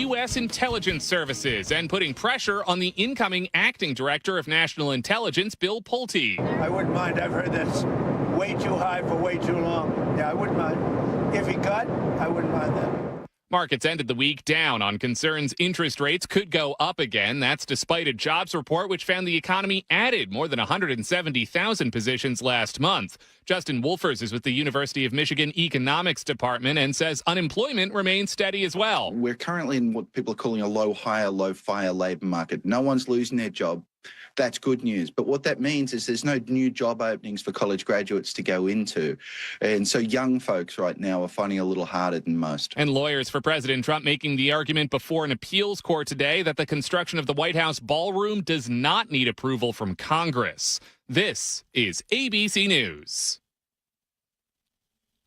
U.S. intelligence services and putting pressure on the incoming acting director of national intelligence, Bill Pulte. I wouldn't mind. I've heard that's way too high for way too long. Yeah, I wouldn't mind. If he cut, I wouldn't mind that. Markets ended the week down on concerns interest rates could go up again. That's despite a jobs report which found the economy added more than 170,000 positions last month. Justin Wolfers is with the University of Michigan Economics Department and says unemployment remains steady as well. We're currently in what people are calling a low hire, low fire labor market. No one's losing their job. That's good news. But what that means is there's no new job openings for college graduates to go into. And so young folks right now are finding it a little harder than most. And lawyers for President Trump making the argument before an appeals court today that the construction of the White House ballroom does not need approval from Congress. This is ABC News.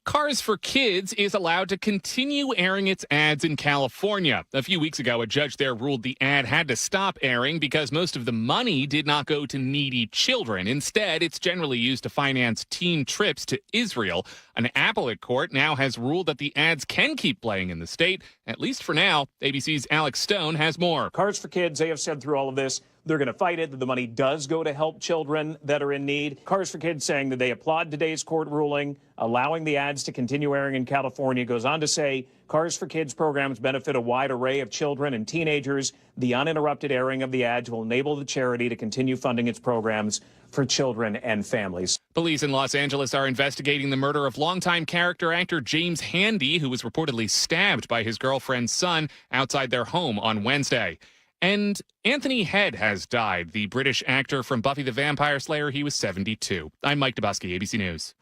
Cars for Kids is allowed to continue airing its ads in California. A few weeks ago, a judge there ruled the ad had to stop airing because most of the money did not go to needy children. Instead, it's generally used to finance teen trips to Israel. An appellate court now has ruled that the ads can keep playing in the state, at least for now. ABC's Alex Stone has more. Cars for Kids, they have said through all of this, they're going to fight it, that the money does go to help children that are in need. Cars for Kids saying that they applaud today's court ruling, allowing the ads to continue airing in California. Goes on to say Cars for Kids programs benefit a wide array of children and teenagers. The uninterrupted airing of the ads will enable the charity to continue funding its programs for children and families. Police in Los Angeles are investigating the murder of longtime character actor James Handy, who was reportedly stabbed by his girlfriend's son outside their home on Wednesday. And Anthony Head has died, the British actor from Buffy the Vampire Slayer. He was 72. I'm Mike Dubusky, ABC News.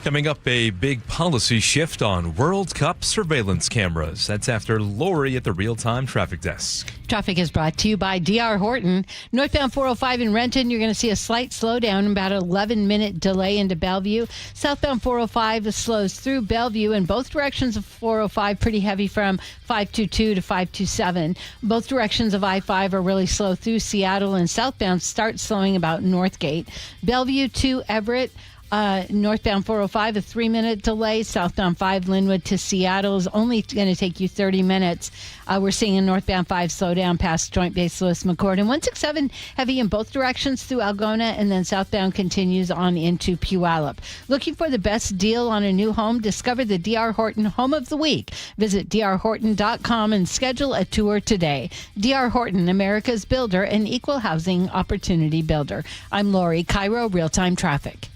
Coming up, a big policy shift on World Cup surveillance cameras. That's after Lori at the real-time traffic desk. Traffic is brought to you by D.R. Horton. Northbound 405 in Renton, you're going to see a slight slowdown, about an 11-minute delay into Bellevue. Southbound 405 slows through Bellevue in both directions of 405, pretty heavy from 522 to 527. Both directions of I-5 are really slow through Seattle, and southbound starts slowing about Northgate. Bellevue to Everett. Northbound 405, a 3-minute delay. Southbound 5, Linwood to Seattle is only going to take you 30 minutes. We're seeing a northbound 5 slow down past Joint Base Lewis McChord. And 167 heavy in both directions through Algona, and then southbound continues on into Puyallup. Looking for the best deal on a new home? Discover the D.R. Horton Home of the Week. Visit drhorton.com and schedule a tour today. D.R. Horton, America's builder and equal housing opportunity builder. I'm Lori, KIRO Real-Time Traffic.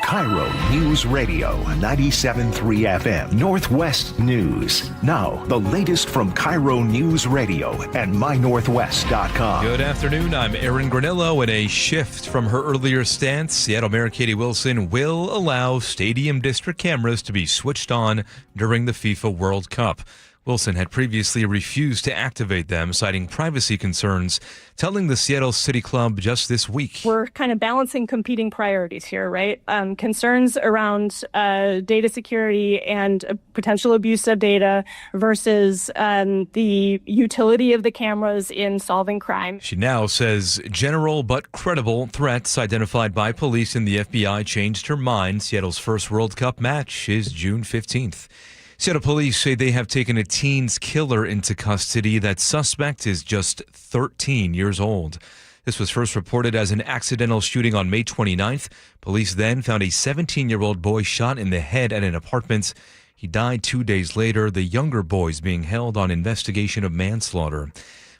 KIRO Newsradio 97.3 FM, Northwest News. Now, the latest from KIRO News Radio and mynorthwest.com. Good afternoon. I'm Aaron Granillo. In a shift from her earlier stance, Seattle Mayor Katie Wilson will allow stadium district cameras to be switched on during the FIFA World Cup. Wilson had previously refused to activate them, citing privacy concerns, telling the Seattle City Club just this week. We're kind of balancing competing priorities here, right? Concerns around data security and potential abuse of data versus the utility of the cameras in solving crime. She now says general but credible threats identified by police and the FBI changed her mind. Seattle's first World Cup match is June 15th. Seattle police say they have taken a teen's killer into custody. That suspect is just 13 years old. This was first reported as an accidental shooting on May 29th. Police then found a 17-year-old boy shot in the head at an apartment. He died 2 days later. The younger boy is being held on investigation of manslaughter.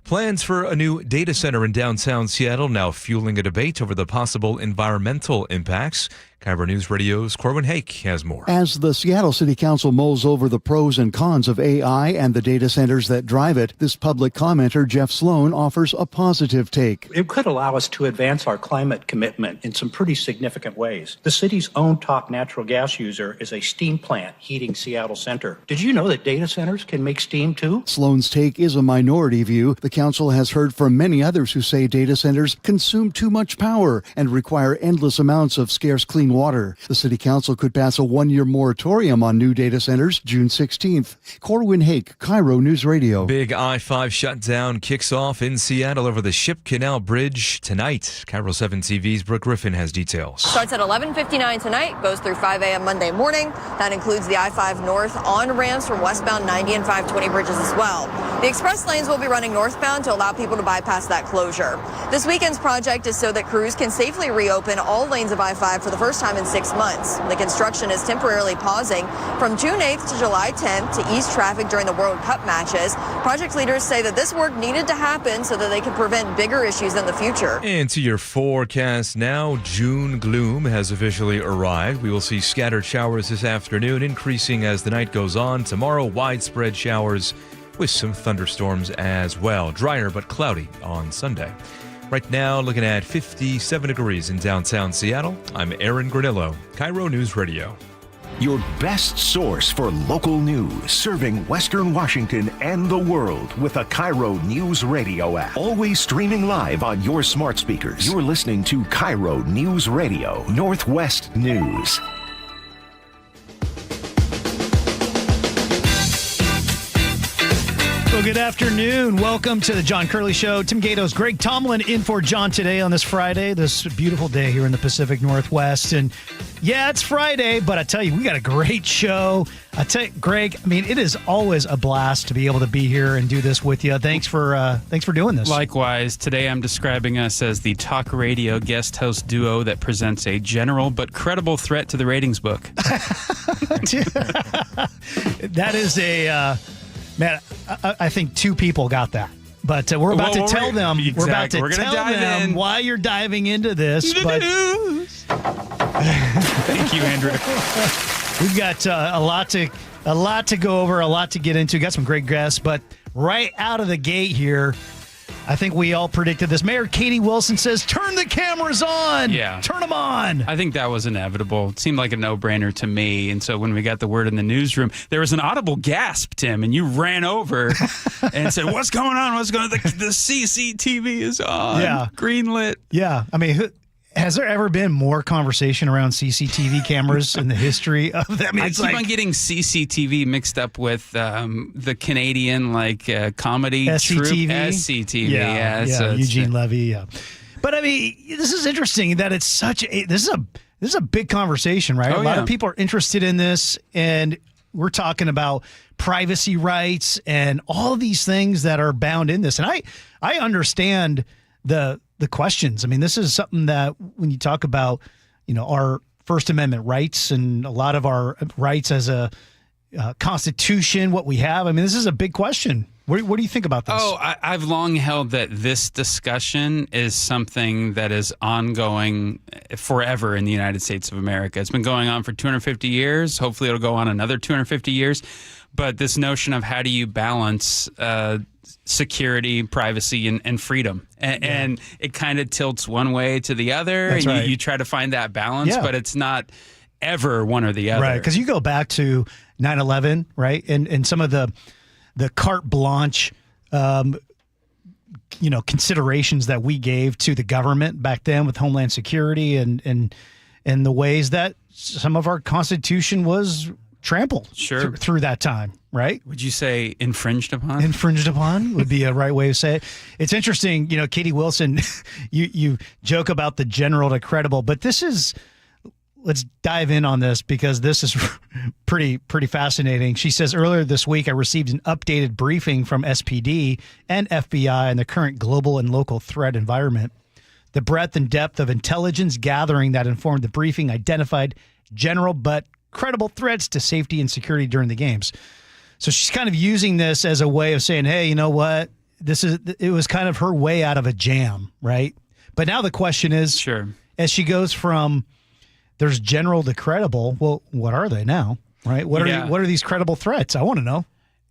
Plans for a new data center in downtown Seattle now fueling a debate over the possible environmental impacts. KIRO News Radio's Corwin Hake has more. As the Seattle City Council mulls over the pros and cons of AI and the data centers that drive it, this public commenter, Jeff Sloan, offers a positive take. It could allow us to advance our climate commitment in some pretty significant ways. The city's own top natural gas user is a steam plant heating Seattle Center. Did you know that data centers can make steam too? Sloan's take is a minority view. The council has heard from many others who say data centers consume too much power and require endless amounts of scarce clean water. The city council could pass a one-year moratorium on new data centers June 16th. Corwin Hake, KIRO News Radio. Big I-5 shutdown kicks off in Seattle over the Ship Canal Bridge tonight. KIRO 7 TV's Brooke Griffin has details. Starts at 11:59 tonight, goes through 5 a.m. Monday morning. That includes the I-5 north on-ramps from westbound 90 and 520 bridges as well. The express lanes will be running northbound to allow people to bypass that closure. This weekend's project is so that crews can safely reopen all lanes of I-5 for the first time in 6 months. The construction is temporarily pausing from June 8th to July 10th to ease traffic during the World Cup matches. Project leaders say that this work needed to happen so that they can prevent bigger issues in the future. And to your forecast now, June gloom has officially arrived. We will see scattered showers this afternoon, increasing as the night goes on. Tomorrow, widespread showers with some thunderstorms as well. Drier but cloudy on Sunday. Right now, looking at 57 degrees in downtown Seattle. I'm Aaron Granillo, KIRO News Radio. Your best source for local news, serving Western Washington and the world with the KIRO News Radio app. Always streaming live on your smart speakers. You're listening to KIRO News Radio, Northwest News. Well, good afternoon. Welcome to the John Curley Show. Tim Gatos, Greg Tomlin in for John today on this Friday, this beautiful day here in the Pacific Northwest. And yeah, it's Friday, but I tell you, we got a great show. I tell you, Greg, I mean, it is always a blast to be able to be here and do this with you. Thanks for doing this. Likewise. Today I'm describing us as the talk radio guest host duo that presents a general but credible threat to the ratings book. That is a... Man, I think two people got that, but we're about to tell them. Exactly. We're about to tell them why you're diving into this. But thank you, Andrew. We've got a lot to go over, a lot to get into. Got some great guests, but right out of the gate here, I think we all predicted this. Mayor Katie Wilson says, turn the cameras on. Yeah. Turn them on. I think that was inevitable. It seemed like a no-brainer to me. And so when we got the word in the newsroom, there was an audible gasp, Tim, and you ran over and said, what's going on? What's going on? The CCTV is on. Yeah. Greenlit. Yeah. I mean, has there ever been more conversation around CCTV cameras in the history of them? I keep on getting CCTV mixed up with the Canadian comedy SCTV. troupe. SCTV. Yeah, So Eugene Levy. Yeah, but I mean, this is interesting that it's this is a big conversation, right? Oh, a lot yeah. of people are interested in this, and we're talking about privacy rights and all these things that are bound in this. And I understand the questions. I mean, this is something that when you talk about, our First Amendment rights and a lot of our rights as a Constitution, what we have. I mean, this is a big question. What do you think about this? Oh, I've long held that this discussion is something that is ongoing forever in the United States of America. It's been going on for 250 years. Hopefully it'll go on another 250 years. But this notion of how do you balance security, privacy, and freedom. And it kind of tilts one way to the other. That's and right. you try to find that balance, but it's not ever one or the other. Right, because you go back to 9/11, right? And some of the carte blanche considerations that we gave to the government back then with Homeland Security and the ways that some of our Constitution was trampled through that time, right? Would you say infringed upon? Infringed upon would be a right way to say it. It's interesting, Katie Wilson, you joke about the general to credible, but let's dive in on this because this is pretty fascinating. She says, earlier this week, I received an updated briefing from SPD and FBI on the current global and local threat environment. The breadth and depth of intelligence gathering that informed the briefing identified general but credible threats to safety and security during the games. So she's kind of using this as a way of saying, hey, you know what? It was kind of her way out of a jam, right? But now the question is, as she goes from there's general to credible, well, what are they now, right? What are these credible threats? I want to know.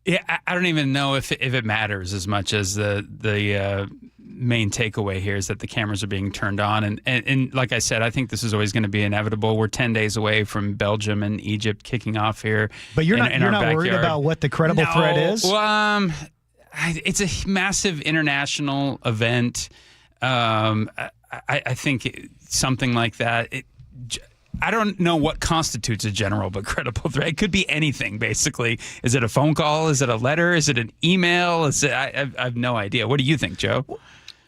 Yeah, I don't even know if it matters as much as the main takeaway here is that the cameras are being turned on. And like I said, I think this is always going to be inevitable. We're 10 days away from Belgium and Egypt kicking off here. But you're not worried about what the credible threat is? Well, it's a massive international event. I think something like that. I don't know what constitutes a general but credible threat. It could be anything, basically. Is it a phone call? Is it a letter? Is it an email? I have no idea. What do you think, Joe?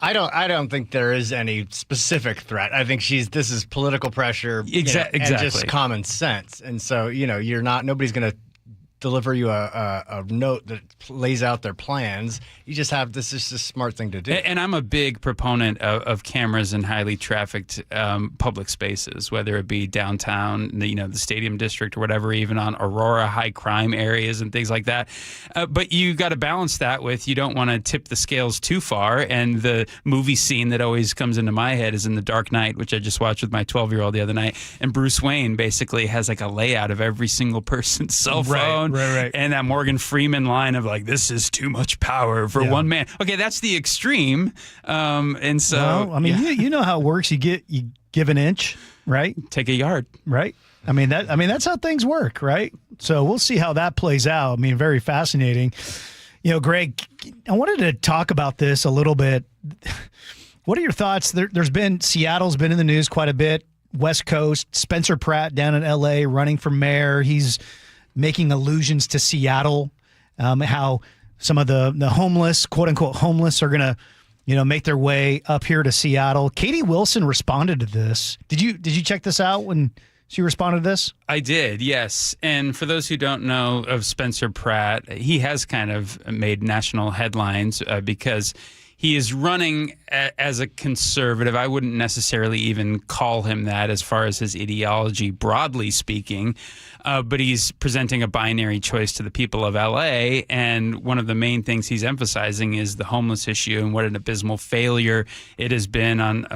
I don't think there is any specific threat. I think this is political pressure, exactly, and just common sense. And so, nobody's going to deliver you a note that lays out their plans. You just have this is a smart thing to do. And I'm a big proponent of cameras in highly trafficked public spaces, whether it be downtown, the stadium district or whatever, even on Aurora, high crime areas and things like that. But you got to balance that with, you don't want to tip the scales too far. And the movie scene that always comes into my head is in The Dark Knight, which I just watched with my 12-year-old the other night. And Bruce Wayne basically has like a layout of every single person's cell phone. Right. And that Morgan Freeman line of like, this is too much power for one man. Okay, that's the extreme. And so, well, I mean, you know how it works. You give an inch, right? Take a yard, right? That's how things work, right? So we'll see how that plays out. I mean, very fascinating. Greg, I wanted to talk about this a little bit. What are your thoughts? Seattle's been in the news quite a bit. West Coast, Spencer Pratt down in L.A. running for mayor. He's making allusions to Seattle, how some of the homeless, quote unquote homeless, are going to, make their way up here to Seattle. Katie Wilson responded to this. Did you check this out when she responded to this? I did, yes. And for those who don't know of Spencer Pratt, he has kind of made national headlines because he is running as a conservative. I wouldn't necessarily even call him that as far as his ideology, broadly speaking, but he's presenting a binary choice to the people of L.A., and one of the main things he's emphasizing is the homeless issue and what an abysmal failure it has been on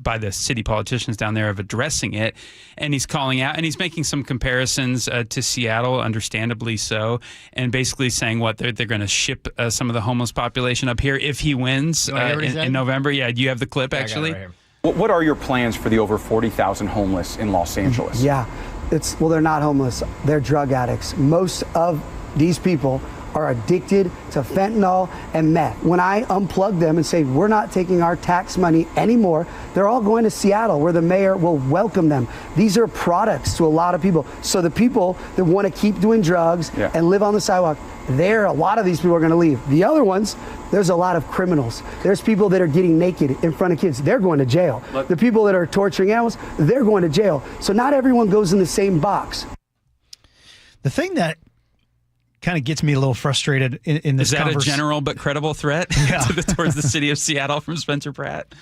by the city politicians down there of addressing it. And he's calling out, and he's making some comparisons to Seattle, understandably so, and basically saying they're going to ship some of the homeless population up here if he wins in November. Yeah, do you have the clip, actually? What are your plans for the over 40,000 homeless in Los Angeles? Yeah, they're not homeless. They're drug addicts. Most of these people are addicted to fentanyl and meth. When I unplug them and say, we're not taking our tax money anymore, they're all going to Seattle, where the mayor will welcome them. These are products to a lot of people. So the people that want to keep doing drugs and live on the sidewalk, a lot of these people are going to leave. The other ones, there's a lot of criminals. There's people that are getting naked in front of kids. They're going to jail. The people that are torturing animals, they're going to jail. So not everyone goes in the same box. The thing that kind of gets me a little frustrated in this. Is that a general but credible threat towards the city of Seattle from Spencer Pratt?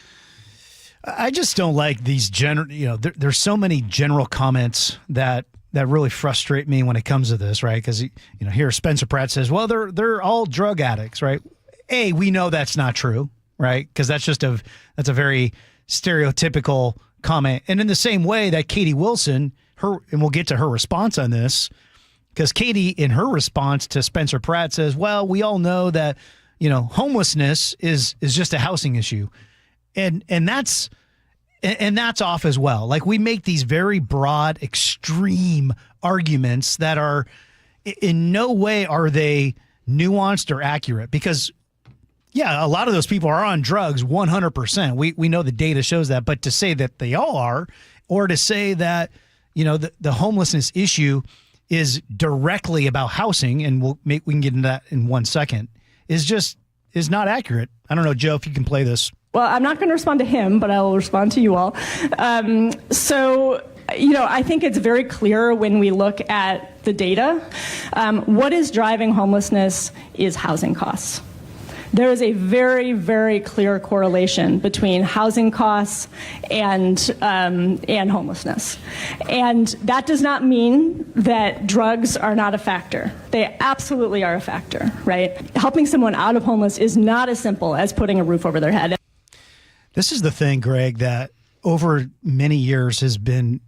I just don't like these there's so many general comments that really frustrate me when it comes to this, right? Because here Spencer Pratt says, well, they're all drug addicts, right? We know that's not true, right? Because that's a very stereotypical comment. And in the same way that Katie Wilson, and we'll get to her response on this, because Katie, in her response to Spencer Pratt, says, well, we all know that, homelessness is just a housing issue. And that's off as well. Like, we make these very broad, extreme arguments that are in no way are they nuanced or accurate, because a lot of those people are on drugs 100%. We know the data shows that, but to say that they all are, or to say that, the homelessness issue is directly about housing, and we can get into that in 1 second, is not accurate. I don't know, Joe, if you can play this. Well, I'm not going to respond to him, but I will respond to you all. I think it's very clear when we look at the data. What is driving homelessness is housing costs. There is a very, very clear correlation between housing costs and homelessness. And that does not mean that drugs are not a factor. They absolutely are a factor, right? Helping someone out of homeless is not as simple as putting a roof over their head. This is the thing, Greg, that over many years has been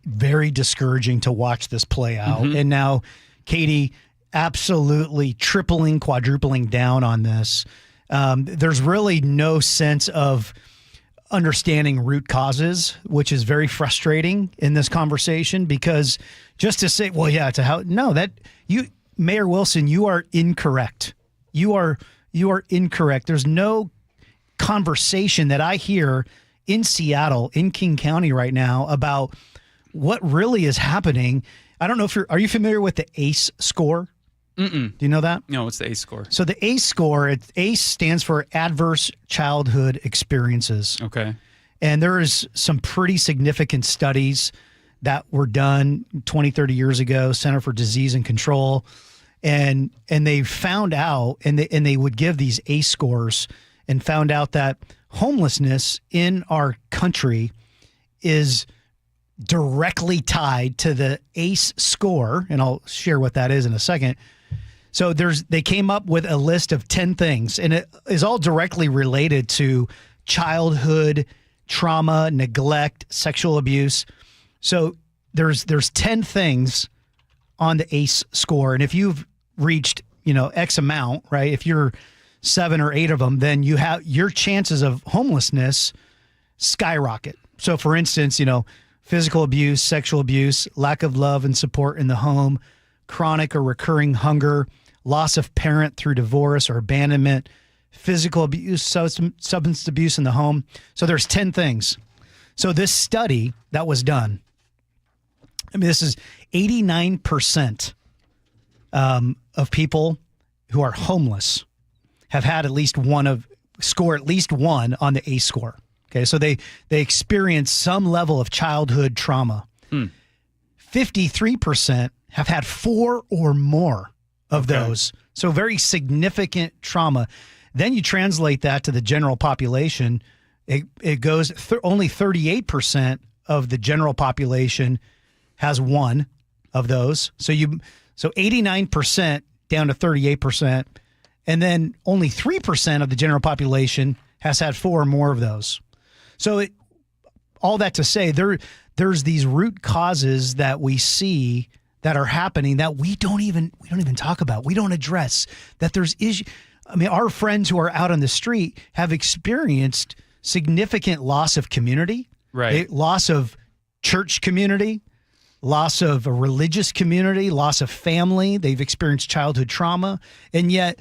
very discouraging to watch this play out. Mm-hmm. And now Katie absolutely tripling, quadrupling down on this. There's really no sense of understanding root causes, which is very frustrating in this conversation, because just to say, well, yeah, Mayor Wilson, you are incorrect. You are incorrect. There's no conversation that I hear in Seattle, in King County right now, about what really is happening, I don't know if are you familiar with the ACE score? Mm-mm. Do you know that? No, what's the ACE score? So the ACE score, ACE stands for Adverse Childhood Experiences. Okay. And there is some pretty significant studies that were done 20, 30 years ago, Center for Disease and Control. And they found out, and they would give these ACE scores, and found out that homelessness in our country is directly tied to the ACE score. And I'll share what that is in a second. So they came up with a list of 10 things, and it is all directly related to childhood trauma, neglect, sexual abuse. So there's 10 things on the ACE score, and if you've reached X amount, right? If you're 7 or 8 of them, then you have your chances of homelessness skyrocket. So, for instance, physical abuse, sexual abuse, lack of love and support in the home, chronic or recurring hunger, loss of parent through divorce or abandonment, physical abuse, substance abuse in the home. So there's 10 things. So this study that was done, this is 89% of people who are homeless have had at least one on the ACE score. Okay, so they experience some level of childhood trauma. 53% have had 4 or more of those. So very significant trauma. Then you translate that to the general population. It goes only 38% of the general population has one of those. So 89% down to 38%, and then only 3% of the general population has had 4 or more of those. So all that to say, there's these root causes that we see that are happening that we don't even talk about. We don't address that there's issue. I mean, our friends who are out on the street have experienced significant loss of community, right? Loss of church community, loss of a religious community, loss of family. They've experienced childhood trauma, and yet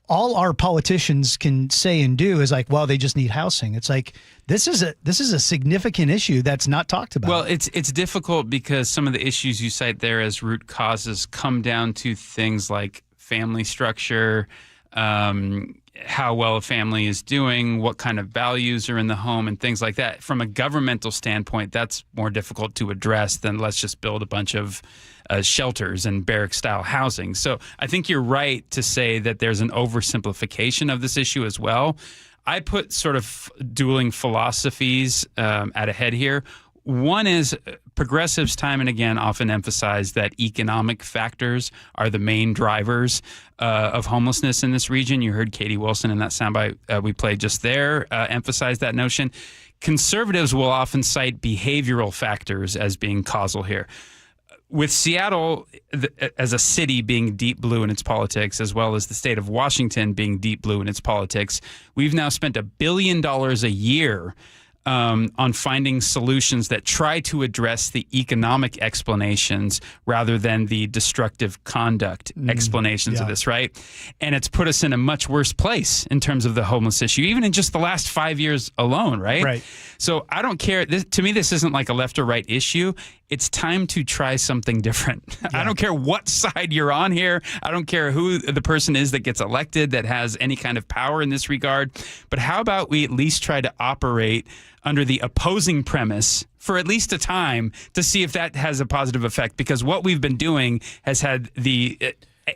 all our politicians can say and do is like, well, they just need housing. It's like this is a significant issue that's not talked about. Well, it's difficult because some of the issues you cite there as root causes come down to things like family structure, how well a family is doing, what kind of values are in the home, and things like that. From a governmental standpoint, that's more difficult to address than let's just build a bunch of shelters and barrack-style housing. So I think you're right to say that there's an oversimplification of this issue as well. I put sort of dueling philosophies at a head here. One is progressives time and again often emphasize that economic factors are the main drivers of homelessness in this region. You heard Katie Wilson in that soundbite we played just there emphasize that notion. Conservatives will often cite behavioral factors as being causal here. With Seattle as a city being deep blue in its politics, as well as the state of Washington being deep blue in its politics, we've now spent $1 billion a year on finding solutions that try to address the economic explanations rather than the destructive conduct explanations of this, right? And it's put us in a much worse place in terms of the homeless issue, even in just the last 5 years alone, right? Right. So I don't care. To me, this isn't like a left or right issue. It's time to try something different. Yeah. I don't care what side you're on here. I don't care who the person is that gets elected that has any kind of power in this regard. But how about we at least try to operate under the opposing premise for at least a time to see if that has a positive effect? Because what we've been doing has had the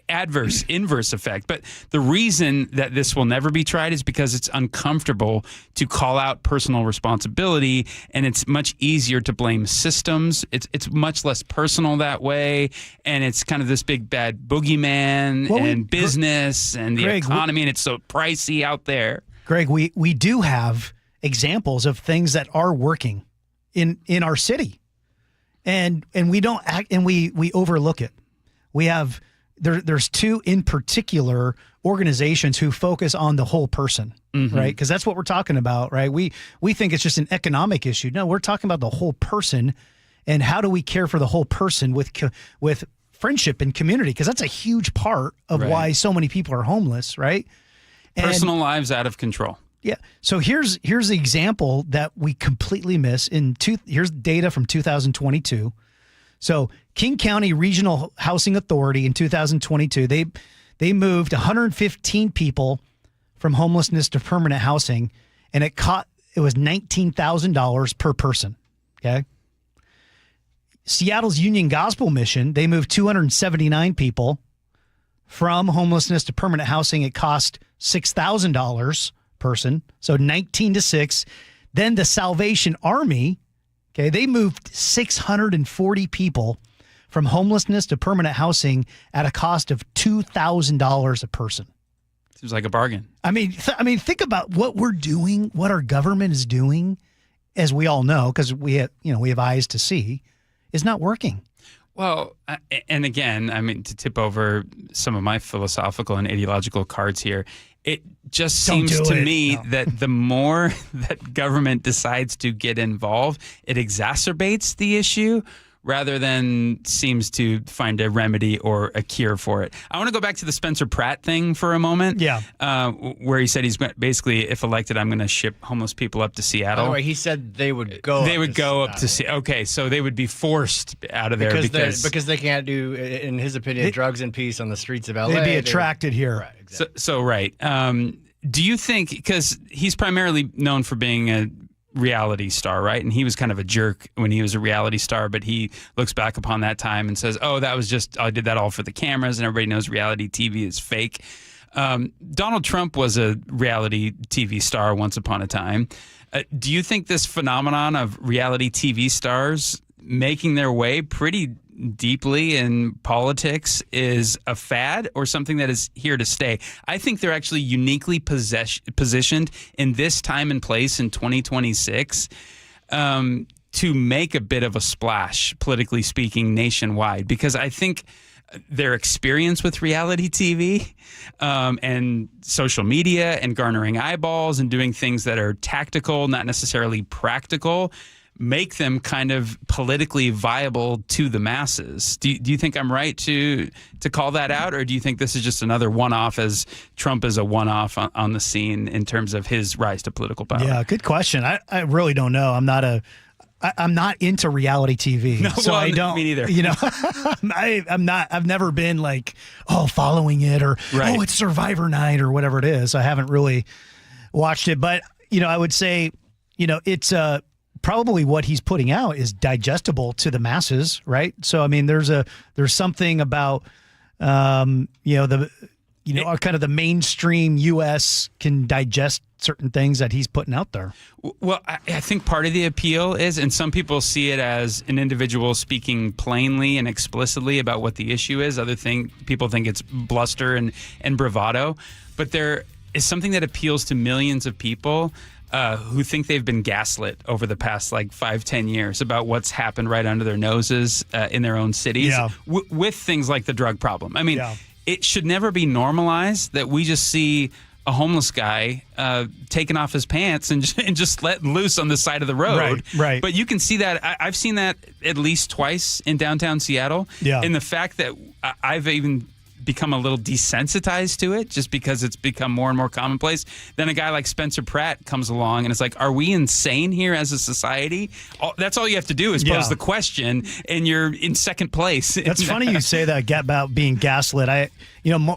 inverse effect. But the reason that this will never be tried is because it's uncomfortable to call out personal responsibility, and it's much easier to blame systems. It's much less personal that way, and it's kind of this big bad boogeyman and business and the economy, and it's so pricey out there. Greg, we do have examples of things that are working in our city, and we don't act, and we overlook it. We have there's 2 in particular organizations who focus on the whole person, right? Because that's what we're talking about, right? We think it's just an economic issue. No, we're talking about the whole person, and how do we care for the whole person with friendship and community? Because that's a huge part of why so many people are homeless, right? Personal lives out of control. Yeah. So here's the example that we completely miss. Here's data from 2022. So King County Regional Housing Authority in 2022, they moved 115 people from homelessness to permanent housing, and it was $19,000 per person. Okay. Seattle's Union Gospel Mission, they moved 279 people from homelessness to permanent housing. It cost $6,000 person, so 19 to 6. Then the Salvation Army, okay, they moved 640 people from homelessness to permanent housing at a cost of $2,000 a person. Seems like a bargain. I mean, think about what we're doing, what our government is doing, as we all know, because we have eyes to see, is not working. Well, and again, I mean, to tip over some of my philosophical and ideological cards here, it just seems to me that the more that government decides to get involved, it exacerbates the issue rather than seems to find a remedy or a cure for it. I want to go back to the Spencer Pratt thing for a moment. Yeah. Where he said he's basically, if elected, I'm going to ship homeless people up to Seattle. By the way, he said they would go. They would go up to Seattle. Okay, so they would be forced out of there because they can't do, in his opinion, drugs in peace on the streets of LA. They'd be attracted here. Right. Exactly. So right. Do you think, because he's primarily known for being a reality star, right? And he was kind of a jerk when he was a reality star, but he looks back upon that time and says, oh, that was just, I did that all for the cameras, and everybody knows reality TV is fake. Donald Trump was a reality TV star once upon a time. Do you think this phenomenon of reality TV stars making their way pretty deeply in politics is a fad or something that is here to stay? I think they're actually uniquely positioned in this time and place in 2026 to make a bit of a splash, politically speaking, nationwide, because I think their experience with reality TV and social media and garnering eyeballs and doing things that are tactical, not necessarily practical, make them kind of politically viable to the masses. Do you think I'm right to call that out, or do you think this is just another one-off, as Trump is a one-off on the scene in terms of his rise to political power? Yeah, good question. I really don't know. I'm not into reality TV, no, so well, I don't. Me neither. You know, I'm not. I've never been like, following it, or right. It's Survivor Night or whatever it is. I haven't really watched it, but I would say, it's probably what he's putting out is digestible to the masses, right? So I mean, there's something about kind of the mainstream U.S. can digest certain things that he's putting out there. Well, I think part of the appeal is, and some people see it as an individual speaking plainly and explicitly about what the issue is. People think it's bluster and bravado, but there is something that appeals to millions of people who think they've been gaslit over the past 5-10 years about what's happened right under their noses in their own cities with things like the drug problem. I mean, it should never be normalized that we just see a homeless guy taking off his pants and just let loose on the side of the road. Right. But you can see that. I've seen that at least twice in downtown Seattle. Yeah. And the fact that I've even become a little desensitized to it just because it's become more and more commonplace. Then a guy like Spencer Pratt comes along and it's like, are we insane here as a society? That's all you have to do is pose the question and you're in second place. That's funny you say that about being gaslit.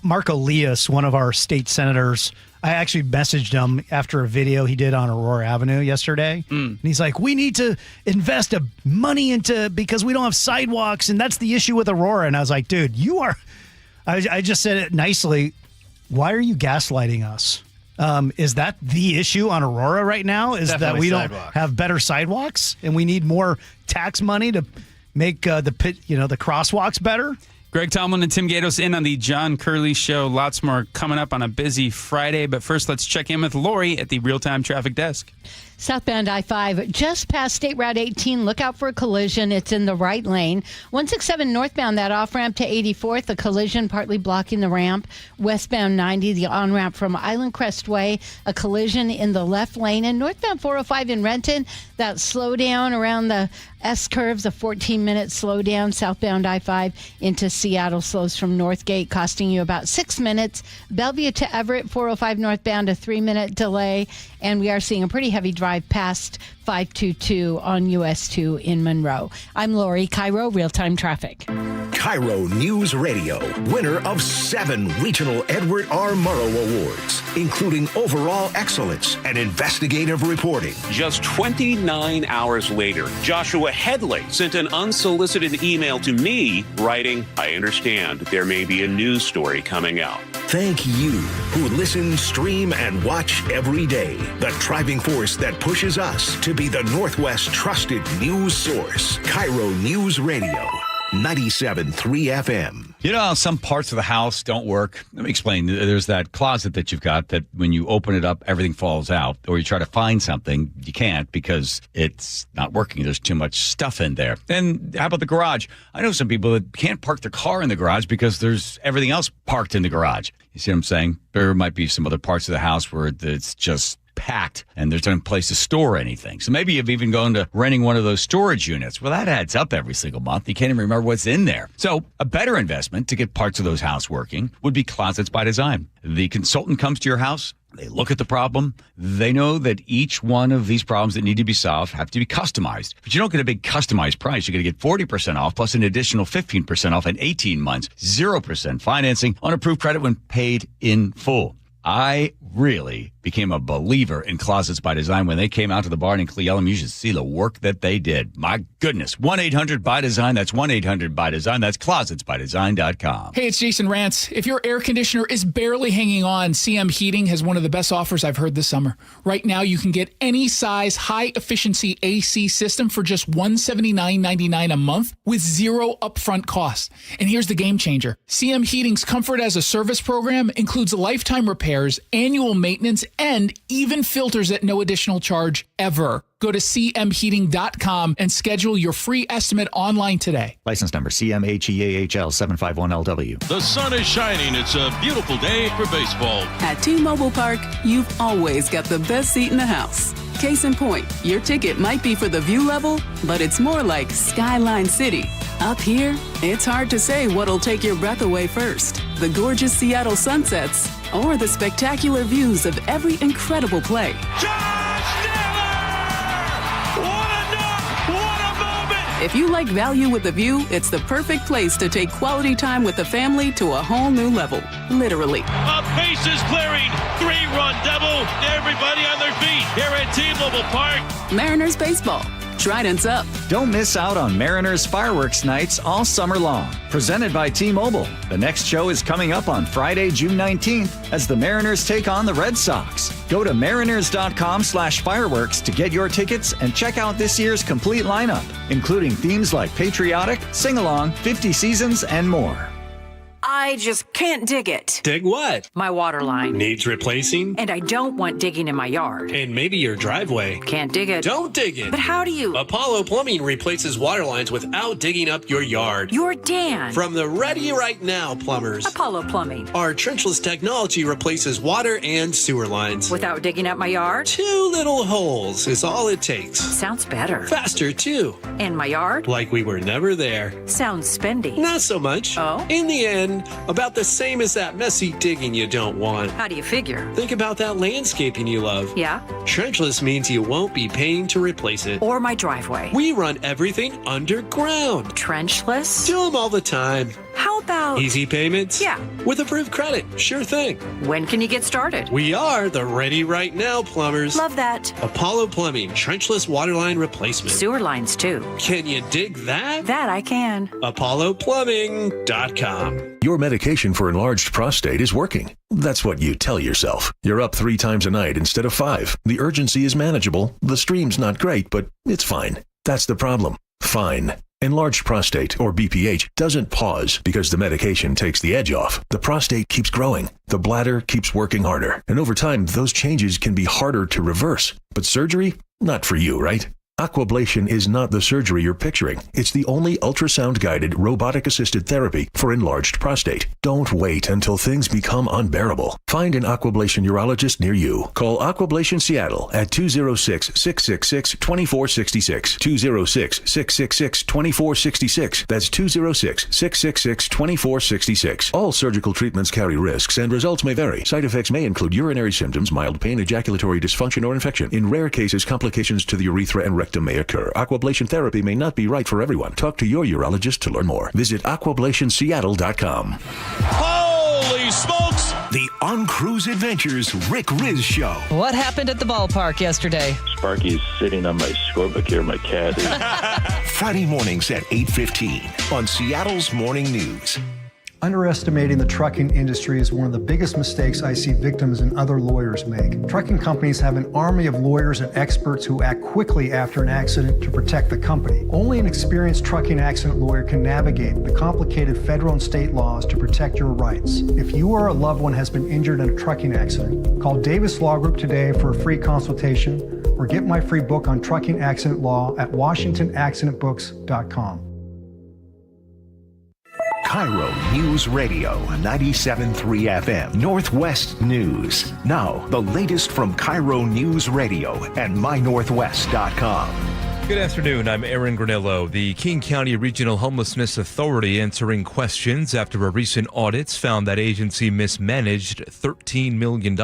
Marco Lias, one of our state senators, I actually messaged him after a video he did on Aurora Avenue yesterday. And he's like, we need to invest money because we don't have sidewalks, and that's the issue with Aurora. And I was like, dude, I just said it nicely. Don't gaslighting us? Is that the issue on Aurora right now? Is Definitely that we sidewalks. don't have better sidewalks and we need more tax money to make the crosswalks better? Greg Tomlin and Tim Gatos in on the John Curley Show. Lots more coming up on a busy Friday. But first, let's check in with Lori at the real-time traffic desk. Southbound I-5, just past State Route 18. Look out for a collision. It's in the right lane. 167 northbound, that off-ramp to 84th, a collision partly blocking the ramp. Westbound 90, the on-ramp from Island Crest Way, a collision in the left lane. And northbound 405 in Renton, that slowdown around the S-curves, a 14-minute slowdown. Southbound I-5 into Seattle slows from Northgate, costing you about 6 minutes. Bellevue to Everett, 405 northbound, a 3-minute delay. And we are seeing a pretty heavy drive past 522 on US 2 in Monroe. I'm Lori, KIRO Real-Time Traffic. KIRO News Radio, winner of 7 regional Edward R. Murrow Awards, including overall excellence and investigative reporting. Just 29 hours later, Joshua Headley sent an unsolicited email to me writing, "I understand there may be a news story coming out." Thank you who listen, stream, and watch every day. The driving force that pushes us to be the Northwest trusted news source. KIRO News Radio, 97.3 FM. You know how some parts of the house don't work? Let me explain. There's that closet that you've got that when you open it up, everything falls out. Or you try to find something, you can't because it's not working. There's too much stuff in there. And how about the garage? I know some people that can't park their car in the garage because there's everything else parked in the garage. You see what I'm saying? There might be some other parts of the house where it's just packed and there's no place to store anything. So maybe you've even gone to renting one of those storage units. Well, that adds up every single month. You can't even remember what's in there. So a better investment to get parts of those house working would be Closets by Design. The consultant comes to your house. They look at the problem. They know that each one of these problems that need to be solved have to be customized. But you don't get a big customized price. You're going to get 40% off plus an additional 15% off in 18 months, 0% financing on approved credit when paid in full. I really became a believer in Closets by Design when they came out to the barn in Cle Elum. You should see the work that they did. My goodness. 1-800-BY-DESIGN. That's 1-800-BY-DESIGN. That's closetsbydesign.com. Hey, it's Jason Rantz. If your air conditioner is barely hanging on, CM Heating has one of the best offers I've heard this summer. Right now, you can get any size high-efficiency AC system for just $179.99 a month with zero upfront cost. And here's the game changer. CM Heating's Comfort as a Service program includes lifetime repairs, annual maintenance, and even filters at no additional charge ever. Go to cmheating.com and schedule your free estimate online today. License number CMHEAHL 751LW. The sun is shining. It's a beautiful day for baseball. At T-Mobile Park, you've always got the best seat in the house. Case in point, your ticket might be for the view level, but it's more like Skyline City. Up here, it's hard to say what'll take your breath away first. The gorgeous Seattle sunsets or the spectacular views of every incredible play. If you like value with a view, it's the perfect place to take quality time with the family to a whole new level. Literally. A bases clearing, 3-run double. Everybody on their feet here at T-Mobile Park. Mariners baseball. Trident's up. Don't miss out on Mariners fireworks nights all summer long. Presented by T-Mobile. The next show is coming up on Friday, June 19th as the Mariners take on the Red Sox. Go to mariners.com/fireworks to get your tickets and check out this year's complete lineup, including themes like Patriotic, Sing Along, 50 Seasons, and more. I just can't dig it. Dig what? My water line. Needs replacing? And I don't want digging in my yard. And maybe your driveway. Can't dig it. Don't dig it. But how do you? Apollo Plumbing replaces water lines without digging up your yard. You're Dan. From the Ready Right Now plumbers. Apollo Plumbing. Our trenchless technology replaces water and sewer lines. Without digging up my yard? 2 little holes is all it takes. Sounds better. Faster, too. And my yard? Like we were never there. Sounds spendy. Not so much. Oh? In the end, about the same as that messy digging you don't want. How do you figure? Think about that landscaping you love. Yeah? Trenchless means you won't be paying to replace it. Or my driveway. We run everything underground. Trenchless? Do them all the time. How about... Easy payments? Yeah. With approved credit. Sure thing. When can you get started? We are the Ready Right Now plumbers. Love that. Apollo Plumbing, trenchless waterline replacement. Sewer lines, too. Can you dig that? That I can. ApolloPlumbing.com. Your medication for enlarged prostate is working. That's what you tell yourself. You're up 3 times a night instead of 5. The urgency is manageable. The stream's not great, but it's fine. That's the problem. Fine. Enlarged prostate, or BPH, doesn't pause because the medication takes the edge off. The prostate keeps growing. The bladder keeps working harder. And over time, those changes can be harder to reverse. But surgery? Not for you, right? Aquablation is not the surgery you're picturing. It's the only ultrasound-guided, robotic-assisted therapy for enlarged prostate. Don't wait until things become unbearable. Find an Aquablation urologist near you. Call Aquablation Seattle at 206-666-2466. 206-666-2466. That's 206-666-2466. All surgical treatments carry risks and results may vary. Side effects may include urinary symptoms, mild pain, ejaculatory dysfunction, or infection. In rare cases, complications to the urethra and rectum may occur. Aquablation therapy may not be right for everyone. Talk to your urologist to learn more. Visit aquablationseattle.com. Holy smokes! The On Cruise Adventures Rick Riz Show. What happened at the ballpark yesterday? Sparky's sitting on my scorebook here, my cat. Friday mornings at 8:15 on Seattle's Morning News. Underestimating the trucking industry is one of the biggest mistakes I see victims and other lawyers make. Trucking companies have an army of lawyers and experts who act quickly after an accident to protect the company. Only an experienced trucking accident lawyer can navigate the complicated federal and state laws to protect your rights. If you or a loved one has been injured in a trucking accident, call Davis Law Group today for a free consultation or get my free book on trucking accident law at washingtonaccidentbooks.com. KIRO News Radio 97.3 FM Northwest News. Now, the latest from KIRO News Radio and mynorthwest.com. Good afternoon. I'm Aaron Granillo. The King County Regional Homelessness Authority answering questions after a recent audit found that agency mismanaged $13 million.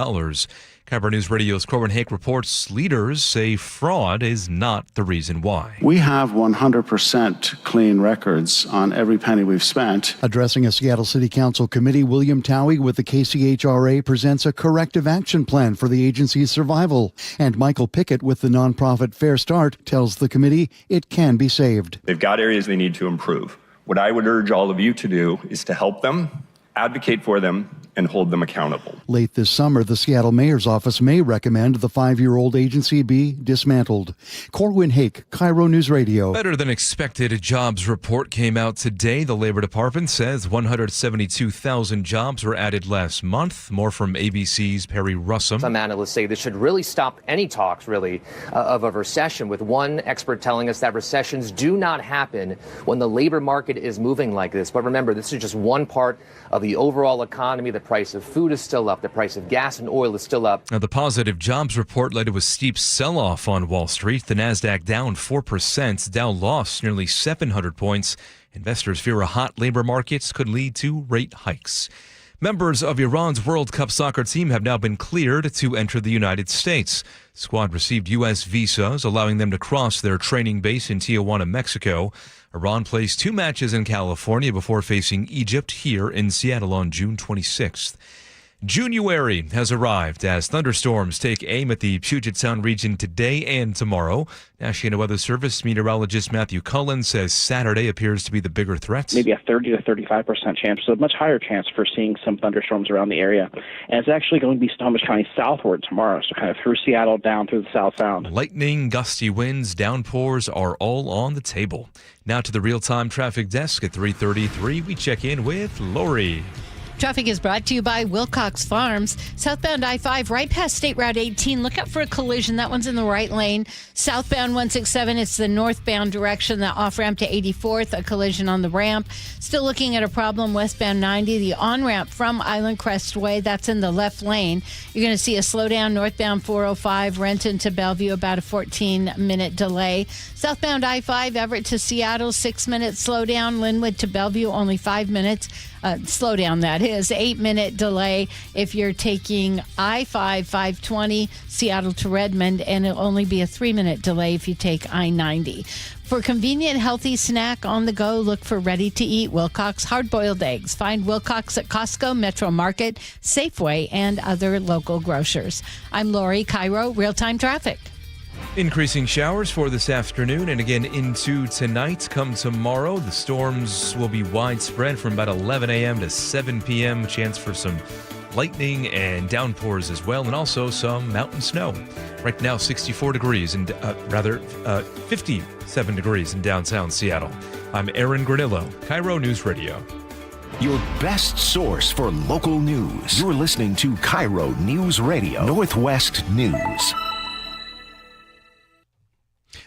KIRO News Radio's Corwin Hake reports leaders say fraud is not the reason why. We have 100% clean records on every penny we've spent. Addressing a Seattle City Council committee, William Towie with the KCHRA presents a corrective action plan for the agency's survival. And Michael Pickett with the nonprofit Fair Start tells the committee it can be saved. They've got areas they need to improve. What I would urge all of you to do is to help them, advocate for them, and hold them accountable. Late this summer, the Seattle Mayor's Office may recommend the 5-year-old agency be dismantled. Corwin Hake, KIRO News Radio. Better than expected jobs report came out today. The Labor Department says 172,000 jobs were added last month. More from ABC's Perry Russum. Some analysts say this should really stop any talks, of a recession, with one expert telling us that recessions do not happen when the labor market is moving like this. But remember, this is just one part of the overall economy. The price of food is still up. The price of gas and oil is still up. Now, the positive jobs report led to a steep sell-off on Wall Street. The Nasdaq down 4%. Dow lost nearly 700 points. Investors fear a hot labor market could lead to rate hikes. Members of Iran's World Cup soccer team have now been cleared to enter the United States. The squad received U.S. visas, allowing them to cross their training base in Tijuana, Mexico. Iran plays 2 matches in California before facing Egypt here in Seattle on June 26th. January has arrived as thunderstorms take aim at the Puget Sound region today and tomorrow. National Weather Service meteorologist Matthew Cullen says Saturday appears to be the bigger threat. Maybe a 30 to 35% chance, so a much higher chance for seeing some thunderstorms around the area. And it's actually going to be Snohomish County southward tomorrow, so kind of through Seattle down through the South Sound. Lightning, gusty winds, downpours are all on the table. Now to the real-time traffic desk at 3:33. We check in with Lori. Traffic is brought to you by Wilcox Farms. Southbound I-5 right past State Route 18. Look out for a collision. That one's in the right lane. Southbound 167, it's the northbound direction, the off-ramp to 84th, a collision on the ramp. Still looking at a problem westbound 90, the on-ramp from Island Crestway, that's in the left lane. You're going to see a slowdown northbound 405, Renton to Bellevue, about a 14-minute delay. Southbound I-5, Everett to Seattle, 6-minute slowdown. Linwood to Bellevue, only 5 minutes. Slow down, that is. 8-minute delay if you're taking I-5, 520, Seattle to Redmond, and it'll only be a 3-minute delay if you take I-90. For convenient, healthy snack on the go, look for ready-to-eat Wilcox hard-boiled eggs. Find Wilcox at Costco, Metro Market, Safeway, and other local grocers. I'm Lori, KIRO, real-time traffic. Increasing showers for this afternoon and again into tonight. Come tomorrow, the storms will be widespread from about 11 a.m. to 7 p.m. Chance for some lightning and downpours as well, and also some mountain snow. Right now, 64 degrees and 57 degrees in downtown Seattle. I'm Aaron Granillo, KIRO News Radio. Your best source for local news. You're listening to KIRO News Radio, Northwest News.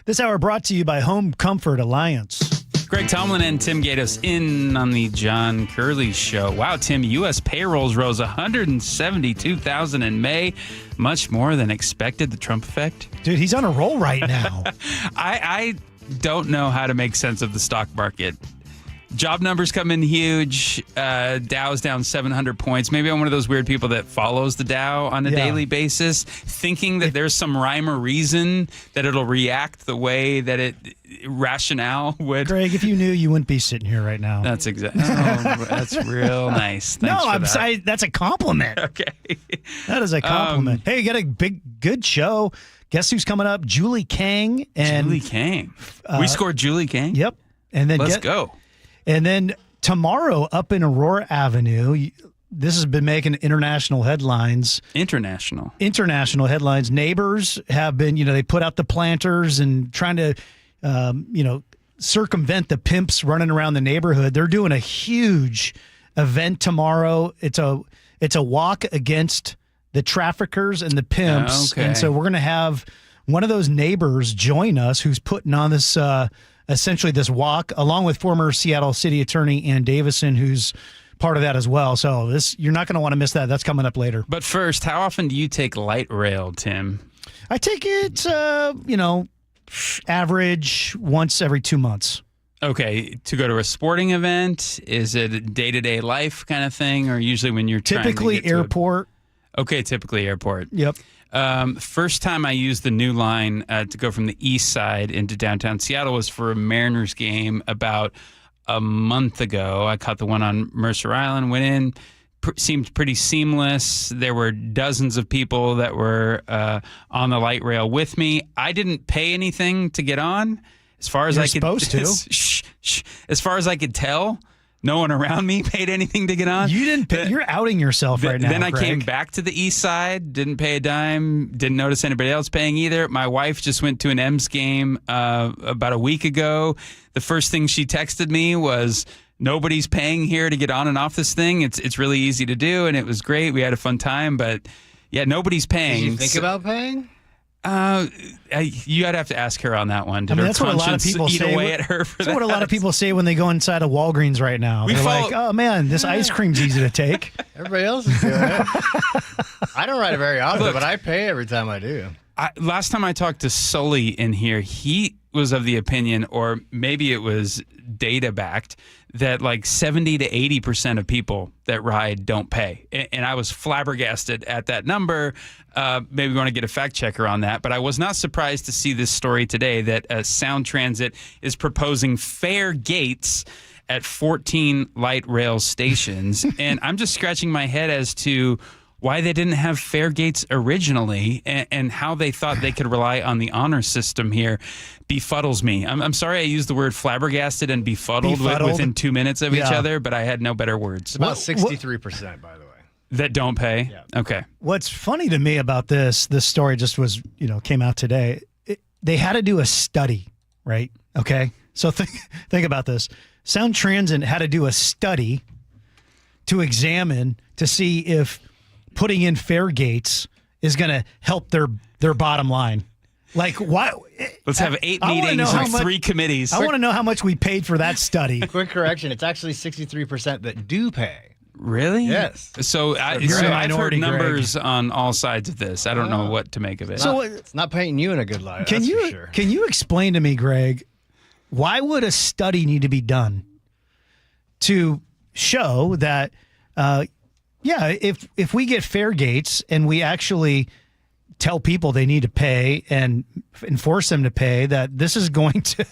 This hour brought to you by Home Comfort Alliance. Greg Tomlin and Tim Gatos in on the John Curley Show. Wow, Tim, U.S. payrolls rose 172,000 in May, much more than expected. The Trump effect? Dude, he's on a roll right now. I don't know how to make sense of the stock market. Job numbers come in huge. Dow's down 700 points. Maybe I'm one of those weird people that follows the Dow on a daily basis, thinking that there's some rhyme or reason that it'll react the way that it rationale would. Greg, if you knew, you wouldn't be sitting here right now. That's exactly. Oh, that's real nice. Thanks for that. That's a compliment. Okay, that is a compliment. Hey, you got a good show. Guess who's coming up? Julie Kang. Julie Kang. We scored Julie Kang. Yep. And then let's go. And then tomorrow up in Aurora Avenue, this has been making international headlines. International headlines. Neighbors have been, they put out the planters and trying to, circumvent the pimps running around the neighborhood. They're doing a huge event tomorrow. It's a walk against the traffickers and the pimps. Okay. And so we're going to have one of those neighbors join us who's putting on this, essentially this walk, along with former Seattle City Attorney Ann Davison, who's part of that as well. So you're not going to want to miss that. That's coming up later. But first, how often do you take light rail, Tim? I take it, average once every 2 months. Okay, to go to a sporting event? Is it a day-to-day life kind of thing, or usually when you're typically trying to get airport? Okay, typically airport. Yep. First time I used the new line to go from the east side into downtown Seattle was for a Mariners game about a month ago. I caught the one on Mercer Island, went in, seemed pretty seamless. There were dozens of people that were on the light rail with me. I didn't pay anything to get on. As far as You're I could, supposed to. As far as I could tell, no one around me paid anything to get on. You didn't pay. You're outing yourself right now. Then I Greg. came back to the east side, didn't pay a dime, didn't notice anybody else paying either. My wife just went to an M's game about a week ago. The first thing she texted me was, nobody's paying here to get on and off this thing. It's really easy to do, and it was great. We had a fun time, but yeah, nobody's paying. Did you think about paying? You gotta have to ask her on that one. Did her that's what a lot of conscience people eat say. away at her for That's that? what a lot of people say when they go inside of Walgreens right now. They're like, "Oh man, this ice cream's easy to take." Everybody else is doing it. I don't ride it very often, but I pay every time I do. Last time I talked to Sully in here, he was of the opinion, or maybe it was data backed, that like 70 to 80% of people that ride don't pay. And I was flabbergasted at that number. Maybe we want to get a fact checker on that. But I was not surprised to see this story today that Sound Transit is proposing fare gates at 14 light rail stations. And I'm just scratching my head as to why they didn't have fare gates originally and how they thought they could rely on the honor system here befuddles me. I'm sorry I used the word flabbergasted and befuddled. Within 2 minutes of each other, but I had no better words. It's about 63%, by the way. That don't pay? Yeah. Okay. What's funny to me about this story just was, came out today. They had to do a study, right? Okay. So think about this. Sound Transit had to do a study to examine to see if putting in fare gates is going to help their bottom line. Like, why? Let's have 8 meetings and 3 committees. I want to know how much we paid for that study. Quick correction. It's actually 63% that do pay. Really? Yes. So I've heard numbers on all sides of this. I don't know what to make of it. So it's not painting you in a good light. Can that's you for sure. Can you explain to me, Greg, why would a study need to be done to show that, if we get fare gates and we actually tell people they need to pay and enforce them to pay, that this is going to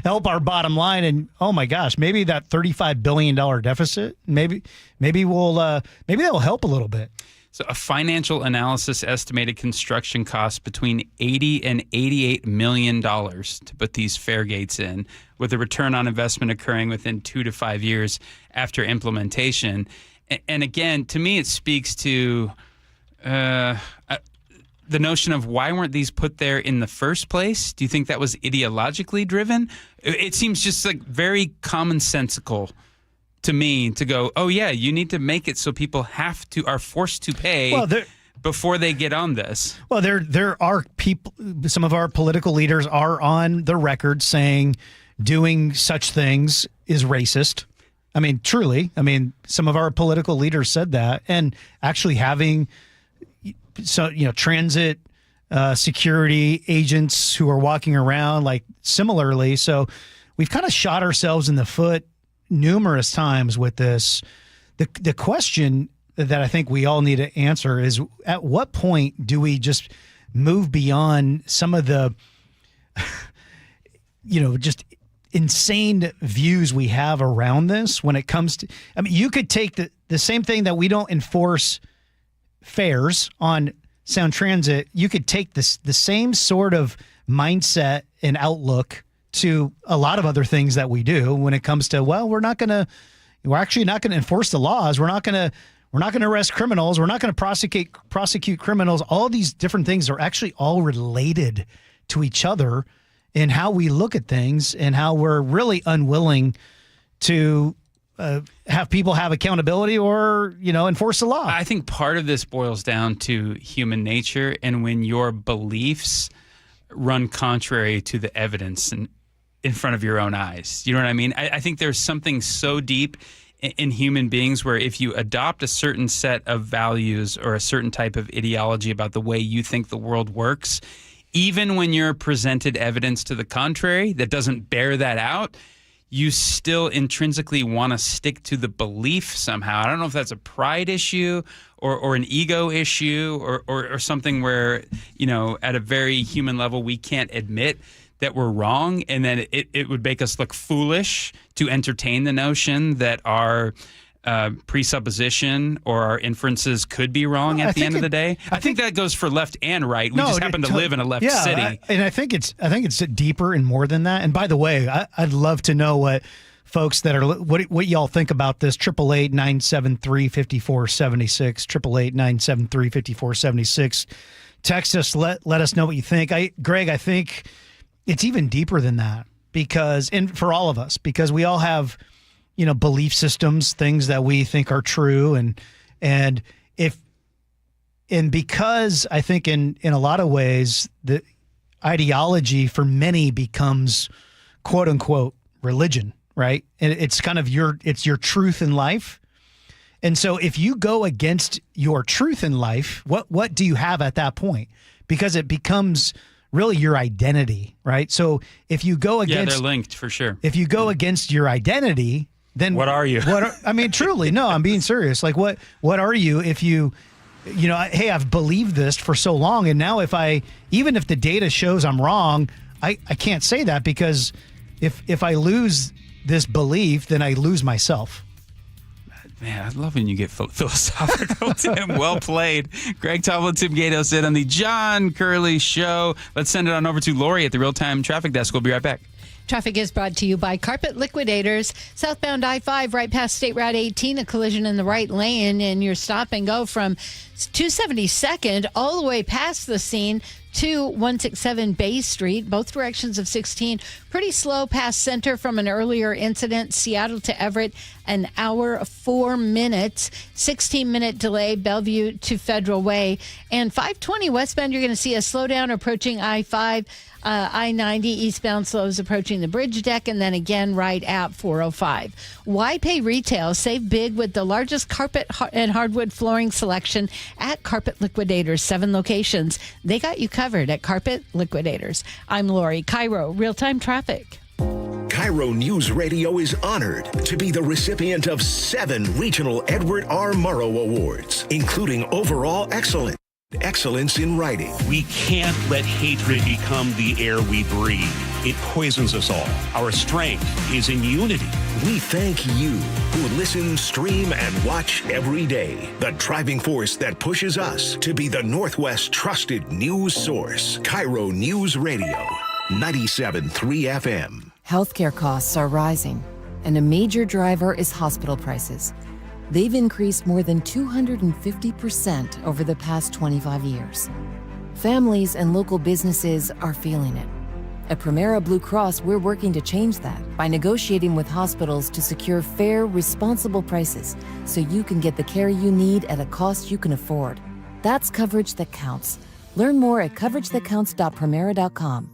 help our bottom line? And oh my gosh, maybe that $35 billion deficit, maybe that'll help a little bit. So a financial analysis estimated construction costs between $80 and $88 million to put these fare gates in, with a return on investment occurring within 2 to 5 years after implementation. And again, to me, it speaks to the notion of why weren't these put there in the first place? Do you think that was ideologically driven? It seems just like very commonsensical to me to go, oh yeah, you need to make it so people are forced to pay before they get on this. Well, there are people, some of our political leaders are on the record saying doing such things is racist. I mean, truly. I mean, some of our political leaders said that, and actually having transit security agents who are walking around like similarly. So we've kind of shot ourselves in the foot numerous times with this. The question that I think we all need to answer is, at what point do we just move beyond some of the, just insane views we have around this when it comes to, I mean, you could take the same thing that we don't enforce fares on Sound Transit. You could take the same sort of mindset and outlook to a lot of other things that we do when it comes to, well, we're actually not going to enforce the laws. We're not going to arrest criminals. We're not going to prosecute criminals. All these different things are actually all related to each other in how we look at things and how we're really unwilling to have people have accountability or, enforce the law. I think part of this boils down to human nature, and when your beliefs run contrary to the evidence in front of your own eyes. You know what I mean? I think there's something so deep in human beings where if you adopt a certain set of values or a certain type of ideology about the way you think the world works, even when you're presented evidence to the contrary that doesn't bear that out, you still intrinsically want to stick to the belief somehow. I don't know if that's a pride issue or an ego issue or something where, at a very human level, we can't admit that we're wrong, and then it would make us look foolish to entertain the notion that our presupposition or our inferences could be wrong at the end of the day. I think that goes for left and right. We just happen to live in a left city. I think it's deeper and more than that. And by the way, I'd love to know what folks that are what y'all think about this. 888-973-5476. 888-973-5476. Text us. Let us know what you think. Greg, I think it's even deeper than that and for all of us, because we all have, belief systems, things that we think are true. And because I think in a lot of ways, the ideology for many becomes quote unquote religion, right? And it's kind of your truth in life. And so if you go against your truth in life, what do you have at that point? Because it becomes really your identity, right? So if you go against... Yeah, they're linked for sure. If you go against your identity, then... What are you? Truly, no, I'm being serious. Like, what are you if you... hey, I've believed this for so long, and now even if the data shows I'm wrong, I can't say that, because if I lose this belief, then I lose myself. Man, I love when you get philosophical, Tim. Well played. Greg Tomlin, Tim Gatos in on the John Curley Show. Let's send it on over to Lori at the real-time traffic desk. We'll be right back. Traffic is brought to you by Carpet Liquidators. Southbound I-5 right past State Route 18, a collision in the right lane, and your stop and go from 272nd all the way past the scene to 167 Bay Street, both directions of 16. Pretty slow past Center from an earlier incident. Seattle to Everett, an hour, 4 minutes. 16-minute delay, Bellevue to Federal Way. And 520 westbound, you're going to see a slowdown approaching I-5. I-90 eastbound slows approaching the bridge deck, and then again right at 405. Why pay retail? Save big with the largest carpet and hardwood flooring selection at Carpet Liquidators. 7 locations. They got you covered at Carpet Liquidators. I'm Lori. KIRO Real-Time Traffic. KIRO News Radio is honored to be the recipient of 7 regional Edward R. Murrow Awards, including Overall Excellence in Writing. We can't let hatred become the air we breathe. It poisons us all. Our strength is in unity. We thank you who listen, stream, and watch every day. The driving force that pushes us to be the Northwest trusted news source. KIRO News Radio, 97.3 FM. Healthcare costs are rising, and a major driver is hospital prices. They've increased more than 250% over the past 25 years. Families and local businesses are feeling it. At Primera Blue Cross, we're working to change that by negotiating with hospitals to secure fair, responsible prices so you can get the care you need at a cost you can afford. That's coverage that counts. Learn more at coveragethatcounts.premera.com.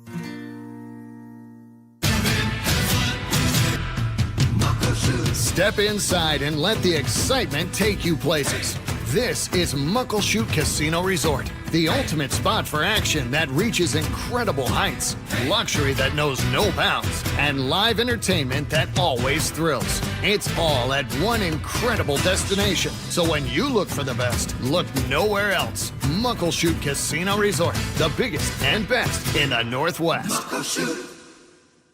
Step inside and let the excitement take you places. This is Muckleshoot Casino Resort, the ultimate spot for action that reaches incredible heights, luxury that knows no bounds, and live entertainment that always thrills. It's all at one incredible destination. So when you look for the best, look nowhere else. Muckleshoot Casino Resort, the biggest and best in the Northwest.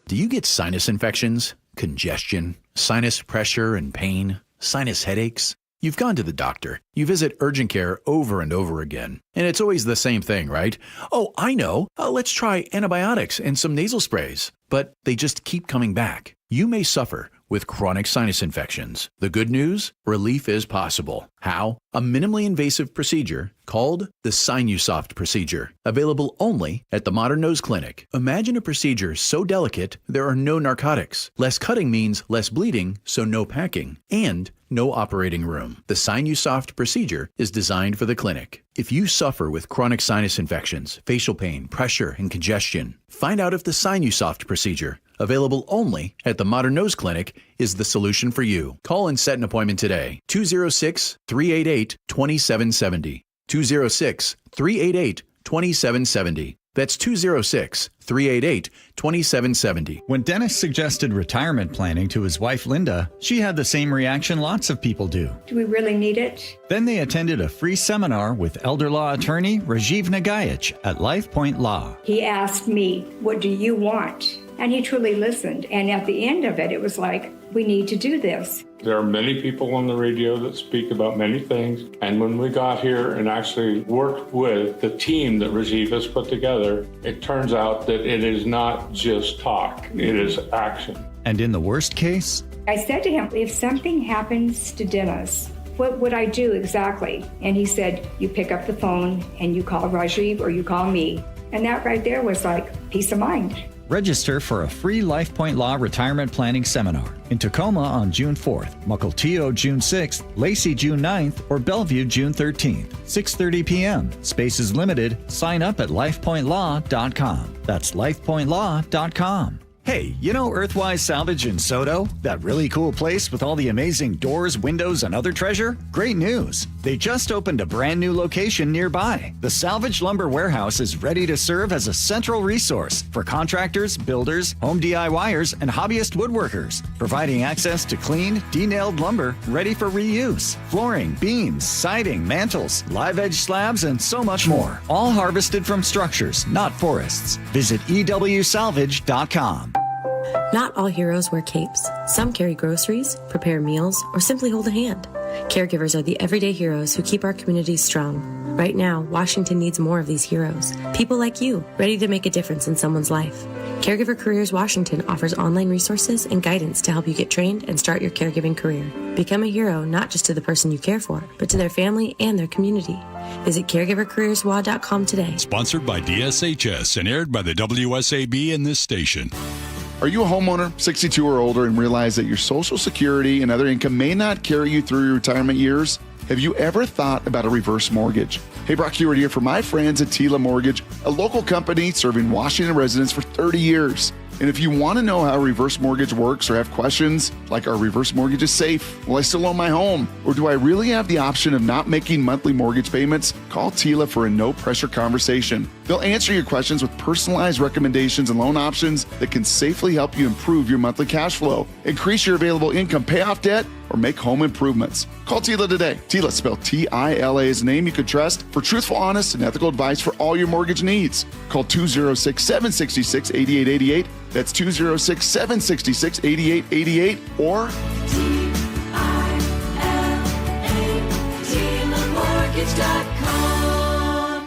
Do you get sinus infections, congestion, sinus pressure and pain, sinus headaches? You've gone to the doctor. You visit urgent care over and over again. And it's always the same thing, right? Oh, I know. Let's try antibiotics and some nasal sprays. But they just keep coming back. You may suffer with chronic sinus infections. The good news? Relief is possible. How? A minimally invasive procedure called the Sinusoft procedure, available only at the Modern Nose Clinic. Imagine a procedure so delicate there are no narcotics. Less cutting means less bleeding, so no packing, and no operating room. The Sinusoft procedure is designed for the clinic. If you suffer with chronic sinus infections, facial pain, pressure, and congestion, find out if the Sinusoft procedure, available only at the Modern Nose Clinic, is the solution for you. Call and set an appointment today. 206-388-2770. 206-388-2770. That's 206-388-2770. When Dennis suggested retirement planning to his wife, Linda, she had the same reaction lots of people do. Do we really need it? Then they attended a free seminar with elder law attorney Rajiv Nagayich at LifePoint Law. He asked me, what do you want? And he truly listened. And at the end of it, it was like, we need to do this. There are many people on the radio that speak about many things. And when we got here and actually worked with the team that Rajiv has put together, it turns out that it is not just talk, it is action. And in the worst case? I said to him, if something happens to Dennis, what would I do exactly? And he said, you pick up the phone and you call Rajiv or you call me. And that right there was like peace of mind. Register for a free LifePoint Law retirement planning seminar in Tacoma on June 4th, Mukilteo June 6th, Lacey June 9th, or Bellevue June 13th, 6:30 p.m. Space is limited. Sign up at lifepointlaw.com. That's lifepointlaw.com. Hey, you know Earthwise Salvage in Soto? That really cool place with all the amazing doors, windows, and other treasure? Great news! They just opened a brand new location nearby. The Salvage Lumber Warehouse is ready to serve as a central resource for contractors, builders, home DIYers, and hobbyist woodworkers, providing access to clean, de-nailed lumber ready for reuse, flooring, beams, siding, mantles, live-edge slabs, and so much more. All harvested from structures, not forests. Visit ewsalvage.com. Not all heroes wear capes. Some carry groceries, prepare meals, or simply hold a hand. Caregivers are the everyday heroes who keep our communities strong. Right now, Washington needs more of these heroes. People like you, ready to make a difference in someone's life. Caregiver Careers Washington offers online resources and guidance to help you get trained and start your caregiving career. Become a hero not just to the person you care for, but to their family and their community. Visit caregivercareerswa.com today. Sponsored by DSHS and aired by the WSAB and this station. Are you a homeowner, 62 or older, and realize that your Social Security and other income may not carry you through your retirement years? Have you ever thought about a reverse mortgage? Hey, Brock Hewitt here for my friends at Tila Mortgage, a local company serving Washington residents for 30 years. And if you want to know how a reverse mortgage works or have questions like, are reverse mortgages safe? Will I still own my home? Or do I really have the option of not making monthly mortgage payments? Call Tila for a no-pressure conversation. They'll answer your questions with personalized recommendations and loan options that can safely help you improve your monthly cash flow, increase your available income, pay off debt, or make home improvements. Call Tila today. Tila, spelled T-I-L-A, is a name you could trust for truthful, honest, and ethical advice for all your mortgage needs. Call 206-766-8888. That's 206-766-8888 or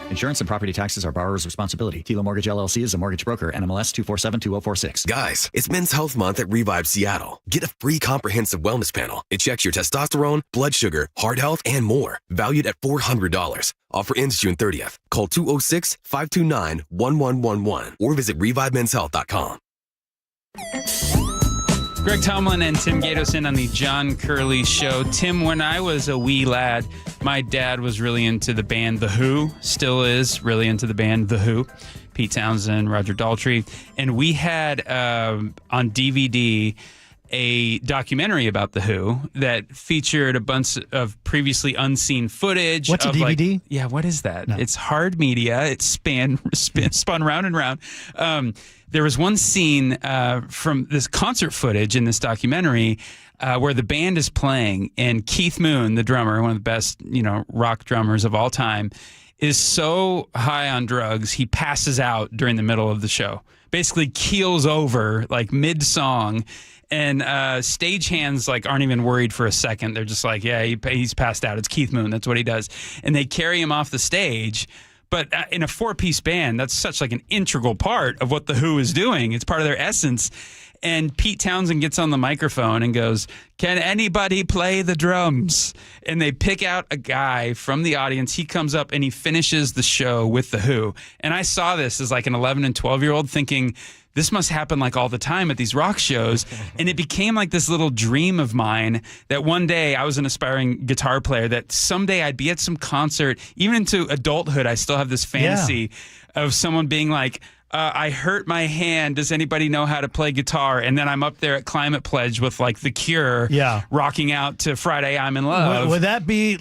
Insurance and property taxes are borrower's responsibility. Tila Mortgage LLC is a mortgage broker. NMLS 2472046. Guys, it's Men's Health Month at Revive Seattle. Get a free comprehensive wellness panel. It checks your testosterone, blood sugar, heart health, and more. Valued at $400. Offer ends June 30th. Call 206-529-1111 or visit ReviveMen'sHealth.com. Greg Tomlin and Tim Gatosin on the John Curley Show. Tim, when I was a wee lad, my dad was really into the band The Who, still is really into the band The Who, Pete Townsend, Roger Daltrey. And we had on DVD a documentary about The Who that featured a bunch of previously unseen footage. What's a DVD? Yeah, what is that? No. It's hard media. It's spun round and round. There was one scene from this concert footage in this documentary where the band is playing, and Keith Moon, the drummer, one of the best, rock drummers of all time, is so high on drugs he passes out during the middle of the show. Basically keels over like mid-song. And stagehands aren't even worried for a second. They're just like, yeah, he's passed out. It's Keith Moon. That's what he does. And they carry him off the stage. But in a 4-piece band, that's such an integral part of what The Who is doing. It's part of their essence. And Pete Townsend gets on the microphone and goes, "Can anybody play the drums?" And they pick out a guy from the audience. He comes up and he finishes the show with The Who. And I saw this as an 11 and 12-year-old thinking, this must happen all the time at these rock shows. And it became this little dream of mine that one day I was an aspiring guitar player, that someday I'd be at some concert. Even into adulthood, I still have this fantasy of someone being like, I hurt my hand. Does anybody know how to play guitar? And then I'm up there at Climate Pledge with The Cure, rocking out to Friday I'm in Love. Would that be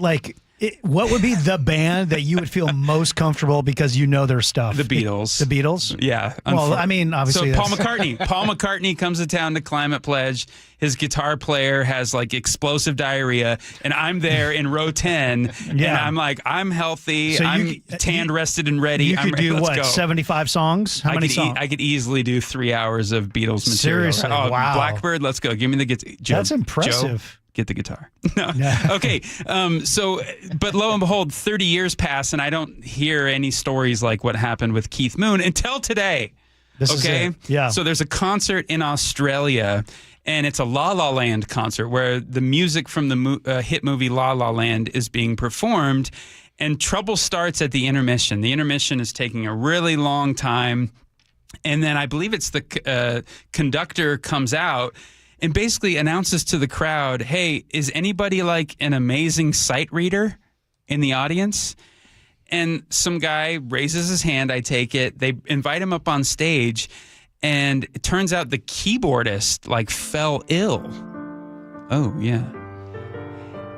what would be the band that you would feel most comfortable because their stuff? The Beatles. The Beatles? Yeah. Well, obviously. So Paul McCartney comes to town to Climate Pledge. His guitar player has explosive diarrhea, and I'm there in row 10, and I'm I'm healthy, so I'm tanned, rested, and ready. You could do what, 75 songs? How many songs? I could easily do 3 hours of Beatles material. Seriously? Wow. Blackbird, let's go. Give me the guitar. That's impressive. Joe, get the guitar. No. Okay. But lo and behold, 30 years pass, and I don't hear any stories like what happened with Keith Moon until today. This is it. Yeah. So there's a concert in Australia, and it's a La La Land concert where the music from the hit movie La La Land is being performed, and trouble starts at the intermission. The intermission is taking a really long time, and then I believe it's the conductor comes out and basically announces to the crowd, "Hey, is anybody an amazing sight reader in the audience?" And some guy raises his hand, I take it. They invite him up on stage, and it turns out the keyboardist fell ill. Oh, yeah.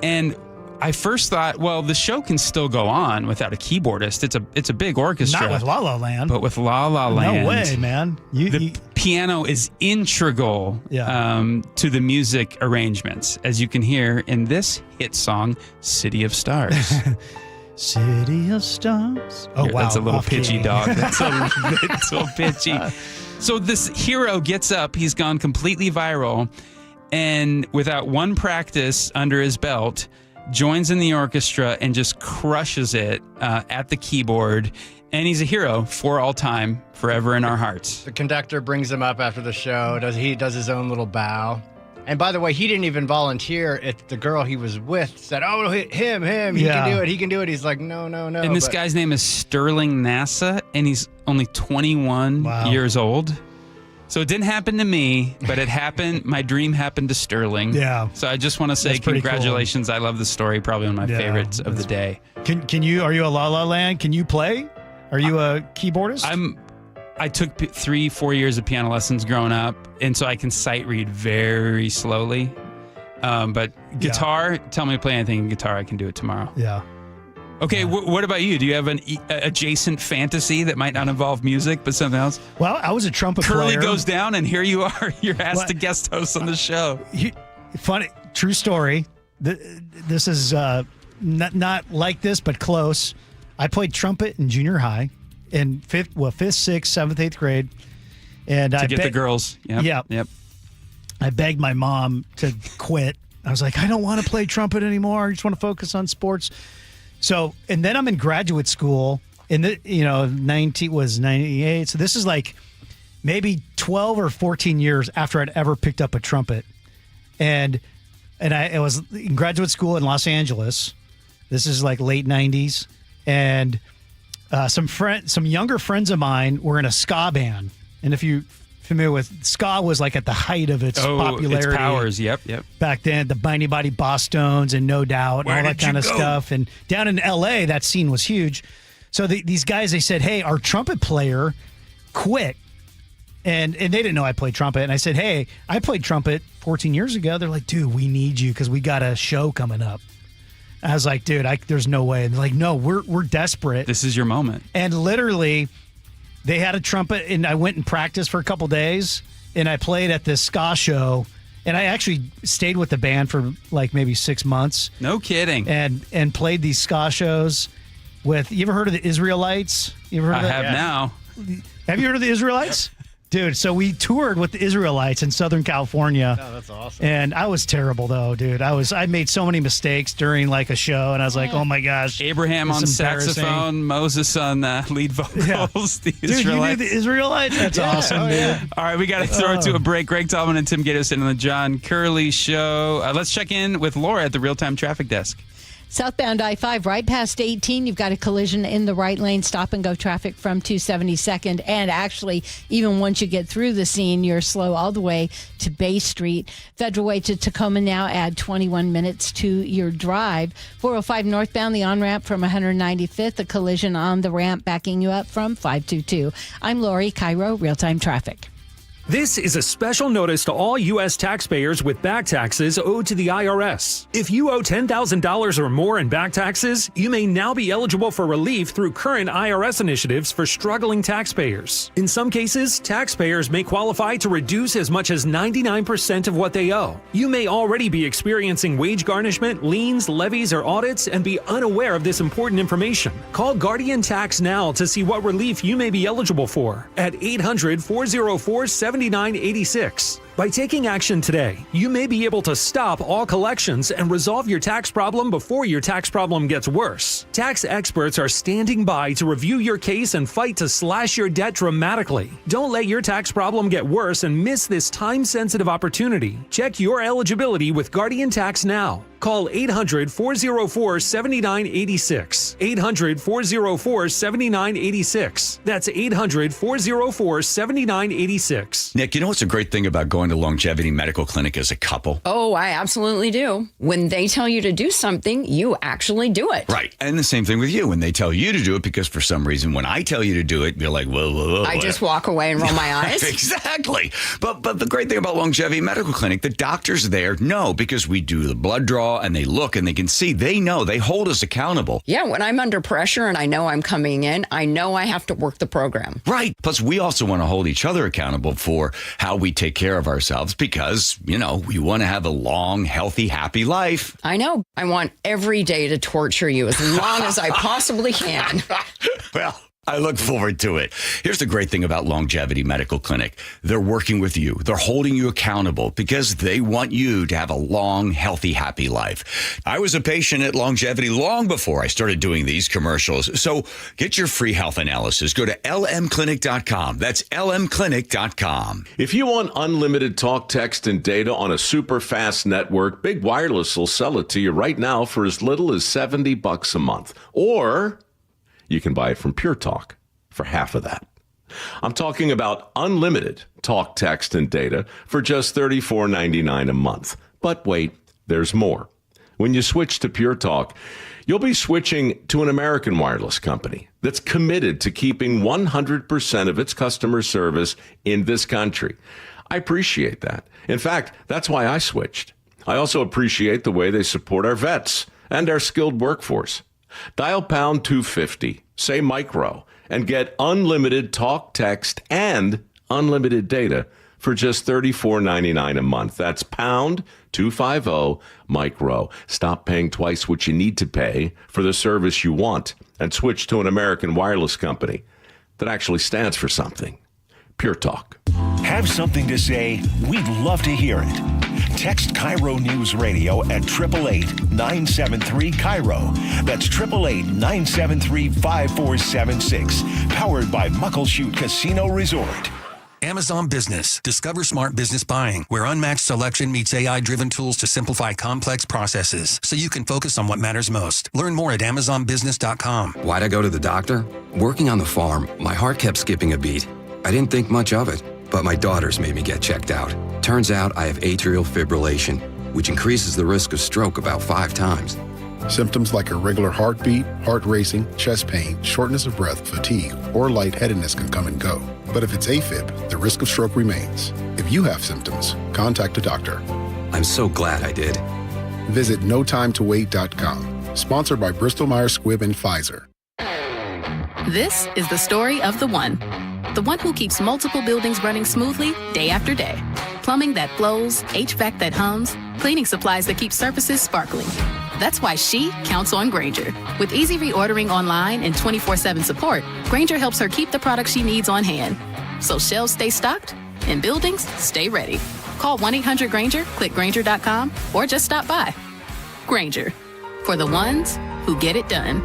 And I first thought, well, the show can still go on without a keyboardist. It's a big orchestra. Not with La La Land. But with La La Land. No way, man. The piano is integral to the music arrangements, as you can hear in this hit song, City of Stars. City of Stars. Oh, wow. That's a little pitchy, dog. That's a little pitchy. So this hero gets up. He's gone completely viral. And without one practice under his belt, joins in the orchestra and just crushes it at the keyboard. And he's a hero for all time, forever in our hearts. The conductor brings him up after the show. He does his own little bow. And by the way, he didn't even volunteer. The girl he was with said, "Oh, him, he can do it. He's like, no. And this guy's name is Sterling NASA, and he's only 21 years old. So it didn't happen to me, but it happened. My dream happened to Sterling. Yeah. So I just want to say congratulations. Cool. I love the story. Probably one of my favorites of the day. Can you? Are you a La La Land? Can you play? Are you a keyboardist? I took 3-4 years of piano lessons growing up, and so I can sight read very slowly. But guitar, tell me to play anything in guitar, I can do it tomorrow. Yeah. Okay, what about you? Do you have an adjacent fantasy that might not involve music, but something else? Well, I was a trumpet player. Curly goes down, and here you are. You're asked to guest host on the show. Funny, true story. This is not like this, but close. I played trumpet in junior high in 5th, 6th, 7th, 8th grade. And to get the girls. Yep. I begged my mom to quit. I was like, I don't want to play trumpet anymore. I just want to focus on sports. So, and then I'm in graduate school, and 98. So this is maybe 12 or 14 years after I'd ever picked up a trumpet. And I was in graduate school in Los Angeles. This is late 90s. And some younger friends of mine were in a ska band. And if you familiar with, ska was like at the height of its popularity. Its powers, yep. Back then, the Biney Body Boss Stones and No Doubt and all that kind of stuff. And down in L.A., that scene was huge. So these guys, they said, hey, our trumpet player quit. And they didn't know I played trumpet. And I said, hey, I played trumpet 14 years ago. They're like, dude, we need you because we got a show coming up. I was like, dude, there's no way. And they're like, no, we're desperate. This is your moment. And literally, they had a trumpet, and I went and practiced for a couple days, and I played at this ska show. And I actually stayed with the band for like maybe 6 months. No kidding. And played these ska shows with, you ever heard of the Israelites? You ever heard of that? I have now. Have you heard of the Israelites? Dude, so we toured with the Israelites in Southern California. Oh, that's awesome. And I was terrible, though, dude. I made so many mistakes during like a show, and I was like, oh my gosh. Abraham on saxophone, Moses on lead vocals. The Dude, you knew the Israelites? That's awesome, dude. All right, we got to throw it to a break. Greg Tallman and Tim Gatos in on the John Curley Show. Let's check in with Laura at the real-time traffic desk. Southbound I-5 right past 18, you've got a collision in the right lane, stop-and-go traffic from 272nd. And actually, even once you get through the scene, you're slow all the way to Bay Street. Federal Way to Tacoma now, add 21 minutes to your drive. 405 northbound, the on-ramp from 195th, a collision on the ramp backing you up from 522. I'm Lori, KIRO, real-time traffic. This is a special notice to all U.S. taxpayers with back taxes owed to the IRS. If you owe $10,000 or more in back taxes, you may now be eligible for relief through current IRS initiatives for struggling taxpayers. In some cases, taxpayers may qualify to reduce as much as 99% of what they owe. You may already be experiencing wage garnishment, liens, levies, or audits and be unaware of this important information. Call Guardian Tax now to see what relief you may be eligible for at 800-404-7986. By taking action today, you may be able to stop all collections and resolve your tax problem before your tax problem gets worse. Tax experts are standing by to review your case and fight to slash your debt dramatically. Don't let your tax problem get worse and miss this time-sensitive opportunity. Check your eligibility with Guardian Tax now. Call 800-404-7986. 800-404-7986. That's 800-404-7986. Nick, you know what's a great thing about going to Longevity Medical Clinic as a couple? Oh, I absolutely do. When they tell you to do something, you actually do it. Right. And the same thing with you. When they tell you to do it, because for some reason, when I tell you to do it, you're like, whoa. I just walk away and roll my eyes. Exactly. But the great thing about Longevity Medical Clinic, the doctors there know, because we do the blood draw and they look and they can see, they know, they hold us accountable. Yeah, when I'm under pressure and I know I'm coming in, I know I have to work the program. Right. Plus, we also want to hold each other accountable for how we take care of ourselves because, we want to have a long, healthy, happy life. I know. I want every day to torture you as long as I possibly can. Well, I look forward to it. Here's the great thing about Longevity Medical Clinic. They're working with you. They're holding you accountable because they want you to have a long, healthy, happy life. I was a patient at Longevity long before I started doing these commercials. So get your free health analysis. Go to lmclinic.com. That's lmclinic.com. If you want unlimited talk, text, and data on a super fast network, Big Wireless will sell it to you right now for as little as $70 a month. Or you can buy it from Pure Talk for half of that. I'm talking about unlimited talk, text, and data for just $34.99 a month. But wait, there's more. When you switch to Pure Talk, you'll be switching to an American wireless company that's committed to keeping 100% of its customer service in this country. I appreciate that. In fact, that's why I switched. I also appreciate the way they support our vets and our skilled workforce. Dial pound 250, say micro, and get unlimited talk, text, and unlimited data for just $34.99 a month. That's pound 250 micro. Stop paying twice what you need to pay for the service you want and switch to an American wireless company that actually stands for something. Pure Talk. Have something to say? We'd love to hear it. Text KIRO News Radio at 888-973-KIRO. That's 888-973-5476. Powered by Muckleshoot Casino Resort. Amazon Business. Discover smart business buying, where unmatched selection meets AI-driven tools to simplify complex processes so you can focus on what matters most. Learn more at amazonbusiness.com. Why'd I go to the doctor? Working on the farm, my heart kept skipping a beat. I didn't think much of it. But my daughters made me get checked out. Turns out I have atrial fibrillation, which increases the risk of stroke about 5 times. Symptoms like irregular heartbeat, heart racing, chest pain, shortness of breath, fatigue, or lightheadedness can come and go. But if it's AFib, the risk of stroke remains. If you have symptoms, contact a doctor. I'm so glad I did. Visit notimetowait.com. Sponsored by Bristol-Myers Squibb and Pfizer. This is the story of the one who keeps multiple buildings running smoothly day after day. Plumbing that flows, HVAC that hums, cleaning supplies that keep surfaces sparkling. That's why she counts on Grainger. With easy reordering online and 24/7 support, Grainger helps her keep the products she needs on hand. So shelves stay stocked and buildings stay ready. Call 1-800-GRAINGER, click Grainger.com, or just stop by. Grainger, for the ones who get it done.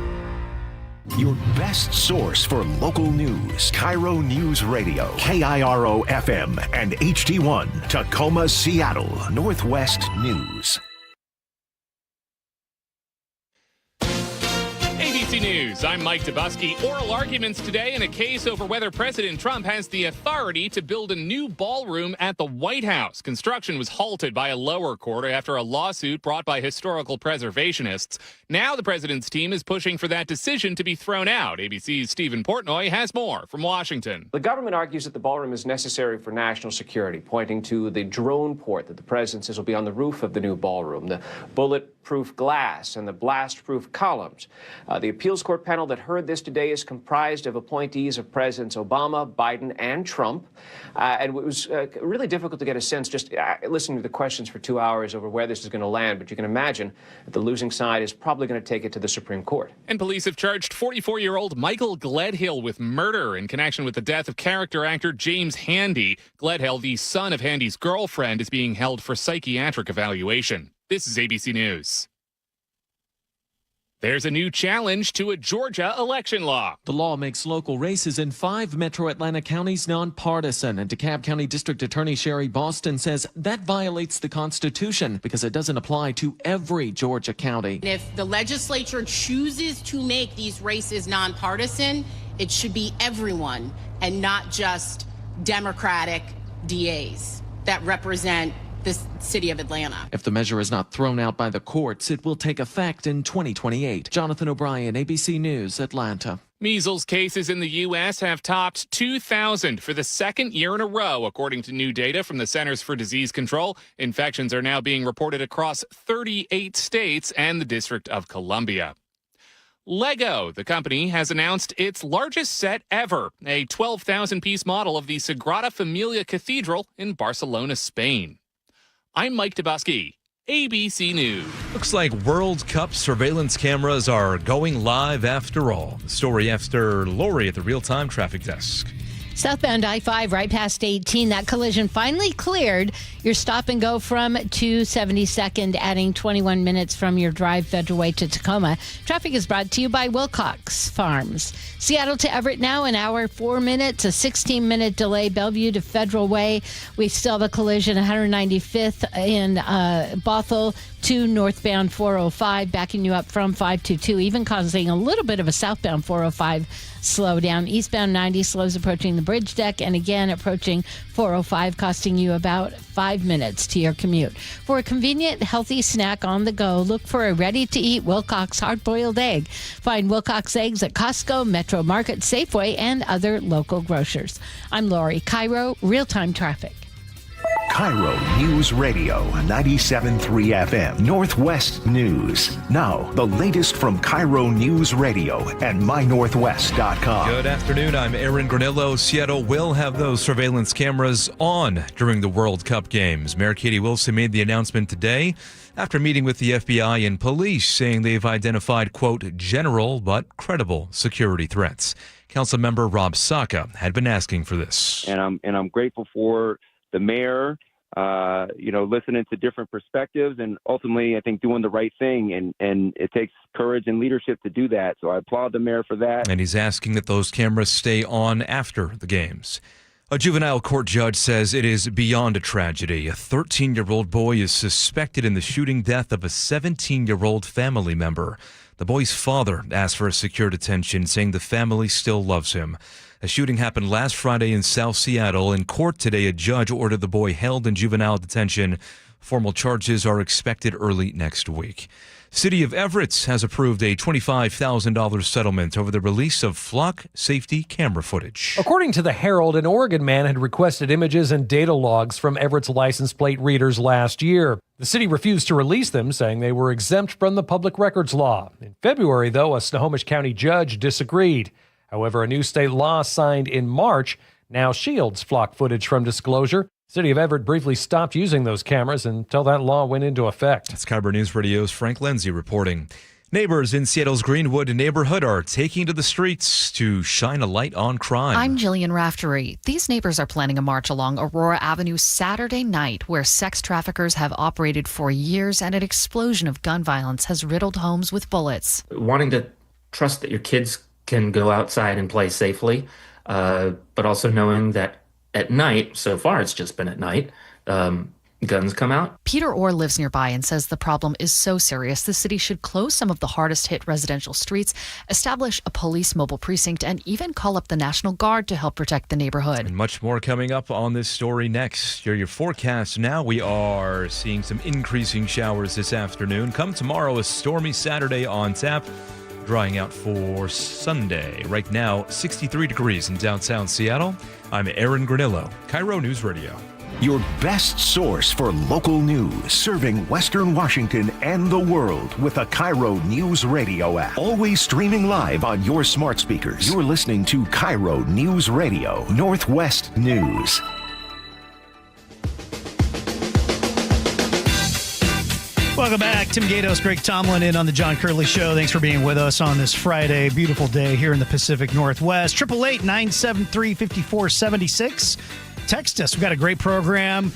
Your best source for local news. KIRO News Radio. KIRO FM and HD1. Tacoma, Seattle. Northwest News. ABC News, I'm Mike Dubusky. Oral arguments today in a case over whether President Trump has the authority to build a new ballroom at the White House. Construction was halted by a lower court after a lawsuit brought by historical preservationists. Now the president's team is pushing for that decision to be thrown out. ABC's Stephen Portnoy has more from Washington. The government argues that the ballroom is necessary for national security, pointing to the drone port that the president says will be on the roof of the new ballroom, the bulletproof glass and the blast-proof columns. The appeals court panel that heard this today is comprised of appointees of Presidents Obama, Biden, and Trump. And it was really difficult to get a sense just listening to the questions for 2 hours over where this is going to land. But you can imagine that the losing side is probably going to take it to the Supreme Court. And police have charged 44-year-old Michael Gledhill with murder in connection with the death of character actor James Handy. Gledhill, the son of Handy's girlfriend, is being held for psychiatric evaluation. This is ABC News. There's a new challenge to a Georgia election law. The law makes local races in 5 metro Atlanta counties nonpartisan, and DeKalb County District Attorney Sherry Boston says that violates the Constitution because it doesn't apply to every Georgia county. If the legislature chooses to make these races nonpartisan, it should be everyone and not just Democratic DAs that represent the city of Atlanta. If the measure is not thrown out by the courts, it will take effect in 2028. Jonathan O'Brien, ABC News, Atlanta. Measles cases in the U.S. have topped 2,000 for the second year in a row, according to new data from the Centers for Disease Control. Infections are now being reported across 38 states and the District of Columbia. Lego, the company, has announced its largest set ever, a 12,000-piece model of the Sagrada Familia Cathedral in Barcelona, Spain. I'm Mike Dubusky, ABC News. Looks like World Cup surveillance cameras are going live after all. The story after Lori at the real-time traffic desk. Southbound I-5 right past 18. That collision finally cleared. Your stop and go from 272nd, adding 21 minutes from your drive Federal Way to Tacoma. Traffic is brought to you by Wilcox Farms. Seattle to Everett now, an hour, 4 minutes, a 16-minute delay. Bellevue to Federal Way. We still have a collision, 195th in Bothell to northbound 405, backing you up from 522, even causing a little bit of a southbound 405 slowdown. Eastbound 90 slows approaching the bridge deck, and again approaching 405, costing you about 5 minutes to your commute. For a convenient, healthy snack on the go, look for a ready-to-eat Wilcox hard-boiled egg. Find Wilcox eggs at Costco, Metro Market, Safeway, and other local grocers. I'm Lori. KIRO, real-time traffic. KIRO News Radio 97.3 FM Northwest News. Now, the latest from KIRO News Radio and mynorthwest.com. Good afternoon. I'm Aaron Granillo. Seattle will have those surveillance cameras on during the World Cup games. Mayor Katie Wilson made the announcement today after meeting with the FBI and police, saying they've identified, quote, general but credible security threats. Councilmember Rob Saka had been asking for this. And I'm grateful for the mayor, listening to different perspectives and ultimately, I think, doing the right thing. And it takes courage and leadership to do that. So I applaud the mayor for that. And he's asking that those cameras stay on after the games. A juvenile court judge says it is beyond a tragedy. A 13-year-old boy is suspected in the shooting death of a 17-year-old family member. The boy's father asked for a secure detention, saying the family still loves him. A shooting happened last Friday in South Seattle. In court today, a judge ordered the boy held in juvenile detention. Formal charges are expected early next week. City of Everett has approved a $25,000 settlement over the release of flock safety camera footage. According to the Herald, an Oregon man had requested images and data logs from Everett's license plate readers last year. The city refused to release them, saying they were exempt from the public records law. In February, though, a Snohomish County judge disagreed. However, a new state law signed in March now shields flock footage from disclosure. City of Everett briefly stopped using those cameras until that law went into effect. That's KIRO News Radio's Frank Lindsay reporting. Neighbors in Seattle's Greenwood neighborhood are taking to the streets to shine a light on crime. I'm Jillian Raftery. These neighbors are planning a march along Aurora Avenue Saturday night, where sex traffickers have operated for years and an explosion of gun violence has riddled homes with bullets. Wanting to trust that your kids can go outside and play safely, but also knowing that at night, so far it's just been at night, guns come out. Peter Orr lives nearby and says the problem is so serious the city should close some of the hardest hit residential streets, establish a police mobile precinct, and even call up the National Guard to help protect the neighborhood. And much more coming up on this story next. Here are your forecasts now. We are seeing some increasing showers this afternoon. Come tomorrow, a stormy Saturday on tap. Drying out for Sunday. Right now, 63 degrees in downtown Seattle. I'm Aaron Granillo, KIRO News Radio. Your best source for local news, serving Western Washington and the world with a KIRO News Radio app. Always streaming live on your smart speakers. You're listening to KIRO News Radio, Northwest News. Welcome back. Tim Gatos, Greg Tomlin in on the John Curley Show. Thanks for being with us on this Friday. Beautiful day here in the Pacific Northwest. 888-973-5476. Text us. We've got a great program.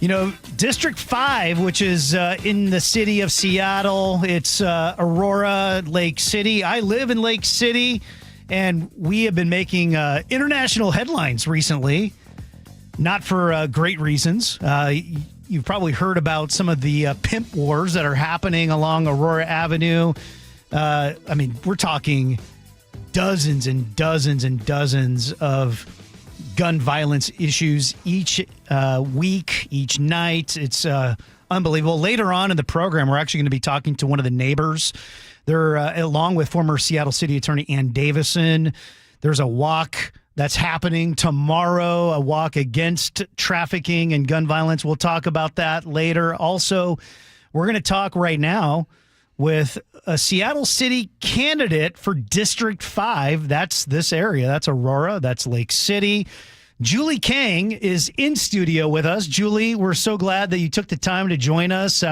You know, District 5, which is in the city of Seattle. It's Aurora, Lake City. I live in Lake City, and we have been making international headlines recently. Not for great reasons. You've probably heard about some of the pimp wars that are happening along Aurora Avenue. I mean, we're talking dozens and dozens and dozens of gun violence issues each week, each night. It's unbelievable. Later on in the program, we're actually going to be talking to one of the neighbors. They're along with former Seattle City Attorney Ann Davison. There's a walk that's happening tomorrow, a walk against trafficking and gun violence. We'll talk about that later. Also, we're going to talk right now with a Seattle City candidate for District 5. That's this area. That's Aurora. That's Lake City. Julie Kang is in studio with us. Julie, we're so glad that you took the time to join us.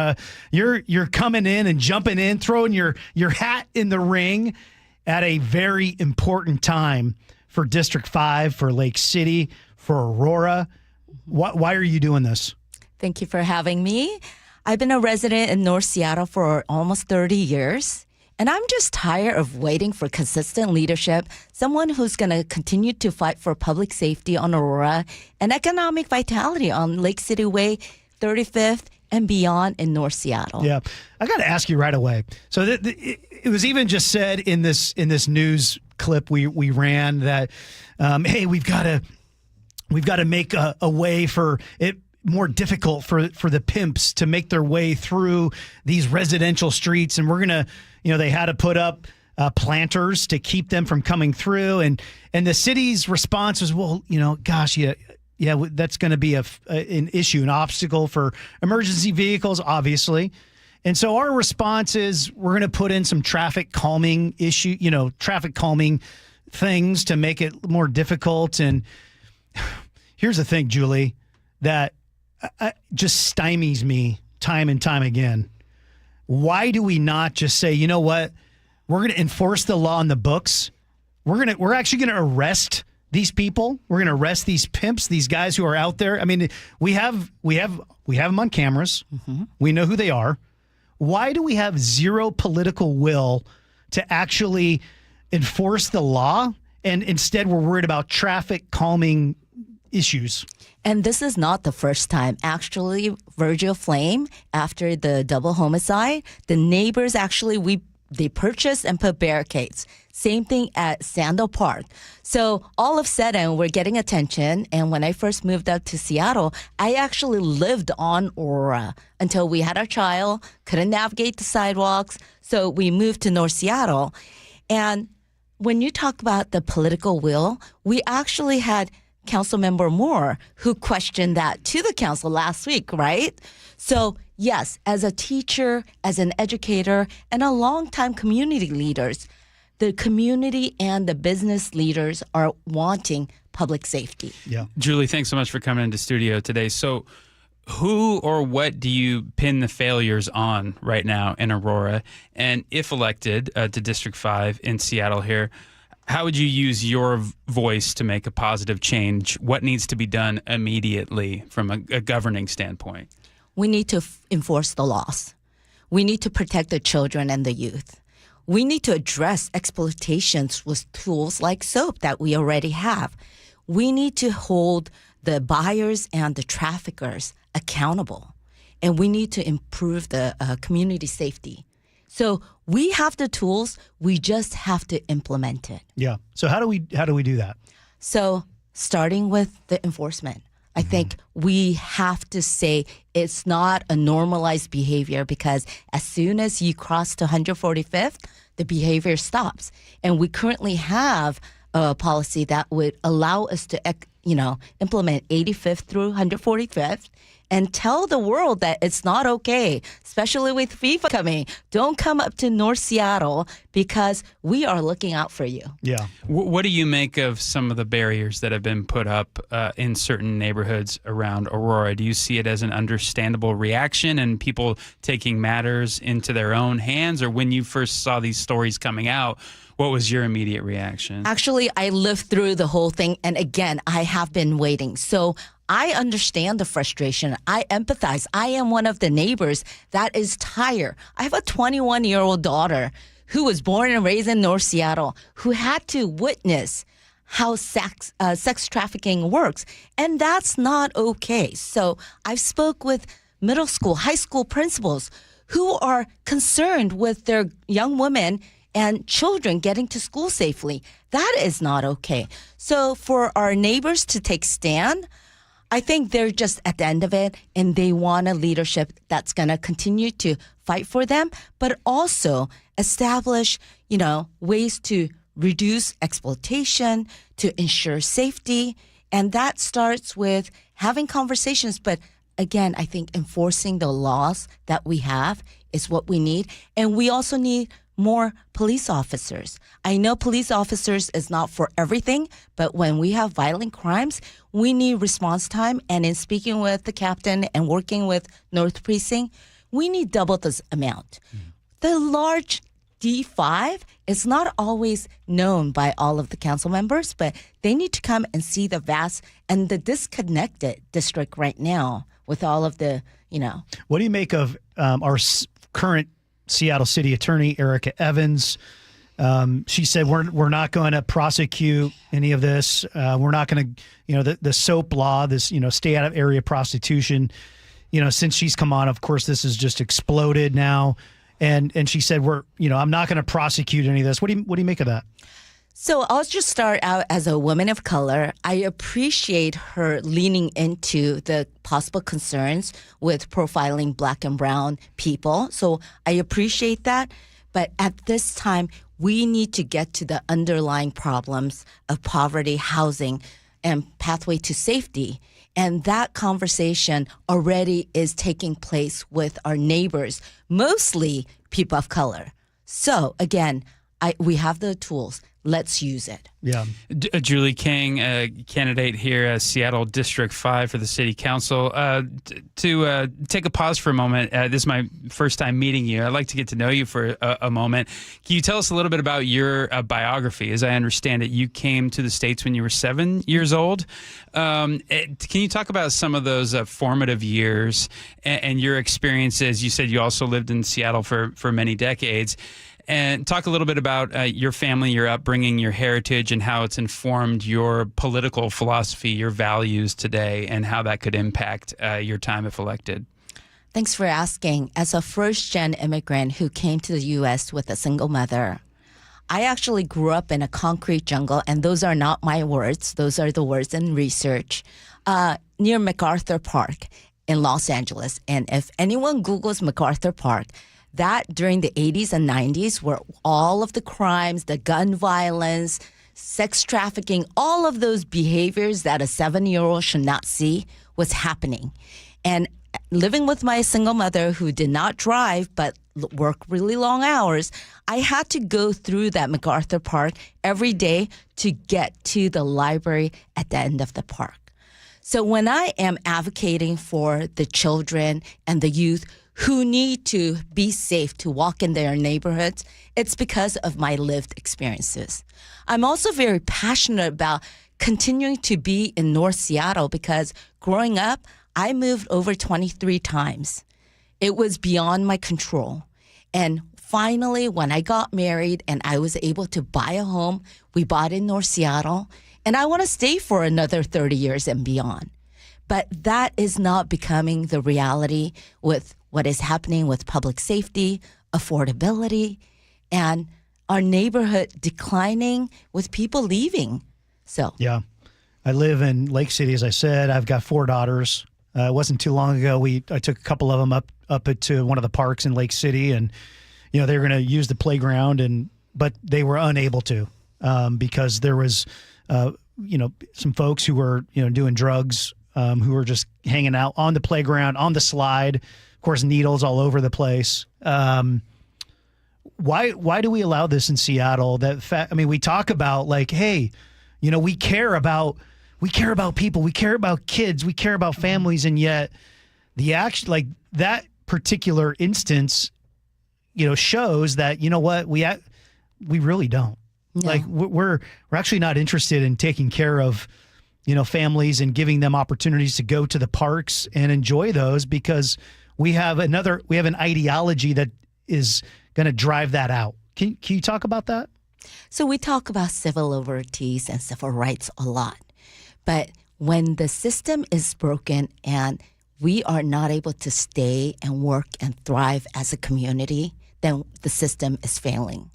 You're coming in and jumping in, throwing your hat in the ring at a very important time for District 5, for Lake City, for Aurora. Why are you doing this? Thank you for having me. I've been a resident in North Seattle for almost 30 years, and I'm just tired of waiting for consistent leadership, someone who's going to continue to fight for public safety on Aurora and economic vitality on Lake City Way, 35th, and beyond in North Seattle. Yeah, I got to ask you right away. So it was even just said in this news clip we ran that, hey, we've got to make a way for it more difficult for the pimps to make their way through these residential streets, and we're gonna, they had to put up planters to keep them from coming through, and the city's response was, well, gosh, yeah, that's going to be an issue, an obstacle for emergency vehicles, obviously. And so our response is we're going to put in some traffic calming traffic calming things to make it more difficult. And here's the thing, Julie, that just stymies me time and time again. Why do we not just say, you know what, we're going to enforce the law on the books. We're actually going to arrest these people. We're going to arrest these pimps, these guys who are out there. I mean, we have them on cameras. Mm-hmm. We know who they are. Why do we have zero political will to actually enforce the law? And instead, we're worried about traffic calming issues. And this is not the first time. Actually, Virgil Flame, after the double homicide, the neighbors actually, we they purchased and put barricades. Same thing at Sandal Park. So all of a sudden, we're getting attention. And when I first moved up to Seattle, I actually lived on Aurora until we had our child, couldn't navigate the sidewalks. So we moved to North Seattle. And when you talk about the political will, we actually had Councilmember Moore who questioned that to the council last week, right? So yes, as a teacher, as an educator, and a longtime community leaders, the community and the business leaders are wanting public safety. Yeah. Julie, thanks so much for coming into studio today. So who or what do you pin the failures on right now in Aurora? And if elected to District 5 in Seattle here, how would you use your voice to make a positive change? What needs to be done immediately from a governing standpoint? We need to enforce the laws. We need to protect the children and the youth. We need to address exploitations with tools like SOAP that we already have. We need to hold the buyers and the traffickers accountable. And we need to improve the community safety. So we have the tools, we just have to implement it. Yeah. So how do we do that? So starting with the enforcement. I think we have to say it's not a normalized behavior, because as soon as you cross to 145th, the behavior stops. And we currently have a policy that would allow us to, implement 85th through 145th and tell the world that it's not okay, especially with FIFA coming. Don't come up to North Seattle because we are looking out for you. Yeah. What do you make of some of the barriers that have been put up in certain neighborhoods around Aurora? Do you see it as an understandable reaction and people taking matters into their own hands? Or when you first saw these stories coming out, what was your immediate reaction? Actually, I lived through the whole thing. And again, I have been waiting. So I understand the frustration. I empathize. I am one of the neighbors that is tired. I have a 21-year-old daughter who was born and raised in North Seattle, who had to witness how sex trafficking works. And that's not okay. So I've spoke with middle school, high school principals who are concerned with their young women and children getting to school safely. That is not okay. So for our neighbors to take stand, I think they're just at the end of it, and they want a leadership that's going to continue to fight for them, but also establish, ways to reduce exploitation, to ensure safety. And that starts with having conversations. But again, I think enforcing the laws that we have is what we need. And we also need more police officers. I know police officers is not for everything, but when we have violent crimes, we need response time. And in speaking with the captain and working with North Precinct, we need double this amount. The large D5 is not always known by all of the council members, but they need to come and see the vast and the disconnected district right now with all of the, What do you make of our current Seattle City Attorney, Erica Evans? She said, we're not going to prosecute any of this. We're not going to, the SOAP law, this, stay out of area prostitution, since she's come on, of course, this has just exploded now. And she said, I'm not going to prosecute any of this. What do you make of that? So I'll just start out as a woman of color. I appreciate her leaning into the possible concerns with profiling Black and brown people. So I appreciate that. But at this time, we need to get to the underlying problems of poverty, housing, and pathway to safety. And that conversation already is taking place with our neighbors, mostly people of color. So again, we have the tools. Let's use it. Yeah. Julie King, candidate here at Seattle District 5 for the City Council. To take a pause for a moment, this is my first time meeting you. I'd like to get to know you for a moment. Can you tell us a little bit about your biography? As I understand it, you came to the States when you were 7 years old. Can you talk about some of those formative years and your experiences? You said you also lived in Seattle for many decades. And talk a little bit about your family, your upbringing, your heritage, and how it's informed your political philosophy, your values today, and how that could impact your time if elected. Thanks for asking. As a first-gen immigrant who came to the U.S. with a single mother, I actually grew up in a concrete jungle, and those are not my words. Those are the words in research, near MacArthur Park in Los Angeles. And if anyone Googles MacArthur Park, that during the 80s and 90s were all of the crimes, the gun violence, sex trafficking, all of those behaviors that a 7-year-old should not see was happening. And living with my single mother who did not drive but worked really long hours, I had to go through that MacArthur Park every day to get to the library at the end of the park. So when I am advocating for the children and the youth who need to be safe to walk in their neighborhoods, it's because of my lived experiences. I'm also very passionate about continuing to be in North Seattle because growing up, I moved over 23 times. It was beyond my control. And finally, when I got married and I was able to buy a home, we bought in North Seattle, and I want to stay for another 30 years and beyond. But that is not becoming the reality with what is happening with public safety, affordability, and our neighborhood declining with people leaving. So yeah, I live in Lake City, as I said. I've got 4 daughters. It wasn't too long ago. I took a couple of them up to one of the parks in Lake City, and they were going to use the playground, but they were unable to because there was some folks who were doing drugs, who were just hanging out on the playground, on the slide. Of course, needles all over the place. Why do we allow this in Seattle? We talk about like, hey, we care about people, we care about kids, we care about families, and yet the action, like that particular instance, shows that what we really don't. No. Like we're actually not interested in taking care of families and giving them opportunities to go to the parks and enjoy those because we have an ideology that is going to drive that out. Can you talk about that? So we talk about civil liberties and civil rights a lot. But when the system is broken and we are not able to stay and work and thrive as a community, then the system is failing.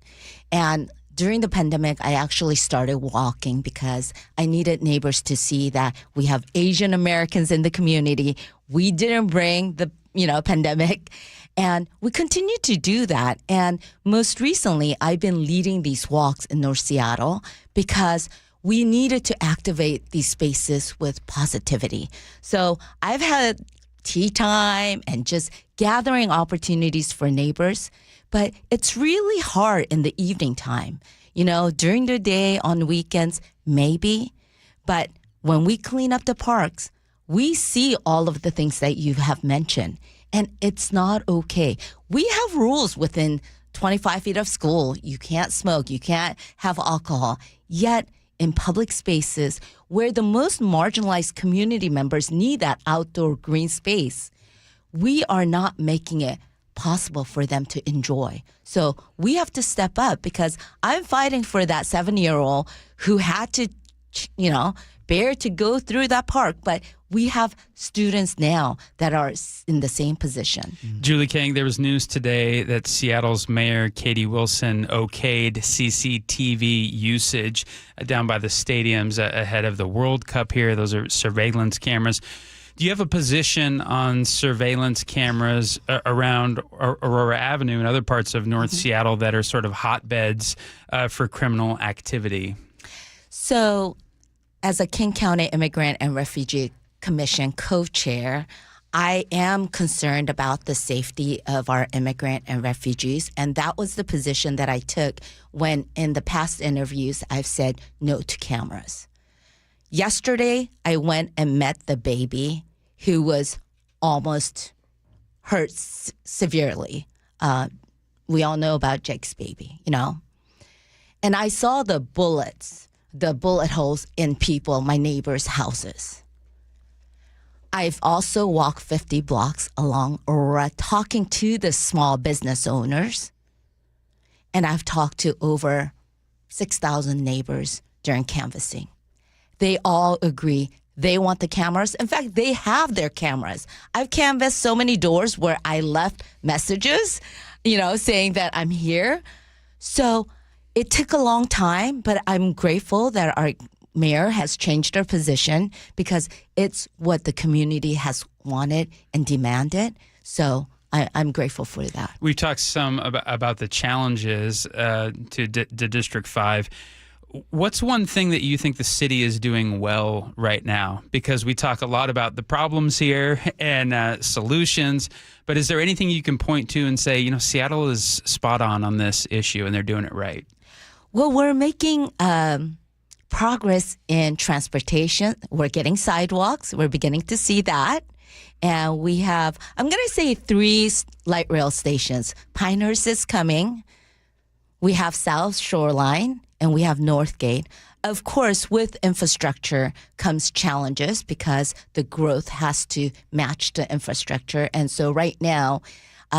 And during the pandemic, I actually started walking because I needed neighbors to see that we have Asian Americans in the community. We didn't bring the pandemic, and we continue to do that. And most recently, I've been leading these walks in North Seattle because we needed to activate these spaces with positivity. So I've had tea time and just gathering opportunities for neighbors, but it's really hard in the evening time. During the day, on weekends, maybe, but when we clean up the parks, we see all of the things that you have mentioned, and it's not okay. We have rules within 25 feet of school. You can't smoke, you can't have alcohol, yet in public spaces where the most marginalized community members need that outdoor green space, we are not making it possible for them to enjoy. So we have to step up because I'm fighting for that 7-year-old who had to, bear to go through that park, but we have students now that are in the same position. Julie Kang, there was news today that Seattle's Mayor Katie Wilson okayed CCTV usage down by the stadiums ahead of the World Cup here. Those are surveillance cameras. Do you have a position on surveillance cameras around Aurora Avenue and other parts of North Seattle that are sort of hotbeds for criminal activity? So, as a King County Immigrant and Refugee Commission co-chair, I am concerned about the safety of our immigrant and refugees, and that was the position that I took when in the past interviews I've said no to cameras. Yesterday, I went and met the baby who was almost hurt severely. We all know about Jake's baby, And I saw the bullet holes in my neighbors' houses. I've also walked 50 blocks along Aurora talking to the small business owners, and I've talked to over 6,000 neighbors during canvassing. They all agree They want the cameras. In fact, they have their cameras. I've canvassed so many doors where I left messages, saying that I'm here. So it took a long time, but I'm grateful that our mayor has changed her position because it's what the community has wanted and demanded. So I'm grateful for that. We've talked some about the challenges to District 5. What's one thing that you think the city is doing well right now? Because we talk a lot about the problems here and solutions, but is there anything you can point to and say, Seattle is spot on this issue and they're doing it right? Well, we're making progress in transportation. We're getting sidewalks. We're beginning to see that. And we have, I'm going to say 3 light rail stations. Pinehurst is coming. We have South Shoreline and we have Northgate. Of course, with infrastructure comes challenges because the growth has to match the infrastructure. And so right now,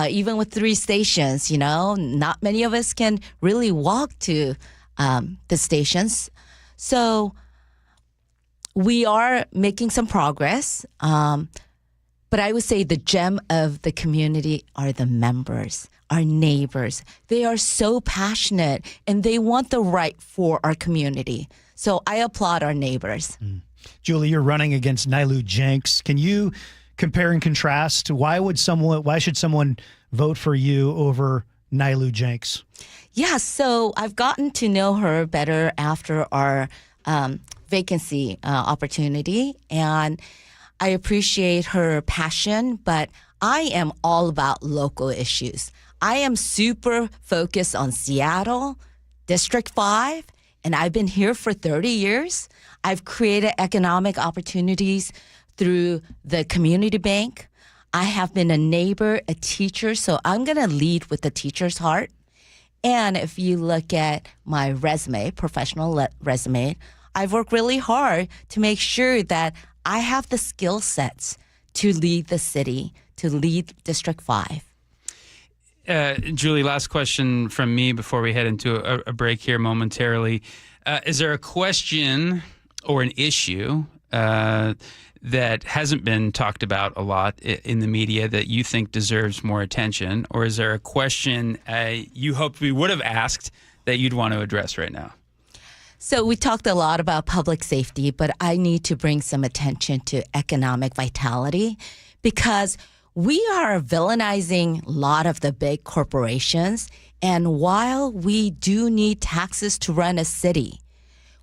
even with 3 stations, not many of us can really walk to the stations. So we are making some progress. But I would say the gem of the community are the members, our neighbors. They are so passionate and they want the right for our community. So I applaud our neighbors. Julie, you're running against Nailu Jenks. Can you compare and contrast? Why should someone vote for you over Nailu Jenks? Yeah, so I've gotten to know her better after our vacancy opportunity, and I appreciate her passion, but I am all about local issues. I am super focused on Seattle, District 5, and I've been here for 30 years. I've created economic opportunities through the community bank. I have been a neighbor, a teacher, so I'm going to lead with the teacher's heart. And if you look at my resume, professional resume, I've worked really hard to make sure that I have the skill sets to lead the city, to lead District 5. Julie, last question from me before we head into a break here momentarily. Is there a question or an issue that hasn't been talked about a lot in the media that you think deserves more attention? Or is there a question you hoped we would have asked that you'd want to address right now? So we talked a lot about public safety, but I need to bring some attention to economic vitality because we are villainizing a lot of the big corporations. And while we do need taxes to run a city,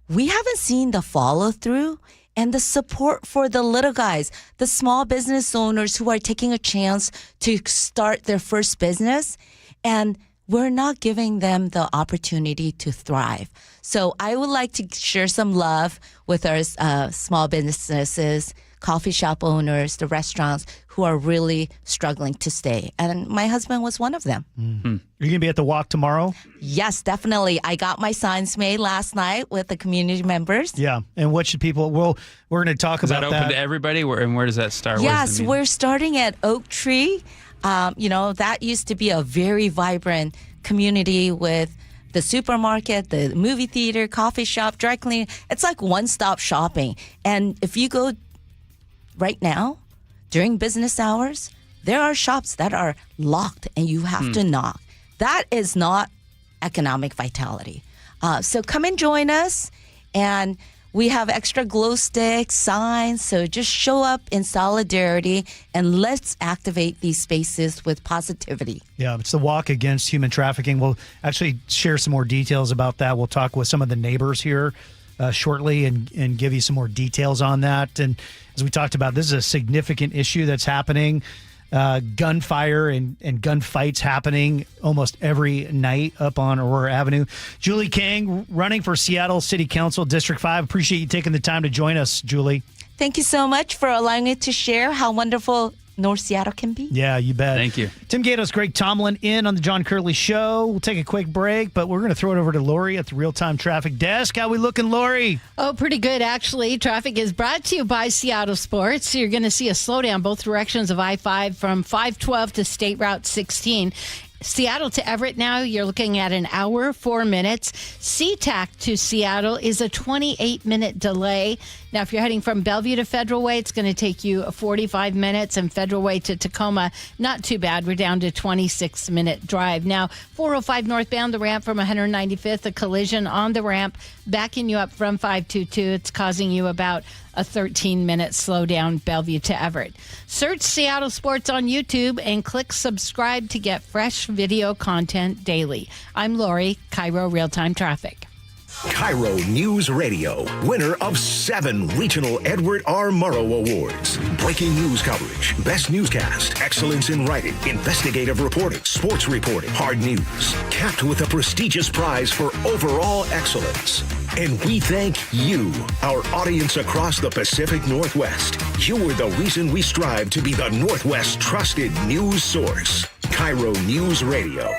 we haven't seen the follow through and the support for the little guys, the small business owners who are taking a chance to start their first business. And we're not giving them the opportunity to thrive. So I would like to share some love with our small businesses, coffee shop owners, the restaurants who are really struggling to stay. And my husband was one of them. Mm-hmm. Are you going to be at the walk tomorrow? Yes, definitely. I got my signs made last night with the community members. Yeah. And what should people, we're going to talk about that. Is that open to everybody? And where does that start? Yes, we're starting at Oak Tree. That used to be a very vibrant community with the supermarket, the movie theater, coffee shop, dry cleaning. It's like one-stop shopping. And if you go right now, during business hours, there are shops that are locked and you have to knock. That is not economic vitality. So come and join us. And we have extra glow sticks, signs. So just show up in solidarity and let's activate these spaces with positivity. Yeah, it's the walk against human trafficking. We'll actually share some more details about that. We'll talk with some of the neighbors here shortly and give you some more details on that. And as we talked about, this is a significant issue that's happening. Gunfire and gunfights happening almost every night up on Aurora Avenue. Julie Kang, running for Seattle City Council, District 5. Appreciate you taking the time to join us, Julie. Thank you so much for allowing me to share how wonderful North Seattle can be. Yeah, you bet. Thank you. Tim Gatos, Greg Tomlin in on the John Curley Show. We'll take a quick break, but we're going to throw it over to Lori at the Real-Time Traffic Desk. How we looking, Lori? Oh, pretty good, actually. Traffic is brought to you by Seattle Sports. You're going to see a slowdown both directions of I-5 from 512 to State Route 16. Seattle to Everett now, you're looking at an hour, 4 minutes. SeaTac to Seattle is a 28-minute delay. Now, if you're heading from Bellevue to Federal Way, it's going to take you 45 minutes, and Federal Way to Tacoma, not too bad. We're down to 26-minute drive. Now, 405 northbound, the ramp from 195th, a collision on the ramp, backing you up from 522. It's causing you about a 13-minute slowdown, Bellevue to Everett. Search Seattle Sports on YouTube and click subscribe to get fresh video content daily. I'm Lori, KIRO Real-Time Traffic. KIRO News Radio, winner of 7 regional Edward R. Murrow Awards. Breaking news coverage, best newscast, excellence in writing, investigative reporting, sports reporting, hard news. Capped with a prestigious prize for overall excellence. And we thank you, our audience across the Pacific Northwest. You are the reason we strive to be the Northwest's trusted news source. KIRO News Radio,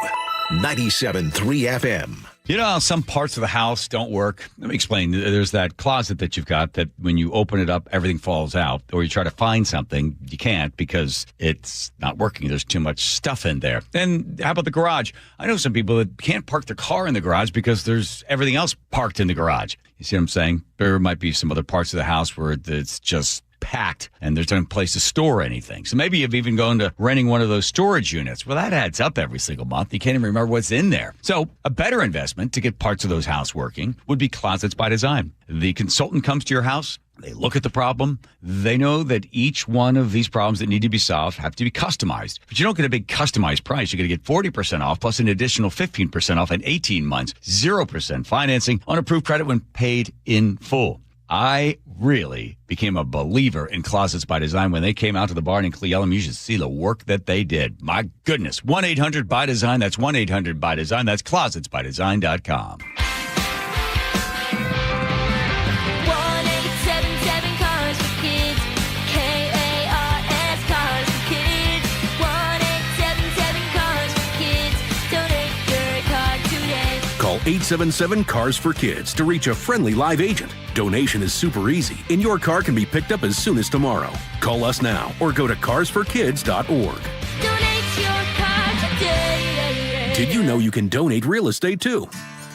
97.3 FM. You know how some parts of the house don't work? Let me explain. There's that closet that you've got that when you open it up, everything falls out. Or you try to find something, you can't because it's not working. There's too much stuff in there. And how about the garage? I know some people that can't park their car in the garage because there's everything else parked in the garage. You see what I'm saying? There might be some other parts of the house where it's just packed and there's no place to store anything. So maybe you've even gone to renting one of those storage units. Well, that adds up every single month. You can't even remember what's in there. So a better investment to get parts of those house working would be Closets by Design. The consultant comes to your house. They look at the problem. They know that each one of these problems that need to be solved have to be customized. But you don't get a big customized price. You're going to get 40% off plus an additional 15% off in 18 months, 0% financing on approved credit when paid in full. I really became a believer in Closets by Design when they came out to the barn in Cle Elum. You should see the work that they did. My goodness. 1-800-BY-DESIGN. That's 1-800-BY-DESIGN. That's closetsbydesign.com. 1-877 Cars for Kids. KARS Cars for Kids. 1-877 Cars for Kids. Donate your car today. Call 877 Cars for Kids to reach a friendly live agent. Donation is super easy, and your car can be picked up as soon as tomorrow. Call us now or go to carsforkids.org. Donate your car today. Did you know you can donate real estate too?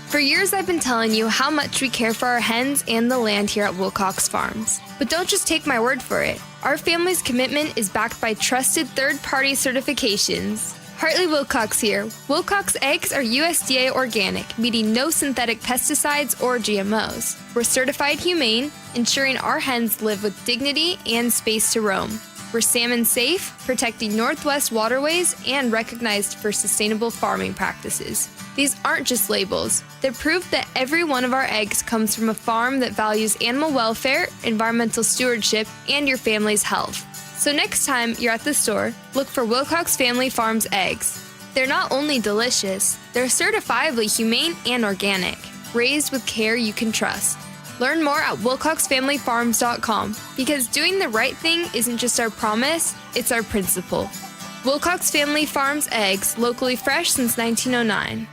For years, I've been telling you how much we care for our hens and the land here at Wilcox Farms. But don't just take my word for it. Our family's commitment is backed by trusted third-party certifications. Hartley Wilcox here. Wilcox eggs are USDA organic, meaning no synthetic pesticides or GMOs. We're certified humane, ensuring our hens live with dignity and space to roam. We're salmon safe, protecting Northwest waterways, and recognized for sustainable farming practices. These aren't just labels. They're proof that every one of our eggs comes from a farm that values animal welfare, environmental stewardship, and your family's health. So next time you're at the store, look for Wilcox Family Farms eggs. They're not only delicious, they're certifiably humane and organic, raised with care you can trust. Learn more at wilcoxfamilyfarms.com because doing the right thing isn't just our promise, it's our principle. Wilcox Family Farms eggs, locally fresh since 1909.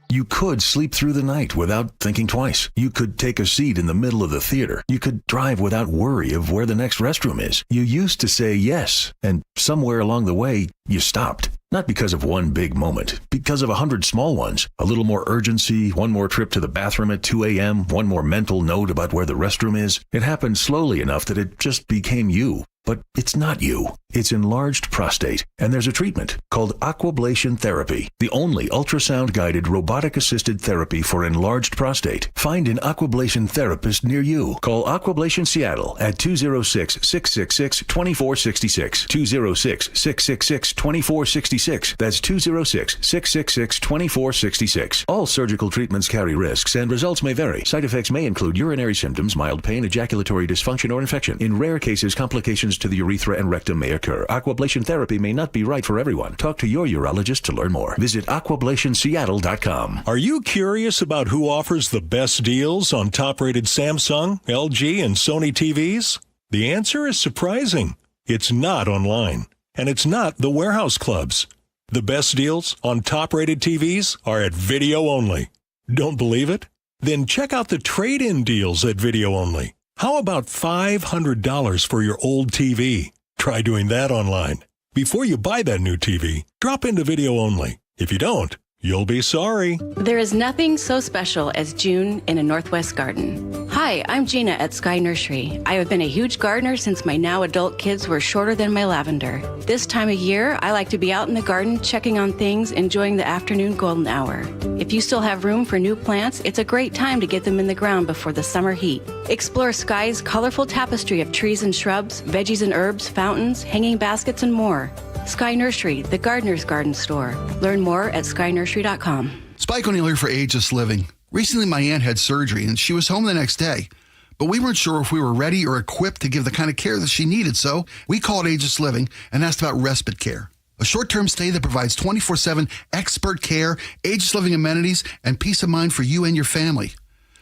You could sleep through the night without thinking twice. You could take a seat in the middle of the theater. You could drive without worry of where the next restroom is. You used to say yes, and somewhere along the way, you stopped. Not because of one big moment, because of 100 small ones. A little more urgency, one more trip to the bathroom at 2 a.m., one more mental note about where the restroom is. It happened slowly enough that it just became you. But it's not you. It's enlarged prostate, and there's a treatment called aquablation therapy, the only ultrasound-guided robotic-assisted therapy for enlarged prostate. Find an aquablation therapist near you. Call Aquablation Seattle at 206-666-2466, 206-666-2466. That's 206-666-2466. All surgical treatments carry risks, and results may vary. Side effects may include urinary symptoms, mild pain, ejaculatory dysfunction, or infection. In rare cases, complications to the urethra and rectum may occur. Aquablation therapy may not be right for everyone. Talk to your urologist to learn more. Visit aquablationseattle.com. Are you curious about who offers the best deals on top-rated Samsung, LG, and Sony TVs? The answer is surprising. It's not online, and it's not the warehouse clubs. The best deals on top-rated TVs are at Video Only. Don't believe it? Then check out the trade-in deals at Video Only. How about $500 for your old TV? Try doing that online. Before you buy that new TV, drop into Video Only. If you don't, You'll be sorry. There is nothing so special as June in a Northwest garden. Hi, I'm Gina at Sky Nursery. I have been a huge gardener since my now adult kids were shorter than my lavender. This time of year, I like to be out in the garden checking on things, enjoying the afternoon golden hour. If you still have room for new plants, it's a great time to get them in the ground before the summer heat. Explore Sky's colorful tapestry of trees and shrubs, veggies and herbs, fountains, hanging baskets, and more. Sky Nursery, the gardener's garden store. Learn more at skynursery.com. Spike O'Neill here for Ageless Living. Recently, my aunt had surgery and she was home the next day. But we weren't sure if we were ready or equipped to give the kind of care that she needed, so we called Ageless Living and asked about respite care. A short-term stay that provides 24/7 expert care, Ageless Living amenities, and peace of mind for you and your family.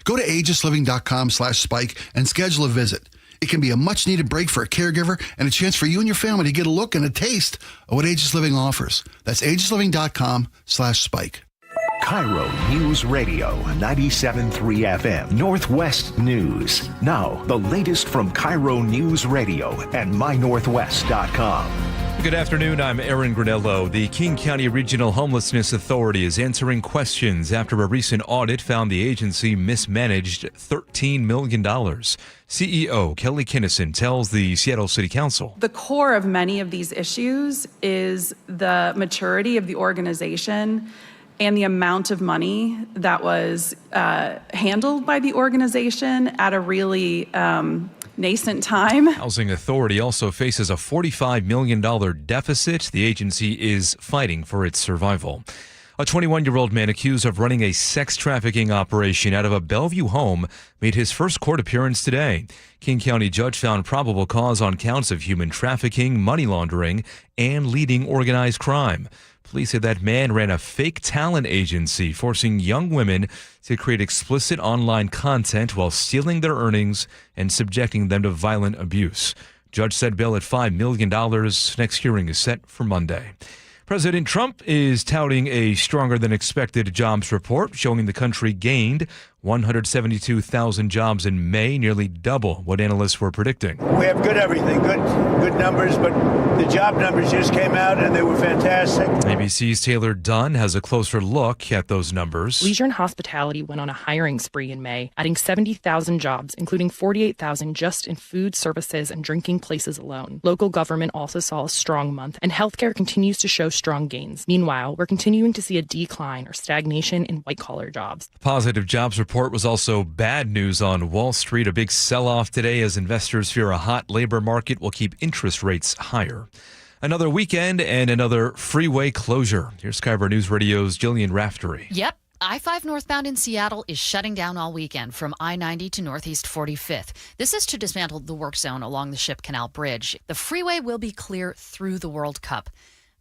Go to agelessliving.com/spike and schedule a visit. It can be a much-needed break for a caregiver and a chance for you and your family to get a look and a taste of what Ageless Living offers. That's agelessliving.com/spike. KIRO News Radio 97.3 FM Northwest News. Now, the latest from KIRO News Radio and mynorthwest.com. Good afternoon, I'm Aaron Granello. The King County Regional Homelessness Authority is answering questions after a recent audit found the agency mismanaged $13 million. CEO Kelly Kinnison tells the Seattle City Council. The core of many of these issues is the maturity of the organization and the amount of money that was handled by the organization at a really nascent time. Housing Authority also faces a $45 million deficit. The agency is fighting for its survival. A 21-year-old man accused of running a sex trafficking operation out of a Bellevue home made his first court appearance today. King County judge found probable cause on counts of human trafficking, money laundering, and leading organized crime. Police say that man ran a fake talent agency, forcing young women to create explicit online content while stealing their earnings and subjecting them to violent abuse. Judge set bail at $5 million. Next hearing is set for Monday. President Trump is touting a stronger than expected jobs report, showing the country gained 172,000 jobs in May, nearly double what analysts were predicting. We have good everything, good numbers, but the job numbers just came out and they were fantastic. ABC's Taylor Dunn has a closer look at those numbers. Leisure and hospitality went on a hiring spree in May, adding 70,000 jobs, including 48,000 just in food, services, and drinking places alone. Local government also saw a strong month, and healthcare continues to show strong gains. Meanwhile, we're continuing to see a decline or stagnation in white-collar jobs. The positive jobs report was also bad news on Wall Street. A big sell-off today as investors fear a hot labor market will keep interest rates higher. Another weekend and another freeway closure. Here's KIRO News Radio's Jillian Raftery. Yep. I-5 northbound in Seattle is shutting down all weekend from I-90 to Northeast 45th. This is to dismantle the work zone along the Ship Canal Bridge. The freeway will be clear through the World Cup.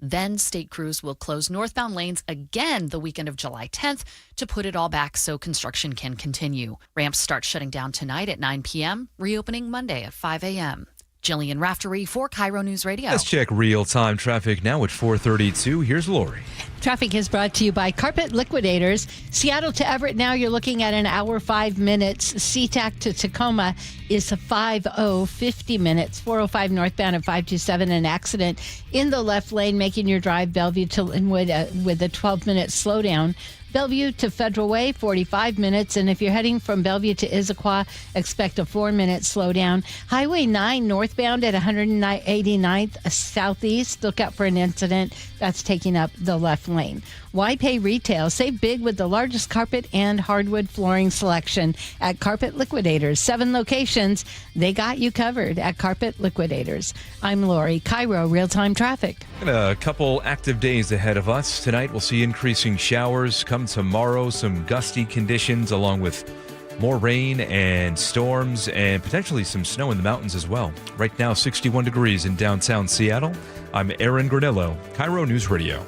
Then state crews will close northbound lanes again the weekend of July 10th to put it all back so construction can continue. Ramps start shutting down tonight at 9 p.m., reopening Monday at 5 a.m. Jillian Raftery for KIRO News Radio. Let's check real-time traffic now at 4:32. Here's Lori. Traffic is brought to you by Carpet Liquidators. Seattle to Everett now you're looking at an hour 5 minutes. SeaTac to Tacoma is 50 minutes. 405 northbound at 527, an accident in the left lane making your drive Bellevue to Linwood with a 12-minute slowdown. Bellevue to Federal Way, 45 minutes. And if you're heading from Bellevue to Issaquah, expect a 4-minute slowdown. Highway 9 northbound at 189th southeast. Look out for an incident that's taking up the left lane. Why pay retail? Save big with the largest carpet and hardwood flooring selection at Carpet Liquidators. 7 locations. They got you covered at Carpet Liquidators. I'm Lori, KIRO Real-Time Traffic. A couple active days ahead of us. Tonight we'll see increasing showers. Come tomorrow, some gusty conditions along with more rain and storms and potentially some snow in the mountains as well. Right now, 61 degrees in downtown Seattle. I'm Aaron Granello, KIRO News Radio.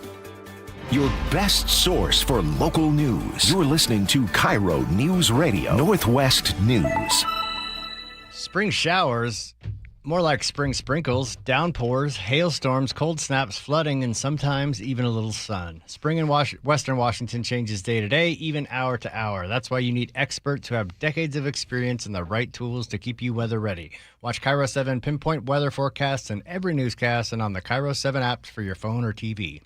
Your best source for local news. You're listening to KIRO News Radio, Northwest News. Spring showers, more like spring sprinkles, downpours, hailstorms, cold snaps, flooding, and sometimes even a little sun. Spring in Western Washington changes day to day, even hour to hour. That's why you need experts who have decades of experience and the right tools to keep you weather ready. Watch KIRO 7 pinpoint weather forecasts in every newscast and on the KIRO 7 apps for your phone or TV.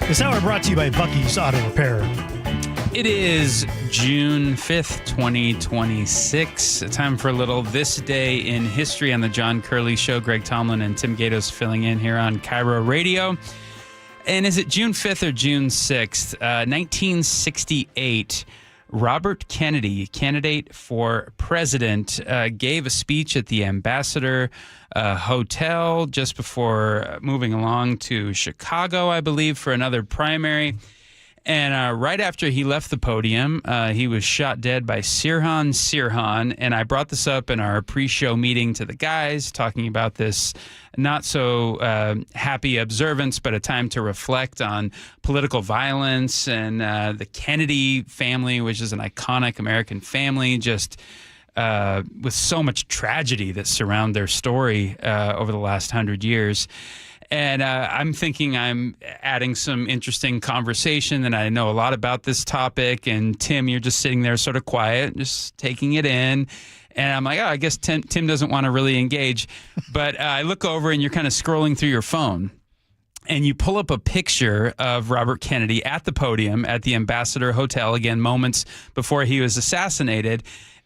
This hour brought to you by Bucky's Auto Repair. It is June 5th, 2026. Time for a little This Day in History on the John Curley Show. Greg Tomlin and Tim Gatos filling in here on KIRO Radio. And is it June 5th or June 6th? 1968, Robert Kennedy, candidate for president, gave a speech at the Ambassador Hotel just before moving along to Chicago, I believe, for another primary. And right after he left the podium, he was shot dead by Sirhan. And I brought this up in our pre-show meeting to the guys, talking about this not so happy observance, but a time to reflect on political violence and the Kennedy family, which is an iconic American family, just with so much tragedy that surround their story over the last 100 years. And I'm thinking I'm adding some interesting conversation, and I know a lot about this topic. And Tim, you're just sitting there sort of quiet, just taking it in. And I'm like, oh, I guess Tim doesn't want to really engage. But I look over, and you're kind of scrolling through your phone. And you pull up a picture of Robert Kennedy at the podium at the Ambassador Hotel, again, moments before he was assassinated.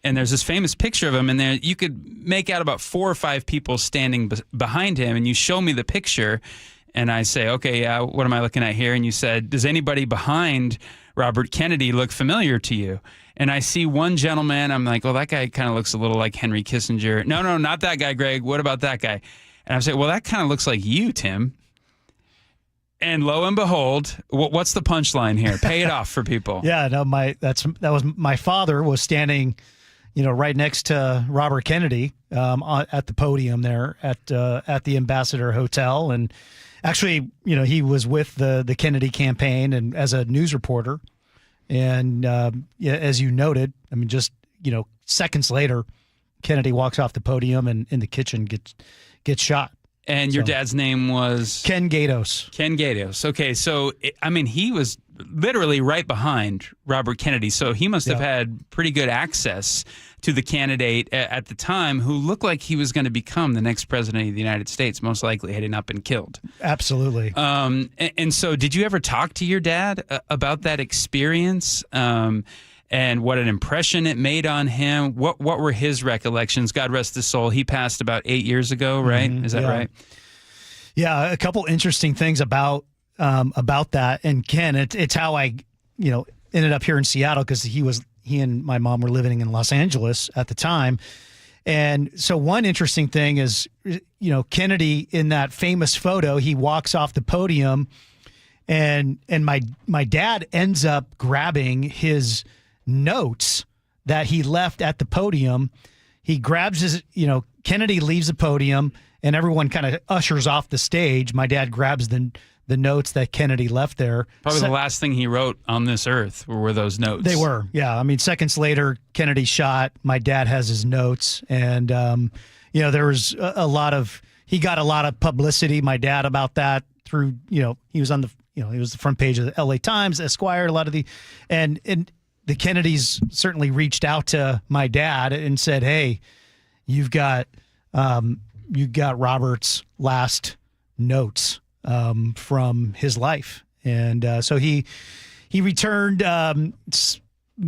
And there's this famous picture of him, and there you could make out about 4 or 5 people standing behind him. And you show me the picture, and I say, okay, what am I looking at here? And you said, does anybody behind Robert Kennedy look familiar to you? And I see one gentleman. I'm like, well, that guy kind of looks a little like Henry Kissinger. No, not that guy, Greg. What about that guy? And I say, well, that kind of looks like you, Tim. And lo and behold, what's the punchline here? Pay it off for people. Yeah, no, that was my father was standing, right next to Robert Kennedy at the podium there at the Ambassador Hotel. And actually, he was with the Kennedy campaign and as a news reporter. And as you noted, I mean, just, seconds later, Kennedy walks off the podium and in the kitchen gets shot. And your dad's name was? Ken Gatos. Ken Gatos. Okay, so, he was literally right behind Robert Kennedy, so he must have had pretty good access to the candidate at the time who looked like he was going to become the next president of the United States, most likely had he not been killed. Absolutely. And so did you ever talk to your dad about that experience? And what an impression it made on him. What were his recollections? God rest his soul. He passed about 8 years ago, right? Mm-hmm. Is that right? Yeah, a couple interesting things about that. And Ken, it's how I, ended up here in Seattle because he and my mom were living in Los Angeles at the time. And so one interesting thing is, Kennedy in that famous photo, he walks off the podium, and my dad ends up grabbing his notes that he left at the podium. He grabs his, Kennedy leaves the podium and everyone kind of ushers off the stage. My dad grabs the notes that Kennedy left there. Probably the last thing he wrote on this earth were those notes. They were, yeah. I mean, seconds later, Kennedy shot. My dad has his notes. And, there was he got a lot of publicity, my dad, about that through, he was on the, he was the front page of the LA Times, Esquire, a lot of and the Kennedys certainly reached out to my dad and said, hey, you got Robert's last notes from his life. And so he returned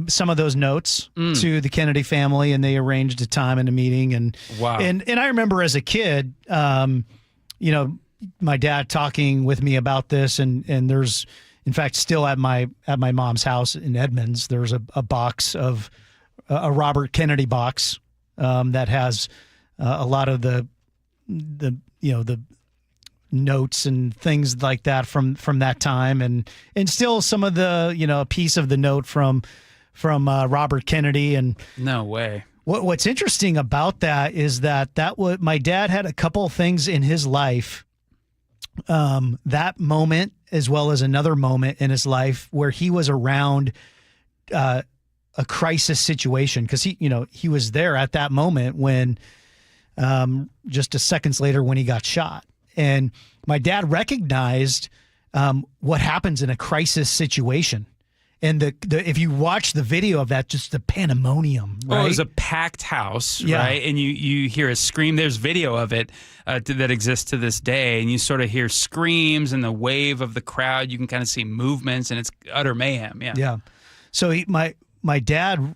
some of those notes to the Kennedy family, and they arranged a time and a meeting. And wow. And I remember as a kid, my dad talking with me about this, and there's, in fact, still at my mom's house in Edmonds, there's a box of a Robert Kennedy box that has a lot of the notes and things like that from that time, and still some of the a piece of the note from Robert Kennedy. And no way. What's interesting about that is that my dad had a couple of things in his life, that moment as well as another moment in his life where he was around a crisis situation, because he was there at that moment when just a seconds later when he got shot. And my dad recognized what happens in a crisis situation. And the if you watch the video of that, just the pandemonium, right? Oh, it was a packed house, Yeah. right? And you hear a scream. There's video of it that exists to this day, and you sort of hear screams and the wave of the crowd. You can kind of see movements, and it's utter mayhem. Yeah. Yeah. So my dad,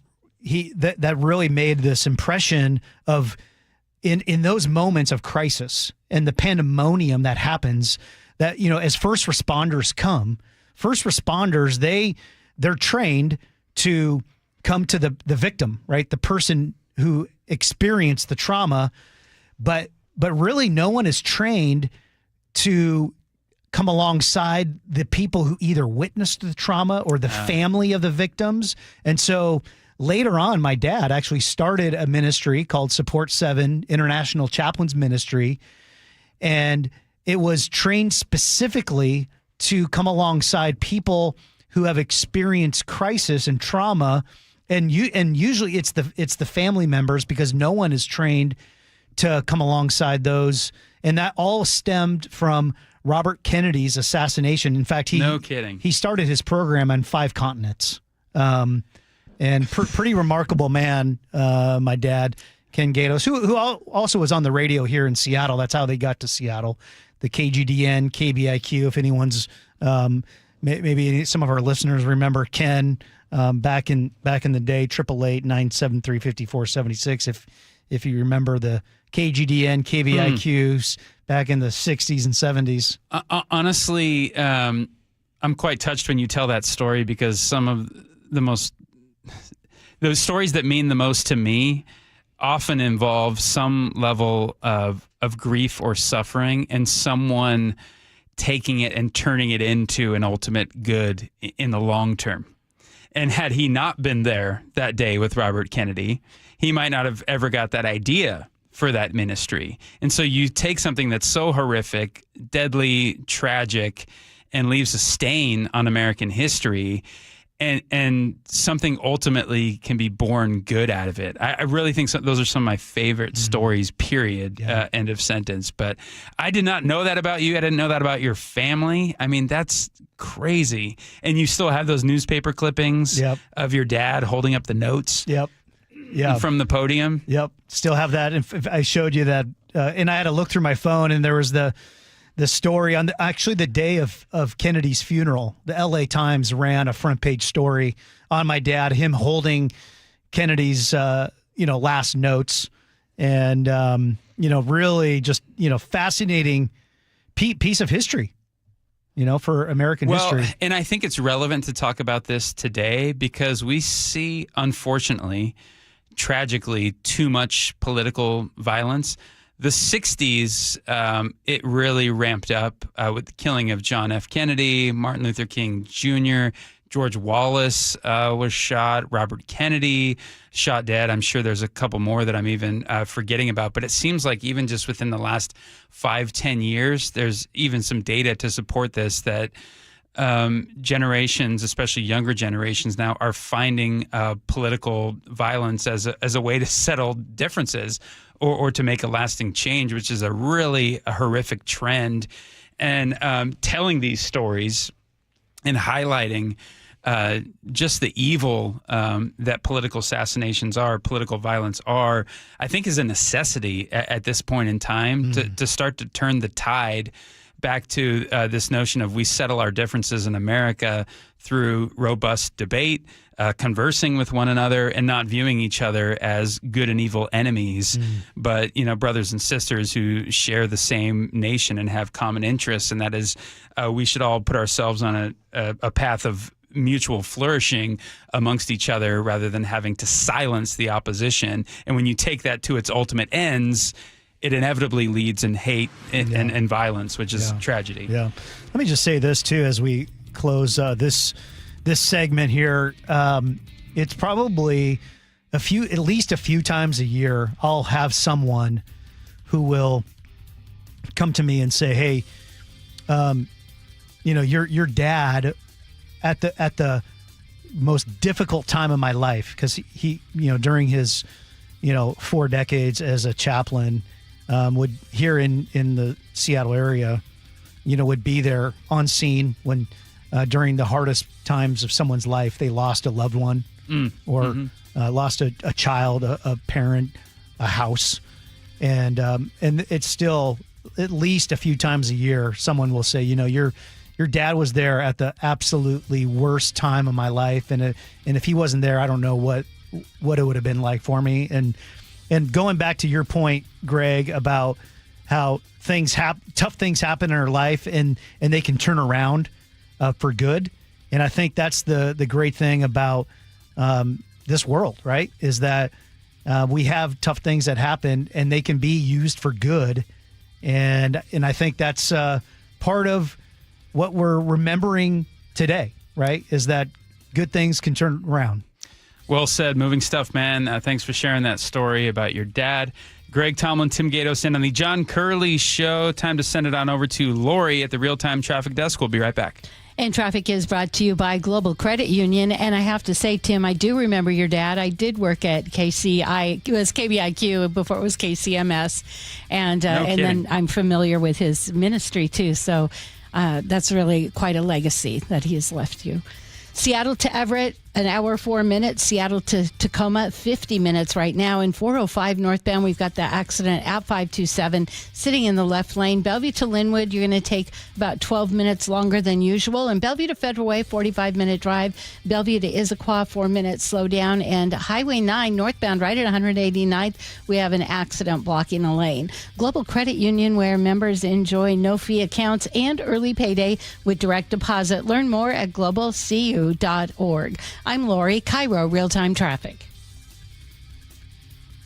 that really made this impression of in those moments of crisis and the pandemonium that happens, that, as first responders come, they're trained to come to the victim, right? The person who experienced the trauma, but really no one is trained to come alongside the people who either witnessed the trauma or the family of the victims. And so later on, my dad actually started a ministry called Support 7 International Chaplains Ministry, and it was trained specifically to come alongside people who have experienced crisis and trauma, and usually it's the family members, because no one is trained to come alongside those, and that all stemmed from Robert Kennedy's assassination. In fact, No kidding. He started his program on 5 continents. And pretty remarkable man, my dad, Ken Gatos, who also was on the radio here in Seattle. That's how they got to Seattle. The KGDN, KBIQ, if anyone's, maybe some of our listeners remember Ken back in the day, 888-973-5476. If you remember the KGDN, KBIQs back in the 60s and 70s. Honestly, I'm quite touched when you tell that story, because some of those stories that mean the most to me often involve some level of grief or suffering, and someone taking it and turning it into an ultimate good in the long term. And had he not been there that day with Robert Kennedy, he might not have ever got that idea for that ministry. And so you take something that's so horrific, deadly, tragic, and leaves a stain on American history, and something ultimately can be born good out of it. I really think those are some of my favorite stories, period, end of sentence. But I did not know that about you. I didn't know that about your family. I mean, that's crazy. And you still have those newspaper clippings of your dad holding up the notes from the podium? Yep. Still have that. And I showed you that. And I had to look through my phone, and there was the story on the day of Kennedy's funeral. The LA Times ran a front page story on my dad, him holding Kennedy's, last notes, and, really just, fascinating piece of history, for American history. And I think it's relevant to talk about this today, because we see, unfortunately, tragically, too much political violence. The 60s, it really ramped up with the killing of John F. Kennedy, Martin Luther King Jr., George Wallace was shot, Robert Kennedy shot dead. I'm sure there's a couple more that I'm even forgetting about. But it seems like even just within the last 5-10 years, there's even some data to support this, that generations, especially younger generations now, are finding political violence as a way to settle differences or to make a lasting change, which is a horrific trend. And telling these stories and highlighting just the evil that political assassinations are, political violence are, I think is a necessity at this point in time to start to turn the tide back to this notion of we settle our differences in America through robust debate, conversing with one another, and not viewing each other as good and evil enemies, but brothers and sisters who share the same nation and have common interests. And that is, we should all put ourselves on a path of mutual flourishing amongst each other, rather than having to silence the opposition. And when you take that to its ultimate ends, it inevitably leads in hate and violence, which is tragedy. Yeah. Let me just say this too, as we close this segment here. It's probably at least a few times a year, I'll have someone who will come to me and say, "Hey, your dad at the most difficult time of my life," because he during his 4 decades as a chaplain, would here in the Seattle area, would be there on scene when during the hardest times of someone's life. They lost a loved one or lost a child, a parent, a house. And it's still at least a few times a year, someone will say, your dad was there at the absolutely worst time of my life. And if he wasn't there, I don't know what it would have been like for me. And going back to your point, Greg, about how tough things happen in our life and they can turn around for good. And I think that's the great thing about this world, right? Is that we have tough things that happen and they can be used for good. And I think that's part of what we're remembering today, right? Is that good things can turn around. Well said. Moving stuff, man. Thanks for sharing that story about your dad. Greg Tomlin, Tim Gatos in on the John Curley Show. Time to send it on over to Lori at the Real-Time Traffic Desk. We'll be right back. And traffic is brought to you by Global Credit Union. And I have to say, Tim, I do remember your dad. I did work at it was KBIQ before it was KCMS. And then I'm familiar with his ministry, too. So that's really quite a legacy that he has left you. Seattle to Everett, an hour, 4 minutes. Seattle to Tacoma, 50 minutes right now. In 405 northbound, we've got the accident at 527 sitting in the left lane. Bellevue to Linwood, you're going to take about 12 minutes longer than usual. And Bellevue to Federal Way, 45-minute drive. Bellevue to Issaquah, 4 minutes slow down. And Highway 9 northbound right at 189th, we have an accident blocking a lane. Global Credit Union, where members enjoy no-fee accounts and early payday with direct deposit. Learn more at globalcu.org. I'm Lori, KIRO Real-Time Traffic.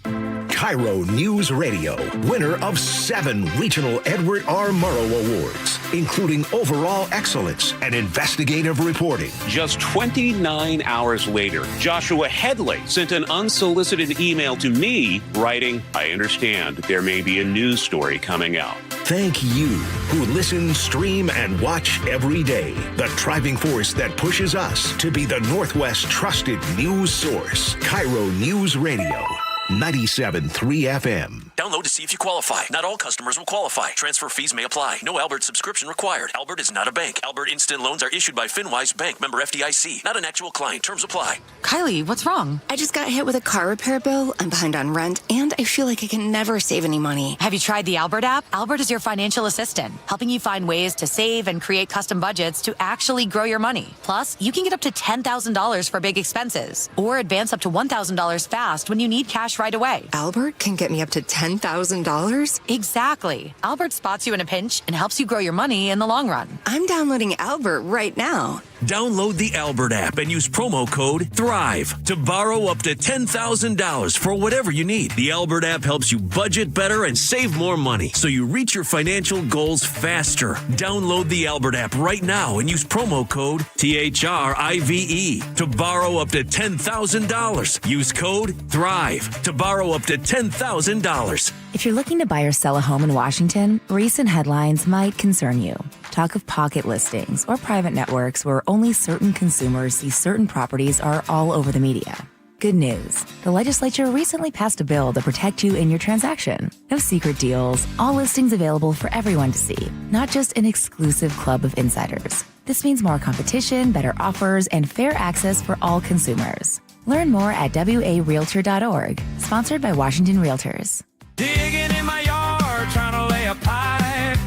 KIRO News Radio, winner of 7 regional Edward R. Murrow Awards, including overall excellence and investigative reporting. Just 29 hours later, Joshua Headley sent an unsolicited email to me writing, "I understand there may be a news story coming out." Thank you who listen, stream, and watch every day. The driving force that pushes us to be the Northwest trusted news source. KIRO News Radio. 97.3 FM. Download to see if you qualify. Not all customers will qualify. Transfer fees may apply. No Albert subscription required. Albert is not a bank. Albert Instant Loans are issued by FinWise Bank, member FDIC. Not an actual client. Terms apply. Kylie, what's wrong? I just got hit with a car repair bill. I'm behind on rent, and I feel like I can never save any money. Have you tried the Albert app? Albert is your financial assistant, helping you find ways to save and create custom budgets to actually grow your money. Plus, you can get up to $10,000 for big expenses, or advance up to $1,000 fast when you need cash right away. Albert can get me up to $10,000? Exactly. Albert spots you in a pinch and helps you grow your money in the long run. I'm downloading Albert right now. Download the Albert app and use promo code THRIVE to borrow up to $10,000 for whatever you need. The Albert app helps you budget better and save more money so you reach your financial goals faster. Download the Albert app right now and use promo code THRIVE to borrow up to $10,000. Use code THRIVE to borrow up to $10,000. If you're looking to buy or sell a home in Washington, recent headlines might concern you. Talk of pocket listings or private networks where only certain consumers see certain properties are all over the media. Good news. The legislature recently passed a bill to protect you in your transaction. No secret deals, all listings available for everyone to see, not just an exclusive club of insiders. This means more competition, better offers, and fair access for all consumers. Learn more at warealtor.org, sponsored by Washington Realtors. Digging in my yard, trying to lay a pipe.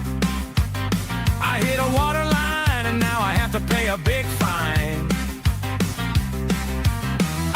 I hit a water line and now I have to pay a big fine.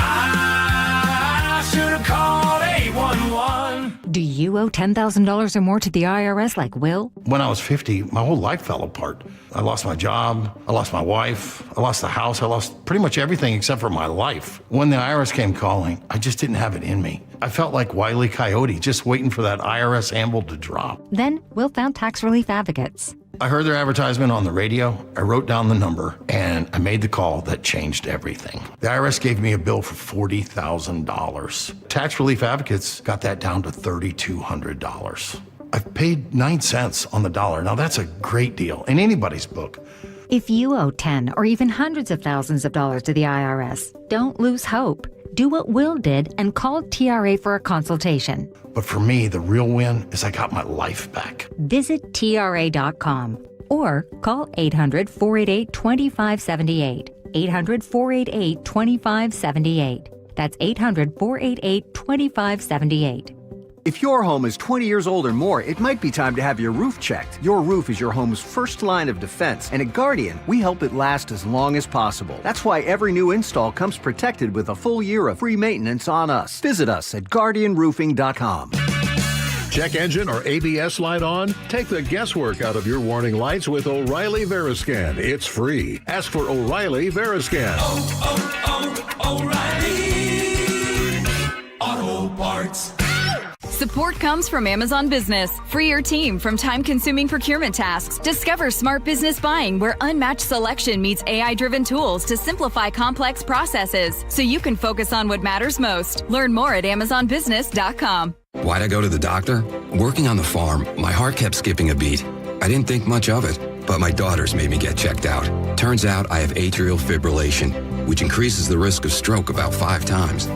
I should have called 811. Do you owe $10,000 or more to the IRS like Will? When I was 50, my whole life fell apart. I lost my job, I lost my wife, I lost the house, I lost pretty much everything except for my life. When the IRS came calling, I just didn't have it in me. I felt like Wile E. Coyote, just waiting for that IRS anvil to drop. Then Will found tax relief advocates. I heard their advertisement on the radio, I wrote down the number, and I made the call that changed everything. The IRS gave me a bill for $40,000. Tax relief advocates got that down to $3,200. I've paid 9 cents on the dollar. Now that's a great deal in anybody's book. If you owe 10 or even hundreds of thousands of dollars to the IRS, don't lose hope. Do what Will did and call TRA for a consultation. But for me, the real win is I got my life back. Visit TRA.com. or call 800-488-2578. 800-488-2578. That's 800-488-2578. If your home is 20 years old or more, it might be time to have your roof checked. Your roof is your home's first line of defense, and at Guardian, we help it last as long as possible. That's why every new install comes protected with a full year of free maintenance on us. Visit us at guardianroofing.com. Check engine or ABS light on? Take the guesswork out of your warning lights with O'Reilly Veriscan. It's free. Ask for O'Reilly Veriscan. O'Reilly Auto Parts. Support comes from Amazon Business. Free your team from time-consuming procurement tasks. Discover smart business buying where unmatched selection meets AI-driven tools to simplify complex processes so you can focus on what matters most. Learn more at amazonbusiness.com. Why'd I go to the doctor? Working on the farm, my heart kept skipping a beat. I didn't think much of it, but my daughters made me get checked out. Turns out I have atrial fibrillation, which increases the risk of stroke about 5 times.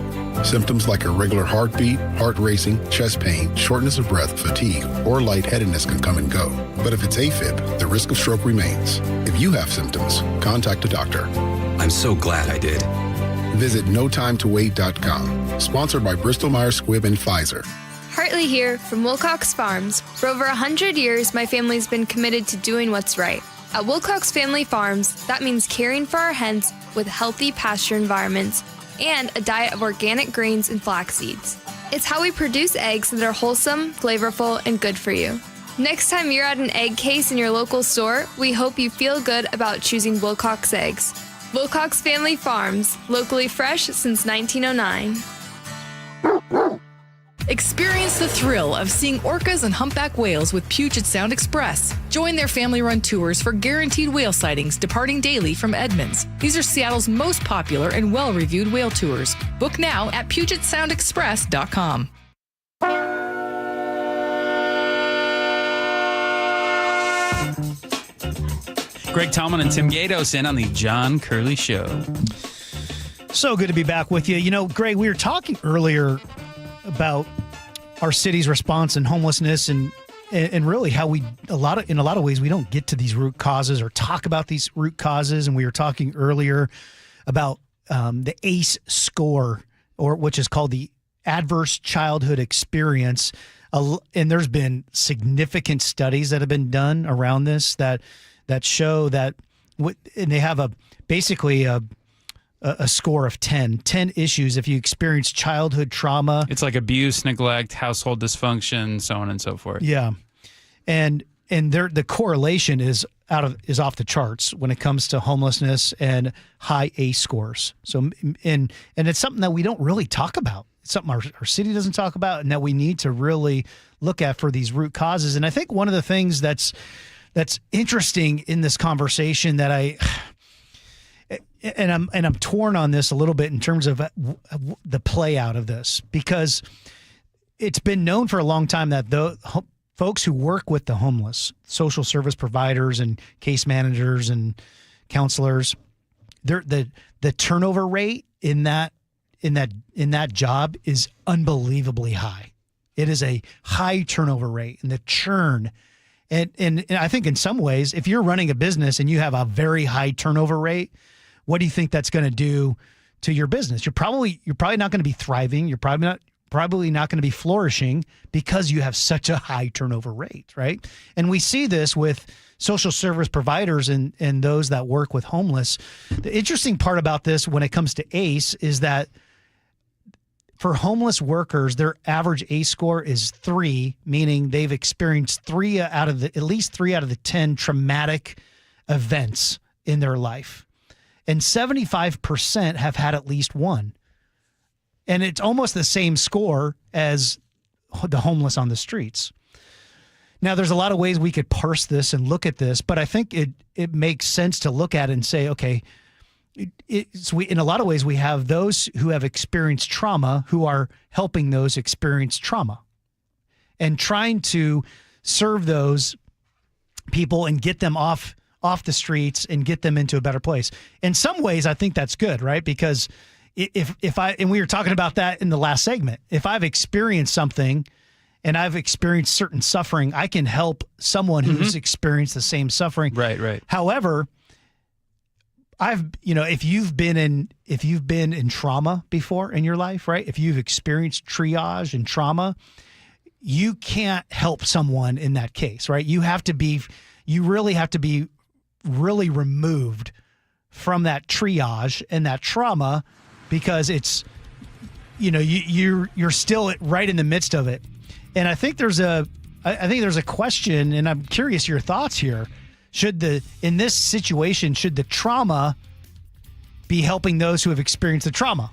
Symptoms like irregular heartbeat, heart racing, chest pain, shortness of breath, fatigue, or lightheadedness can come and go. But if it's AFib, the risk of stroke remains. If you have symptoms, contact a doctor. I'm so glad I did. Visit notimetowait.com. Sponsored by Bristol-Myers Squibb and Pfizer. Hartley here from Wilcox Farms. For over 100 years, my family's been committed to doing what's right. At Wilcox Family Farms, that means caring for our hens with healthy pasture environments and a diet of organic grains and flax seeds. It's how we produce eggs that are wholesome, flavorful, and good for you. Next time you're at an egg case in your local store, we hope you feel good about choosing Wilcox eggs. Wilcox Family Farms, locally fresh since 1909. Experience the thrill of seeing orcas and humpback whales with Puget Sound Express. Join their family-run tours for guaranteed whale sightings departing daily from Edmonds. These are Seattle's most popular and well-reviewed whale tours. Book now at PugetSoundExpress.com. Greg Tallman and Tim Gatos in on the John Curley Show. So good to be back with you. You know, Greg, we were talking earlier about our city's response and homelessness and really how in a lot of ways we don't get to these root causes or talk about these root causes. And we were talking earlier about the ACE score, or which is called the Adverse Childhood Experience. And there's been significant studies that have been done around this that show that, and they have basically a score of 10 issues if you experience childhood trauma. It's like abuse, neglect, household dysfunction, so on and so forth. Yeah. And the correlation is off the charts when it comes to homelessness and high ACE scores. So and it's something that we don't really talk about. It's something our city doesn't talk about and that we need to really look at for these root causes. And I think one of the things that's interesting in this conversation that I'm torn on this a little bit in terms of the play out of this, because it's been known for a long time that the folks who work with the homeless, social service providers and case managers and counselors, the turnover rate in that job is unbelievably high. It is a high turnover rate, and the churn. And I think in some ways, if you're running a business and you have a very high turnover rate, what do you think that's going to do to your business? You're probably not going to be thriving. You're probably not going to be flourishing because you have such a high turnover rate, right? And we see this with social service providers and those that work with homeless. The interesting part about this when it comes to ACE is that for homeless workers, their average ACE score is 3, meaning they've experienced at least 3 out of the 10 traumatic events in their life. And 75% have had at least one. And it's almost the same score as the homeless on the streets. Now, there's a lot of ways we could parse this and look at this, but I think it makes sense to look at it and say, okay, in a lot of ways, we have those who have experienced trauma who are helping those experience trauma and trying to serve those people and get them off the streets and get them into a better place. In some ways, I think that's good, right? Because and we were talking about that in the last segment, if I've experienced something and I've experienced certain suffering, I can help someone who's experienced the same suffering. Right. However, if you've been in trauma before in your life, right? If you've experienced triage and trauma, you can't help someone in that case, right? You really have to be really removed from that triage and that trauma, because it's, you're still right in the midst of it. And I think there's a question, and I'm curious your thoughts here. In this situation, should the trauma be helping those who have experienced the trauma?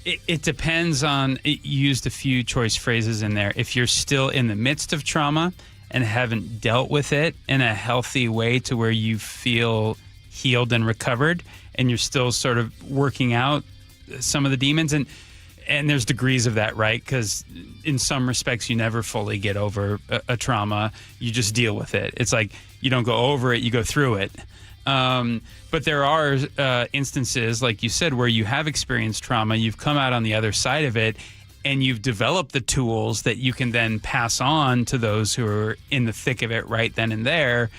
It depends on, you used a few choice phrases in there. If you're still in the midst of trauma and haven't dealt with it in a healthy way to where you feel healed and recovered, and you're still sort of working out some of the demons, and there's degrees of that, right? Because in some respects, you never fully get over a trauma. You just deal with it. It's like you don't go over it, you go through it. But there are instances, like you said, where you have experienced trauma, you've come out on the other side of it, and you've developed the tools that you can then pass on to those who are in the thick of it right then and there.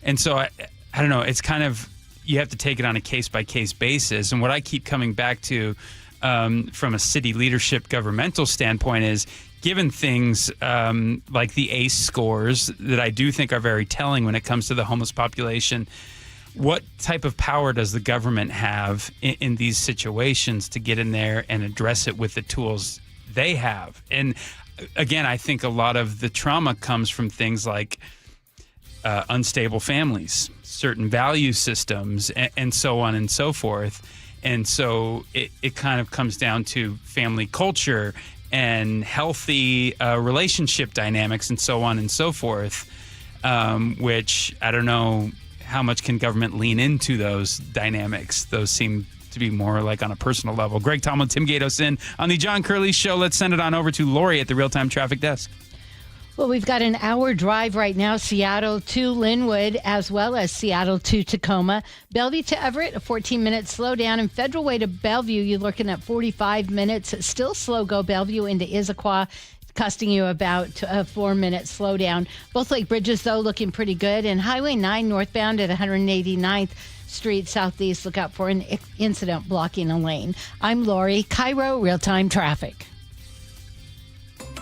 And so, I don't know, it's kind of, you have to take it on a case-by-case basis. And what I keep coming back to from a city leadership governmental standpoint is, given things like the ACE scores that I do think are very telling when it comes to the homeless population, what type of power does the government have in these situations to get in there and address it with the tools they have? And again, I think a lot of the trauma comes from things like unstable families, certain value systems, and so on and so forth. And so it kind of comes down to family culture and healthy relationship dynamics and so on and so forth, which I don't know how much can government lean into those dynamics. Those seem to be more like on a personal level. Greg Tomlin, Tim Gatos in on the John Curley Show. Let's send it on over to Lori at the Real-Time Traffic Desk. Well, we've got an hour drive right now, Seattle to Linwood, as well as Seattle to Tacoma. Bellevue to Everett, a 14-minute slowdown. And Federal Way to Bellevue, you're looking at 45 minutes. Still slow go Bellevue into Issaquah, costing you about a 4-minute slowdown. Both lake bridges, though, looking pretty good. And Highway 9 northbound at 189th Street Southeast, look out for an incident blocking a lane. I'm Lori, KIRO Real-Time Traffic.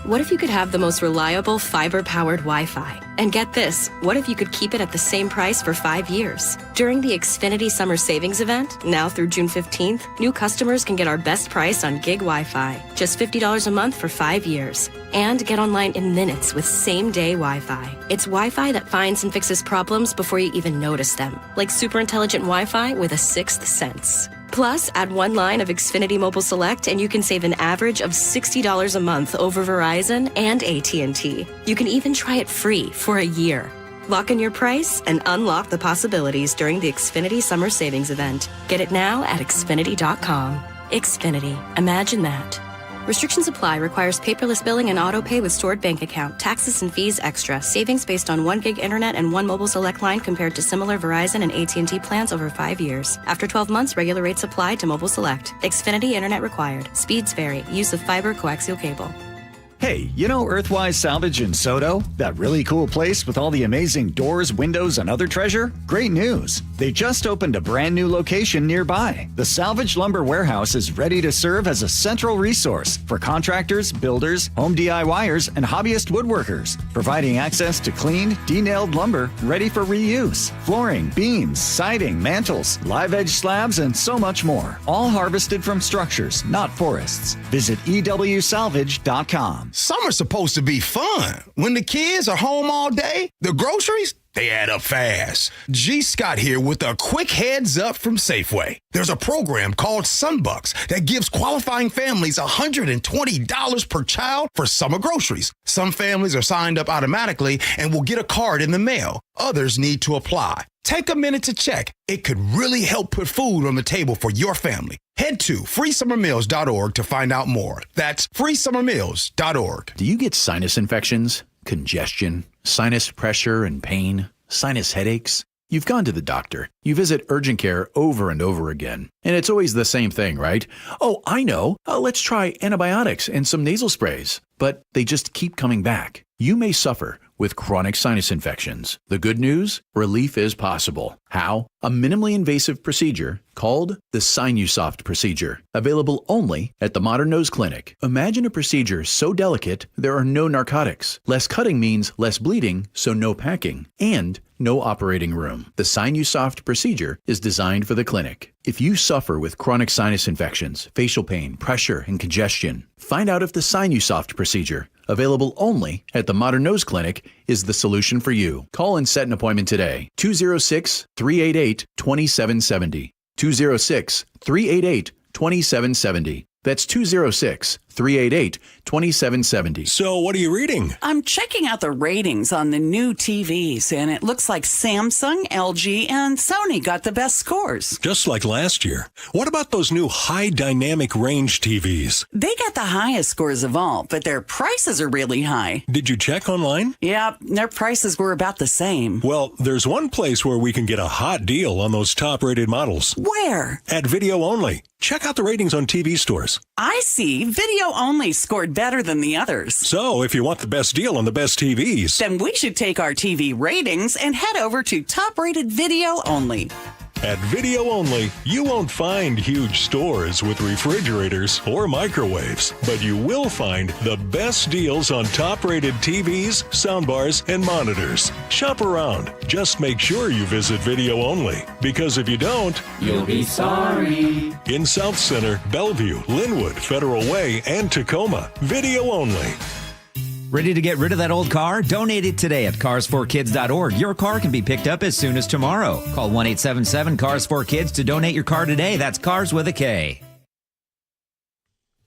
What if you could have the most reliable fiber-powered Wi-Fi? And get this, what if you could keep it at the same price for 5 years? During the Xfinity Summer Savings Event, now through June 15th, new customers can get our best price on gig Wi-Fi, just $50 a month for 5 years. And get online in minutes with same-day Wi-Fi. It's Wi-Fi that finds and fixes problems before you even notice them, like super intelligent Wi-Fi with a sixth sense. Plus, add one line of Xfinity Mobile Select and you can save an average of $60 a month over Verizon and AT&T. You can even try it free for a year. Lock in your price and unlock the possibilities during the Xfinity Summer Savings Event. Get it now at Xfinity.com. Xfinity. Imagine that. Restrictions apply. Requires paperless billing and auto pay with stored bank account. Taxes and fees extra. Savings based on 1 gig internet and 1 mobile select line compared to similar Verizon and AT&T plans over 5 years. After 12 months, regular rates apply to mobile select. Xfinity internet required. Speeds vary. Use of fiber coaxial cable. Hey, you know Earthwise Salvage in Soto? That really cool place with all the amazing doors, windows, and other treasure? Great news! They just opened a brand new location nearby. The Salvage Lumber Warehouse is ready to serve as a central resource for contractors, builders, home DIYers, and hobbyist woodworkers, providing access to cleaned, denailed lumber ready for reuse, flooring, beams, siding, mantles, live edge slabs, and so much more. All harvested from structures, not forests. Visit EWSalvage.com. Summer's supposed to be fun. When the kids are home all day, the groceries, they add up fast. G. Scott here with a quick heads up from Safeway. There's a program called Sunbucks that gives qualifying families $120 per child for summer groceries. Some families are signed up automatically and will get a card in the mail. Others need to apply. Take a minute to check. It could really help put food on the table for your family. Head to freesummermeals.org to find out more. That's freesummermeals.org. Do you get sinus infections, congestion, sinus pressure and pain, sinus headaches? You've gone to the doctor. You visit urgent care over and over again. And it's always the same thing, right? Oh, I know. Let's try antibiotics and some nasal sprays. But they just keep coming back. You may suffer with chronic sinus infections. The good news? Relief is possible. How? A minimally invasive procedure called the Sinusoft procedure, available only at the Modern Nose Clinic. Imagine a procedure so delicate there are no narcotics. Less cutting means less bleeding, so no packing, and no operating room. The Sinusoft procedure is designed for the clinic. If you suffer with chronic sinus infections, facial pain, pressure, and congestion, find out if the Sinusoft procedure, available only at the Modern Nose Clinic, is the solution for you. Call and set an appointment today. 206-388-2770. 206-388-2770. That's 206-388-2770. So what are you reading? I'm checking out the ratings on the new TVs, and it looks like Samsung, LG, and Sony got the best scores. Just like last year. What about those new high dynamic range TVs? They got the highest scores of all, but their prices are really high. Did you check online? Yeah, their prices were about the same. Well, there's one place where we can get a hot deal on those top-rated models. Where? At Video Only. Check out the ratings on TV stores. I see. Video Only scored better than the others. So, if you want the best deal on the best TVs, then we should take our TV ratings and head over to top-rated Video Only. At Video Only, you won't find huge stores with refrigerators or microwaves, but you will find the best deals on top-rated TVs, soundbars, and monitors. Shop around. Just make sure you visit Video Only, because if you don't, you'll be sorry. In South Center, Bellevue, Linwood, Federal Way, and Tacoma, Video Only. Ready to get rid of that old car? Donate it today at carsforkids.org. Your car can be picked up as soon as tomorrow. Call 1-877-CARS4KIDS to donate your car today. That's cars with a K.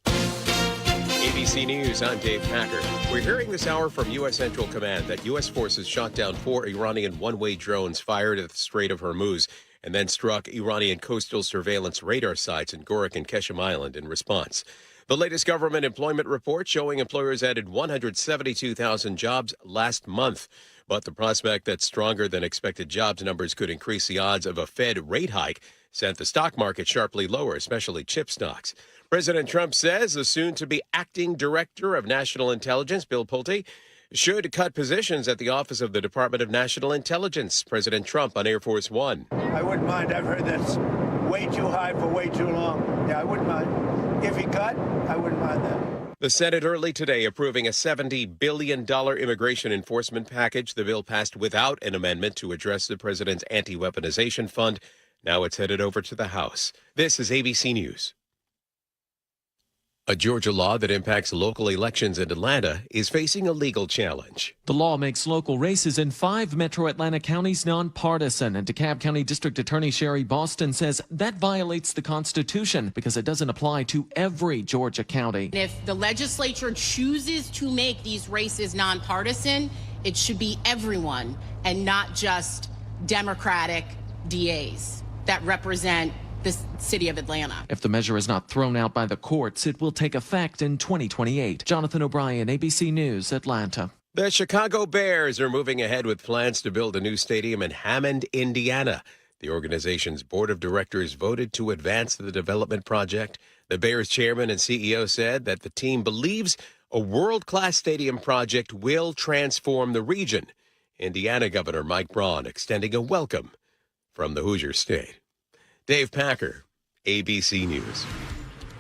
ABC News, I'm Dave Packer. We're hearing this hour from U.S. Central Command that U.S. forces shot down 4 Iranian one-way drones fired at the Strait of Hormuz and then struck Iranian coastal surveillance radar sites in Gorak and Keshem Island in response. The latest government employment report showing employers added 172,000 jobs last month. But the prospect that stronger than expected jobs numbers could increase the odds of a Fed rate hike sent the stock market sharply lower, especially chip stocks. President Trump says the soon-to-be acting director of national intelligence, Bill Pulte, should cut positions at the Office of the Department of National Intelligence. President Trump on Air Force One. I wouldn't mind. I've heard that's way too high for way too long. Yeah, I wouldn't mind. If he cut, I wouldn't mind that. The Senate early today approving a $70 billion immigration enforcement package. The bill passed without an amendment to address the president's anti-weaponization fund. Now it's headed over to the House. This is ABC News. A Georgia law that impacts local elections in Atlanta is facing a legal challenge. The law makes local races in 5 metro Atlanta counties nonpartisan, and DeKalb County District Attorney Sherry Boston says that violates the Constitution because it doesn't apply to every Georgia county. If the legislature chooses to make these races nonpartisan, it should be everyone and not just Democratic DAs that represent the city of Atlanta. If the measure is not thrown out by the courts, it will take effect in 2028. Jonathan O'Brien, ABC News, Atlanta. The Chicago Bears are moving ahead with plans to build a new stadium in Hammond, Indiana. The organization's board of directors voted to advance the development project. The Bears chairman and CEO said that the team believes a world-class stadium project will transform the region. Indiana Governor Mike Braun extending a welcome from the Hoosier State. Dave Packer, ABC News.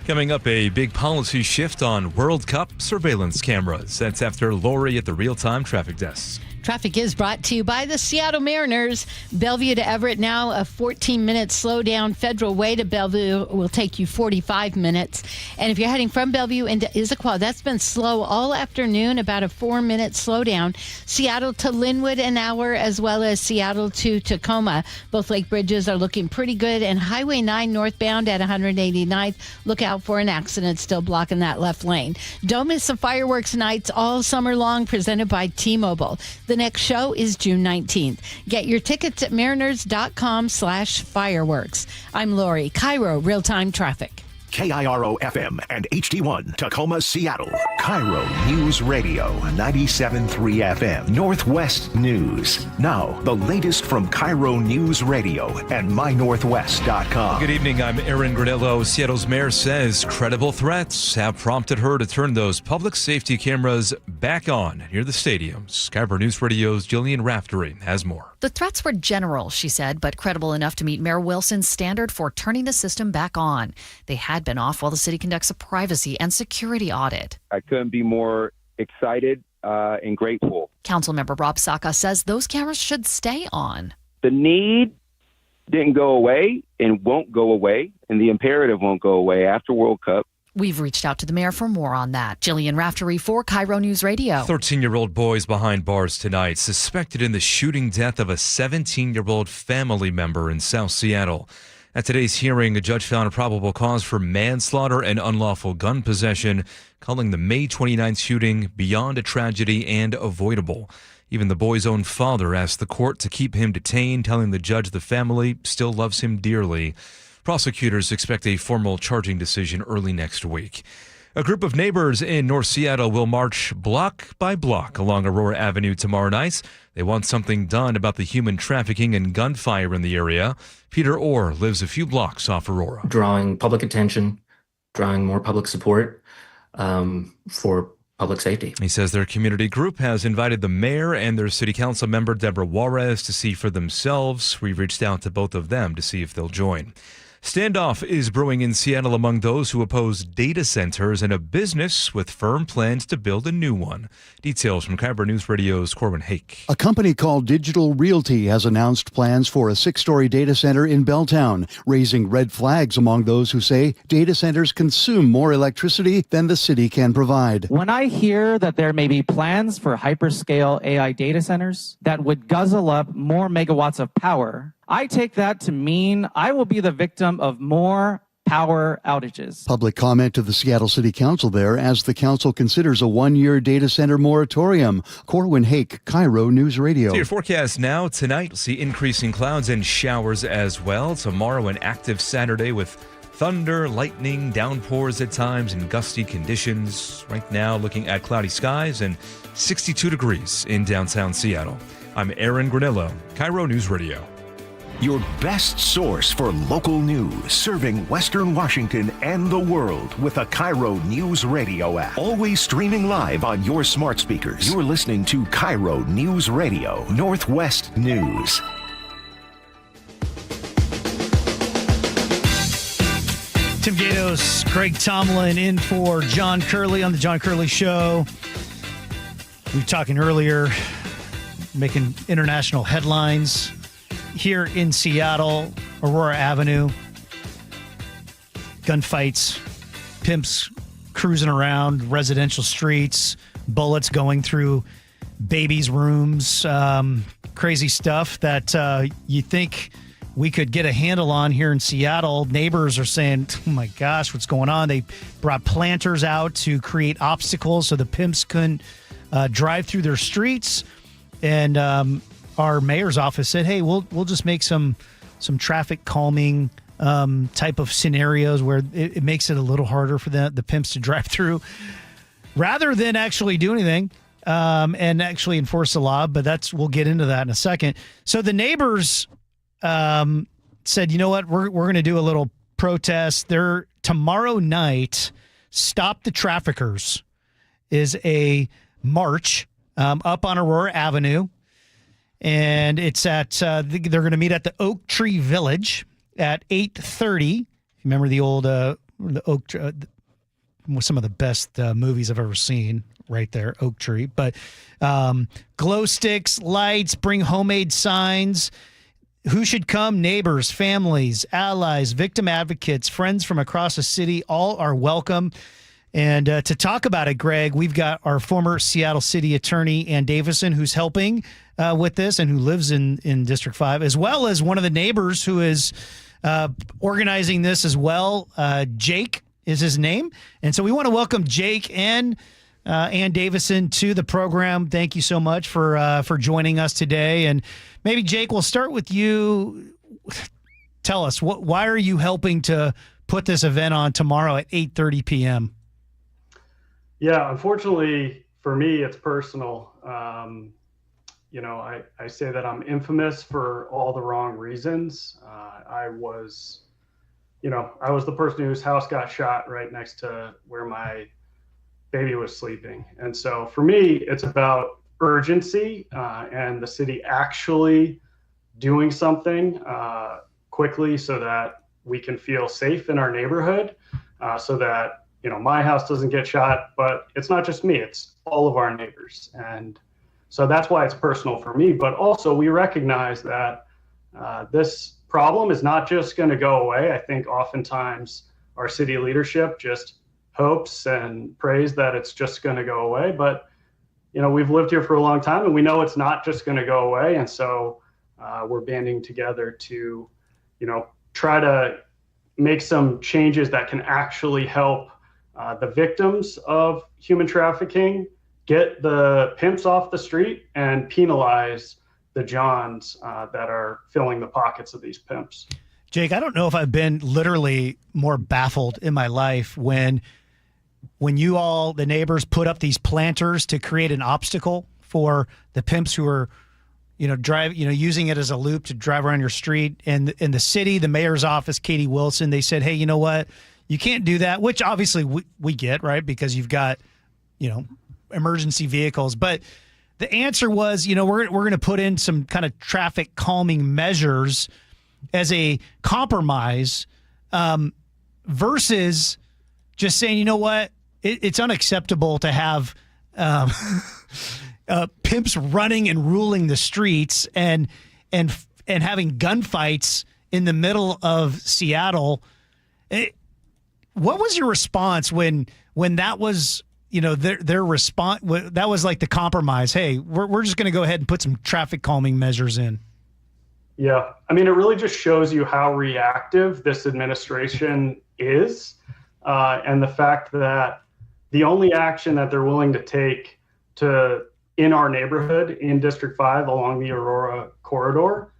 Coming up, a big policy shift on World Cup surveillance cameras. That's after Lori at the real-time traffic desk. Traffic is brought to you by the Seattle Mariners. Bellevue to Everett now a 14-minute slowdown. Federal Way to Bellevue will take you 45 minutes. And if you're heading from Bellevue into Issaquah, that's been slow all afternoon, about a 4-minute slowdown. Seattle to Linwood an hour, as well as Seattle to Tacoma. Both lake bridges are looking pretty good. And Highway 9 northbound at 189th, look out for an accident still blocking that left lane. Don't miss the fireworks nights all summer long presented by T-Mobile. The next show is June 19th. Get your tickets at mariners.com/fireworks. I'm Lori, KIRO Real-Time Traffic. KIRO FM and HD1 Tacoma, Seattle. KIRO News Radio 97.3 FM. Northwest News. Now, the latest from KIRO News Radio and mynorthwest.com. Good evening. I'm Aaron Granillo. Seattle's mayor says credible threats have prompted her to turn those public safety cameras back on near the stadiums. KIRO News Radio's Jillian Raftery has more. The threats were general, she said, but credible enough to meet Mayor Wilson's standard for turning the system back on. They had been off while the city conducts a privacy and security audit. I couldn't be more excited and grateful. Councilmember Rob Saka says those cameras should stay on. The need didn't go away and won't go away, and the imperative won't go away after World Cup. We've reached out to the mayor for more on that. Jillian Raftery for KIRO News Radio. 13-year-old boys behind bars tonight, suspected in the shooting death of a 17-year-old family member in South Seattle. At today's hearing, a judge found a probable cause for manslaughter and unlawful gun possession, calling the May 29th shooting beyond a tragedy and avoidable. Even the boy's own father asked the court to keep him detained, telling the judge the family still loves him dearly. Prosecutors expect a formal charging decision early next week. A group of neighbors in North Seattle will march block by block along Aurora Avenue tomorrow night. They want something done about the human trafficking and gunfire in the area. Peter Orr lives a few blocks off Aurora. Drawing public attention, drawing more public support for public safety. He says their community group has invited the mayor and their city council member, Deborah Juarez, to see for themselves. We reached out to both of them to see if they'll join. Standoff is brewing in Seattle among those who oppose data centers and a business with firm plans to build a new one. Details from KIRO News Radio's Corwin Hake. A company called Digital Realty has announced plans for a 6-story data center in Belltown, raising red flags among those who say data centers consume more electricity than the city can provide. When I hear that there may be plans for hyperscale AI data centers that would guzzle up more megawatts of power, I take that to mean I will be the victim of more power outages. Public comment to the Seattle City Council there as the council considers a 1-year data center moratorium. Corwin Hake, KIRO News Radio. So your forecast now. Tonight, we'll see increasing clouds and showers as well. Tomorrow, an active Saturday with thunder, lightning, downpours at times, and gusty conditions. Right now, looking at cloudy skies and 62 degrees in downtown Seattle. I'm Aaron Granillo, KIRO News Radio. Your best source for local news, serving Western Washington and the world with a KIRO News Radio app. Always streaming live on your smart speakers. You're listening to KIRO News Radio, Northwest News. Tim Gatos, Craig Tomlin in for John Curley on the John Curley Show. We were talking earlier, making international headlines here in Seattle, Aurora Avenue. Gunfights, pimps cruising around residential streets, bullets going through babies' rooms, crazy stuff that you think we could get a handle on here in Seattle. Neighbors are saying, oh my gosh, what's going on? They brought planters out to create obstacles so the pimps couldn't drive through their streets. And our mayor's office said, hey, we'll just make some traffic calming type of scenarios where it makes it a little harder for the pimps to drive through rather than actually do anything and actually enforce the law. But we'll get into that in a second. So the neighbors said, you know what, we're going to do a little protest. Tomorrow night, Stop the Traffickers is a march up on Aurora Avenue. And it's at, they're going to meet at the Oak Tree Village at 8:30. Remember the old, the Oak Tree, some of the best movies I've ever seen right there, Oak Tree. But glow sticks, lights, bring homemade signs. Who should come? Neighbors, families, allies, victim advocates, friends from across the city, all are welcome. And to talk about it, Greg, we've got our former Seattle City Attorney, Ann Davison, who's helping with this and who lives in District 5, as well as one of the neighbors who is organizing this as well. Jake is his name. And so we want to welcome Jake and Ann Davison to the program. Thank you so much for joining us today. And maybe, Jake, we'll start with you. Tell us, why are you helping to put this event on tomorrow at 8:30 p.m.? Yeah, unfortunately for me, it's personal. I say that I'm infamous for all the wrong reasons. I was the person whose house got shot right next to where my baby was sleeping. And so for me, it's about urgency and the city actually doing something quickly so that we can feel safe in our neighborhood, so that my house doesn't get shot. But it's not just me, it's all of our neighbors. And so that's why it's personal for me. But also we recognize that this problem is not just going to go away. I think oftentimes our city leadership just hopes and prays that it's just going to go away. But we've lived here for a long time, and we know it's not just going to go away. And so we're banding together to, try to make some changes that can actually help the victims of human trafficking, get the pimps off the street, and penalize the Johns that are filling the pockets of these pimps. Jake, I don't know if I've been literally more baffled in my life when you all, the neighbors, put up these planters to create an obstacle for the pimps who are, using it as a loop to drive around your street. And in the city, the mayor's office, Katie Wilson, they said, hey, you know what? You can't do that, which obviously we get, right? Because you've got, emergency vehicles. But the answer was, we're going to put in some kind of traffic calming measures as a compromise versus just saying, you know what, it's unacceptable to have pimps running and ruling the streets and having gunfights in the middle of Seattle. What was your response when that was, their response? That was like the compromise. Hey, we're just going to go ahead and put some traffic calming measures in. Yeah, it really just shows you how reactive this administration is, and the fact that the only action that they're willing to take in our neighborhood in District 5 along the Aurora corridor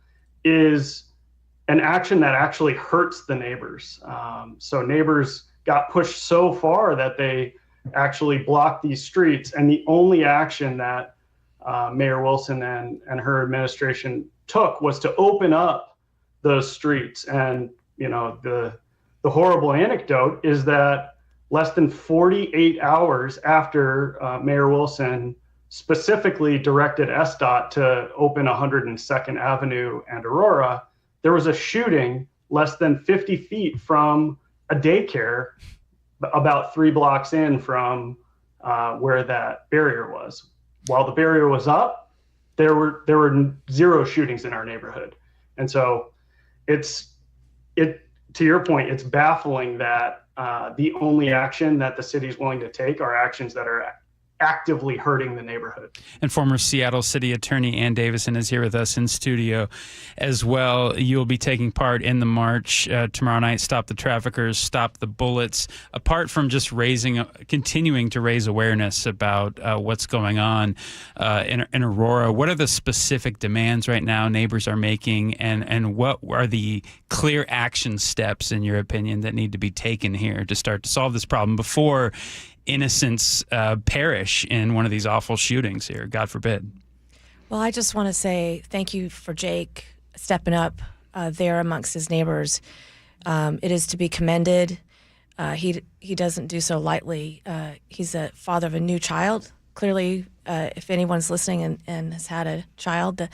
is an action that actually hurts the neighbors. So neighbors got pushed so far that they actually blocked these streets, and the only action that Mayor Wilson and her administration took was to open up those streets. And the horrible anecdote is that less than 48 hours after Mayor Wilson specifically directed SDOT to open 102nd Avenue and Aurora, there was a shooting less than 50 feet from a daycare about 3 blocks in from where that barrier was. While the barrier was up, there were 0 shootings in our neighborhood. And so to your point, it's baffling that the only action that the city is willing to take are actions that are actively hurting the neighborhood. And former Seattle City Attorney Ann Davison is here with us in studio as well. You will be taking part in the march tomorrow night. Stop the Traffickers, Stop the Bullets. Apart from just continuing to raise awareness about what's going on in Aurora, what are the specific demands right now neighbors are making, and what are the clear action steps, in your opinion, that need to be taken here to start to solve this problem before innocents perish in one of these awful shootings here, God forbid? Well, I just want to say thank you for Jake stepping up there amongst his neighbors. It is to be commended. He doesn't do so lightly. He's a father of a new child. Clearly, if anyone's listening and has had a child,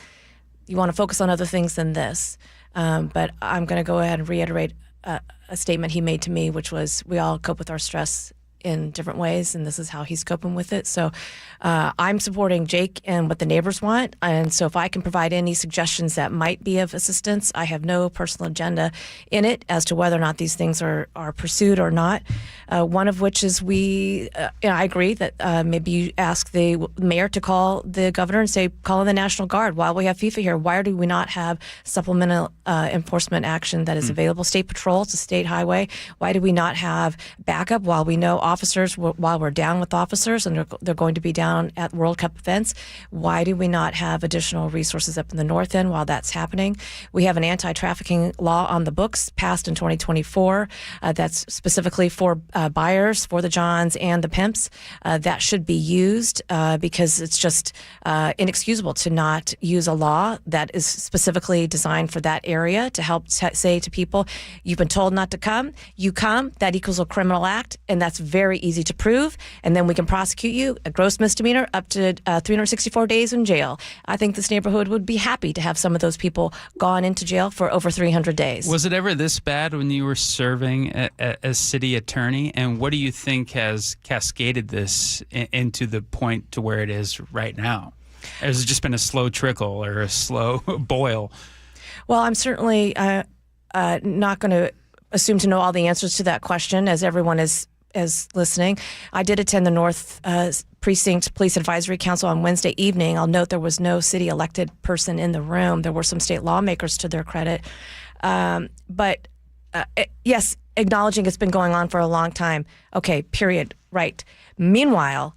you want to focus on other things than this. But I'm going to go ahead and reiterate a statement he made to me, which was, we all cope with our stress in different ways, and this is how he's coping with it. So I'm supporting Jake and what the neighbors want, and so if I can provide any suggestions that might be of assistance, I have no personal agenda in it as to whether or not these things are pursued or not. One of which is I agree that maybe you ask the mayor to call the governor and say, call in the National Guard while we have FIFA here. Why do we not have supplemental enforcement action that is available? State Patrol, it's a state highway. Why do we not have backup while we know officers while we're down with officers, and they're going to be down at World Cup events. Why do we not have additional resources up in the north end while that's happening? We have an anti-trafficking law on the books passed in 2024 that's specifically for buyers, for the Johns and the pimps. That should be used because it's just inexcusable to not use a law that is specifically designed for that area to help say to people, you've been told not to come, you come, that equals a criminal act, and that's very easy to prove, and then we can prosecute you, a gross misdemeanor, up to 364 days in jail. I think this neighborhood would be happy to have some of those people gone into jail for over 300 days. Was it ever this bad when you were serving as city attorney, and what do you think has cascaded this into the point to where it is right now? Has it just been a slow trickle or a slow boil? Well, I'm certainly not going to assume to know all the answers to that question, as everyone is listening. I did attend the North Precinct Police Advisory Council on Wednesday evening. I'll note there was no city elected person in the room. There were some state lawmakers, to their credit. But yes, acknowledging it's been going on for a long time. Okay, period. Right. Meanwhile,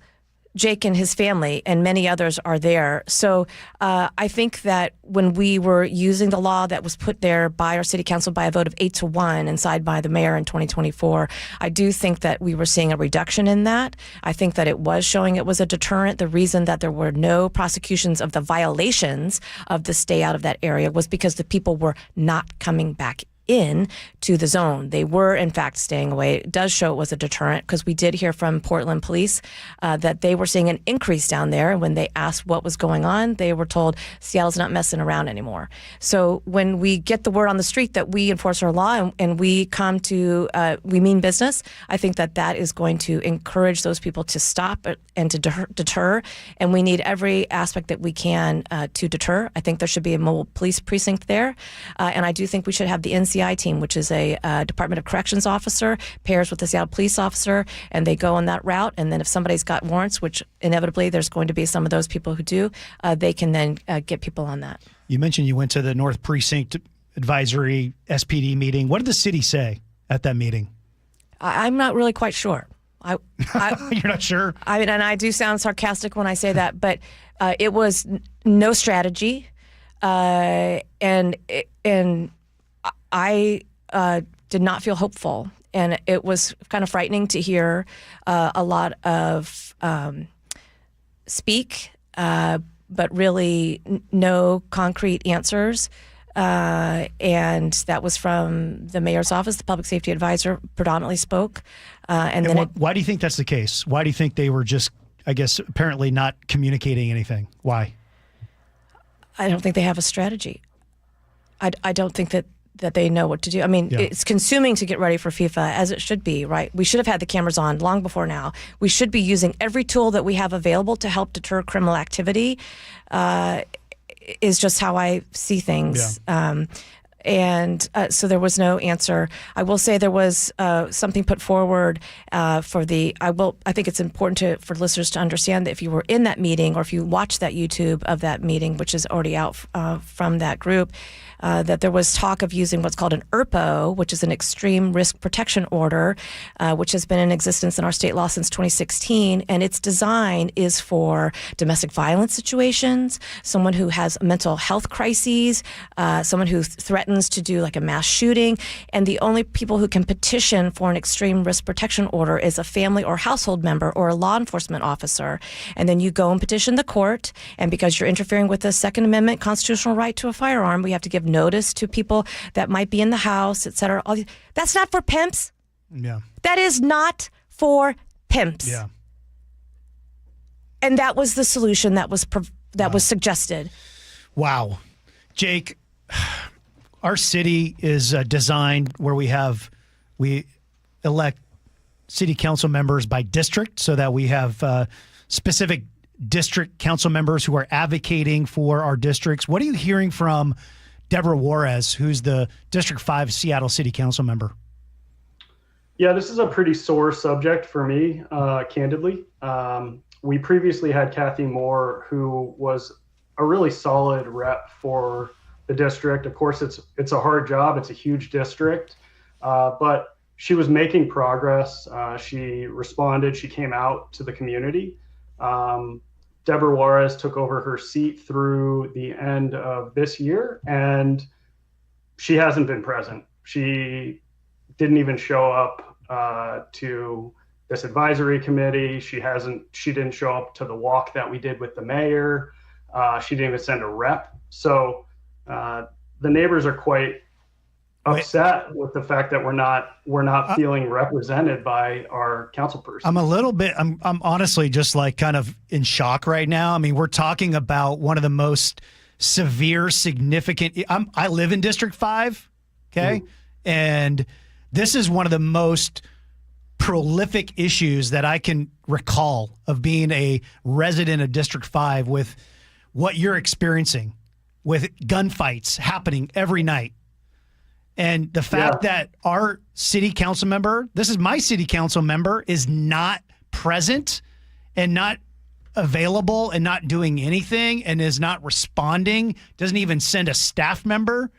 Jake and his family and many others are there. So I think that when we were using the law that was put there by our city council by a vote of 8-1 and signed by the mayor in 2024, I do think that we were seeing a reduction in that. I think that it was showing it was a deterrent. The reason that there were no prosecutions of the violations of the stay out of that area was because the people were not coming back in to the zone. They were, in fact, staying away. It does show it was a deterrent because we did hear from Portland police that they were seeing an increase down there. And when they asked what was going on, they were told Seattle's not messing around anymore. So when we get the word on the street that we enforce our law and we come to, we mean business, I think that that is going to encourage those people to stop and to deter. And we need every aspect that we can to deter. I think there should be a mobile police precinct there. And I do think we should have the NCI team, which is a Department of Corrections officer, pairs with the Seattle police officer, and they go on that route. And then if somebody's got warrants, which inevitably there's going to be some of those people who do, they can then get people on that. You mentioned you went to the North Precinct Advisory SPD meeting. What did the city say at that meeting? I'm not really quite sure. You're not sure? I mean, and I do sound sarcastic when I say that, but it was no strategy, and I did not feel hopeful, and it was kind of frightening to hear a lot of speak, but really no concrete answers. And that was from the mayor's office. The public safety advisor predominantly spoke. And then why do you think that's the case? Why do you think they were just, I guess, apparently not communicating anything? Why? I don't think they have a strategy. I don't think that they know what to do. I mean, It's consuming to get ready for FIFA, as it should be, right? We should have had the cameras on long before now. We should be using every tool that we have available to help deter criminal activity, is just how I see things. Yeah. So there was no answer. I will say there was something put forward I think it's important for listeners to understand that if you were in that meeting or if you watched that YouTube of that meeting, which is already out from that group, that there was talk of using what's called an ERPO, which is an extreme risk protection order, which has been in existence in our state law since 2016. And its design is for domestic violence situations, someone who has mental health crises, someone who threatens to do like a mass shooting. And the only people who can petition for an extreme risk protection order is a family or household member or a law enforcement officer. And then you go and petition the court. And because you're interfering with the Second Amendment constitutional right to a firearm, we have to give notice to people that might be in the house, et cetera. That's not for pimps. Yeah. That is not for pimps. Yeah. And that was the solution that was was suggested. Wow. Jake, our city is designed where we elect city council members by district so that we have specific district council members who are advocating for our districts. What are you hearing from Deborah Juarez, who's the District 5 Seattle City Council member? Yeah, this is a pretty sore subject for me, candidly. We previously had Kathy Moore, who was a really solid rep for the district. Of course, it's a hard job. It's a huge district, but she was making progress. She responded. She came out to the community. Deborah Juarez took over her seat through the end of this year, and she hasn't been present. She didn't even show up to this advisory committee. She didn't show up to the walk that we did with the mayor. She didn't even send a rep. So the neighbors are quite upset with the fact that we're not feeling represented by our councilperson. I'm honestly just like kind of in shock right now. I mean, we're talking about one of the most severe, significant. I live in District 5, okay? Mm. And this is one of the most prolific issues that I can recall of being a resident of District 5 with what you're experiencing with gunfights happening every night. And the fact that our city council member, this is my city council member, is not present and not available and not doing anything and is not responding, doesn't even send a staff member.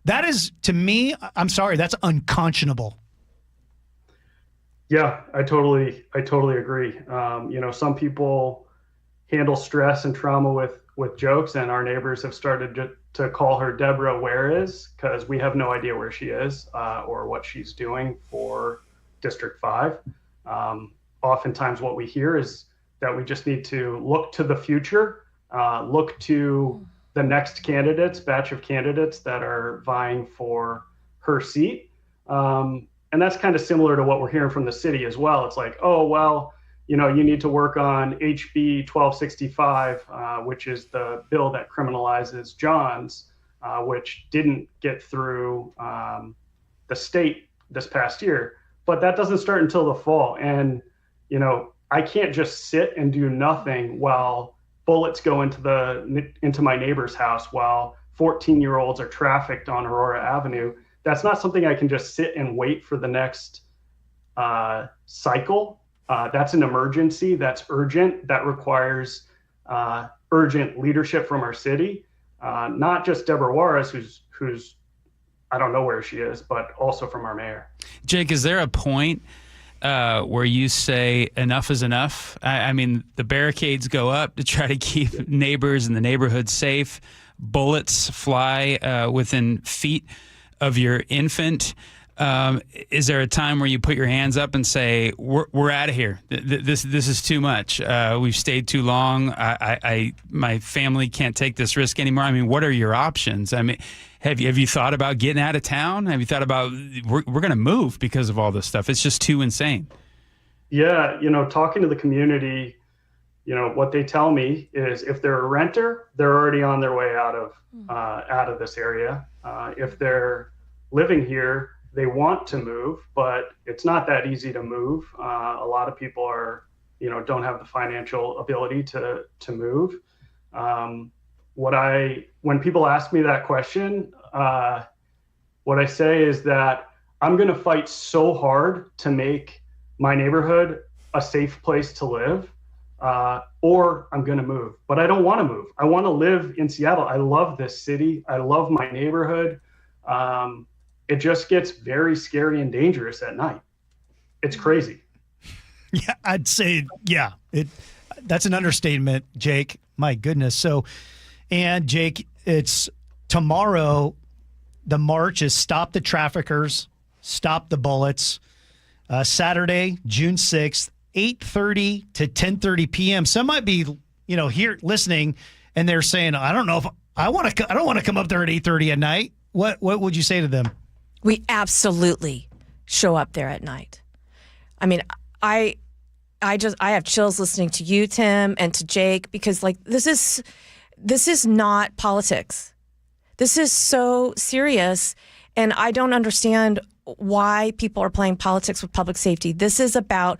That is, to me, I'm sorry, that's unconscionable. Yeah, I totally agree. Some people handle stress and trauma with jokes, and our neighbors have started to call her Deborah Where Is, because we have no idea where she is or what she's doing for District 5. Oftentimes what we hear is that we just need to look to the future, look to the next batch of candidates that are vying for her seat. And that's kind of similar to what we're hearing from the city as well. It's like, oh, well, you need to work on HB 1265, which is the bill that criminalizes Johns, which didn't get through the state this past year. But that doesn't start until the fall. And, I can't just sit and do nothing while bullets go into my neighbor's house while 14-year-olds are trafficked on Aurora Avenue. That's not something I can just sit and wait for the next cycle. That's an emergency. That's urgent. That requires urgent leadership from our city, not just Deborah Juarez, who's I don't know where she is, but also from our mayor. Jake, is there a point where you say enough is enough? I mean, the barricades go up to try to keep neighbors in the neighborhood safe. Bullets fly within feet of your infant. Is there a time where you put your hands up and say, we're out of here? This is too much. We've stayed too long. My family can't take this risk anymore. I mean, what are your options? I mean, have you thought about getting out of town? Have you thought about we're going to move because of all this stuff? It's just too insane. Yeah, talking to the community, what they tell me is if they're a renter, they're already on their way out of this area. If they're living here, they want to move, but it's not that easy to move. A lot of people don't have the financial ability to move. When people ask me that question, what I say is that I'm going to fight so hard to make my neighborhood a safe place to live, or I'm going to move. But I don't want to move. I want to live in Seattle. I love this city. I love my neighborhood. It just gets very scary and dangerous at night. It's crazy. Yeah, I'd say, yeah, that's an understatement, Jake. My goodness. So, and Jake, it's tomorrow. The march is Stop the Traffickers, Stop the Bullets. Saturday, June 6th, 8:30 to 10:30 p.m. Some might be, here listening, and they're saying, I don't know if I want to come up there at 8:30 at night. What would you say to them? We absolutely show up there at night. I mean, I have chills listening to you, Tim, and to Jake, because this is not politics. This is so serious, and I don't understand why people are playing politics with public safety. This is about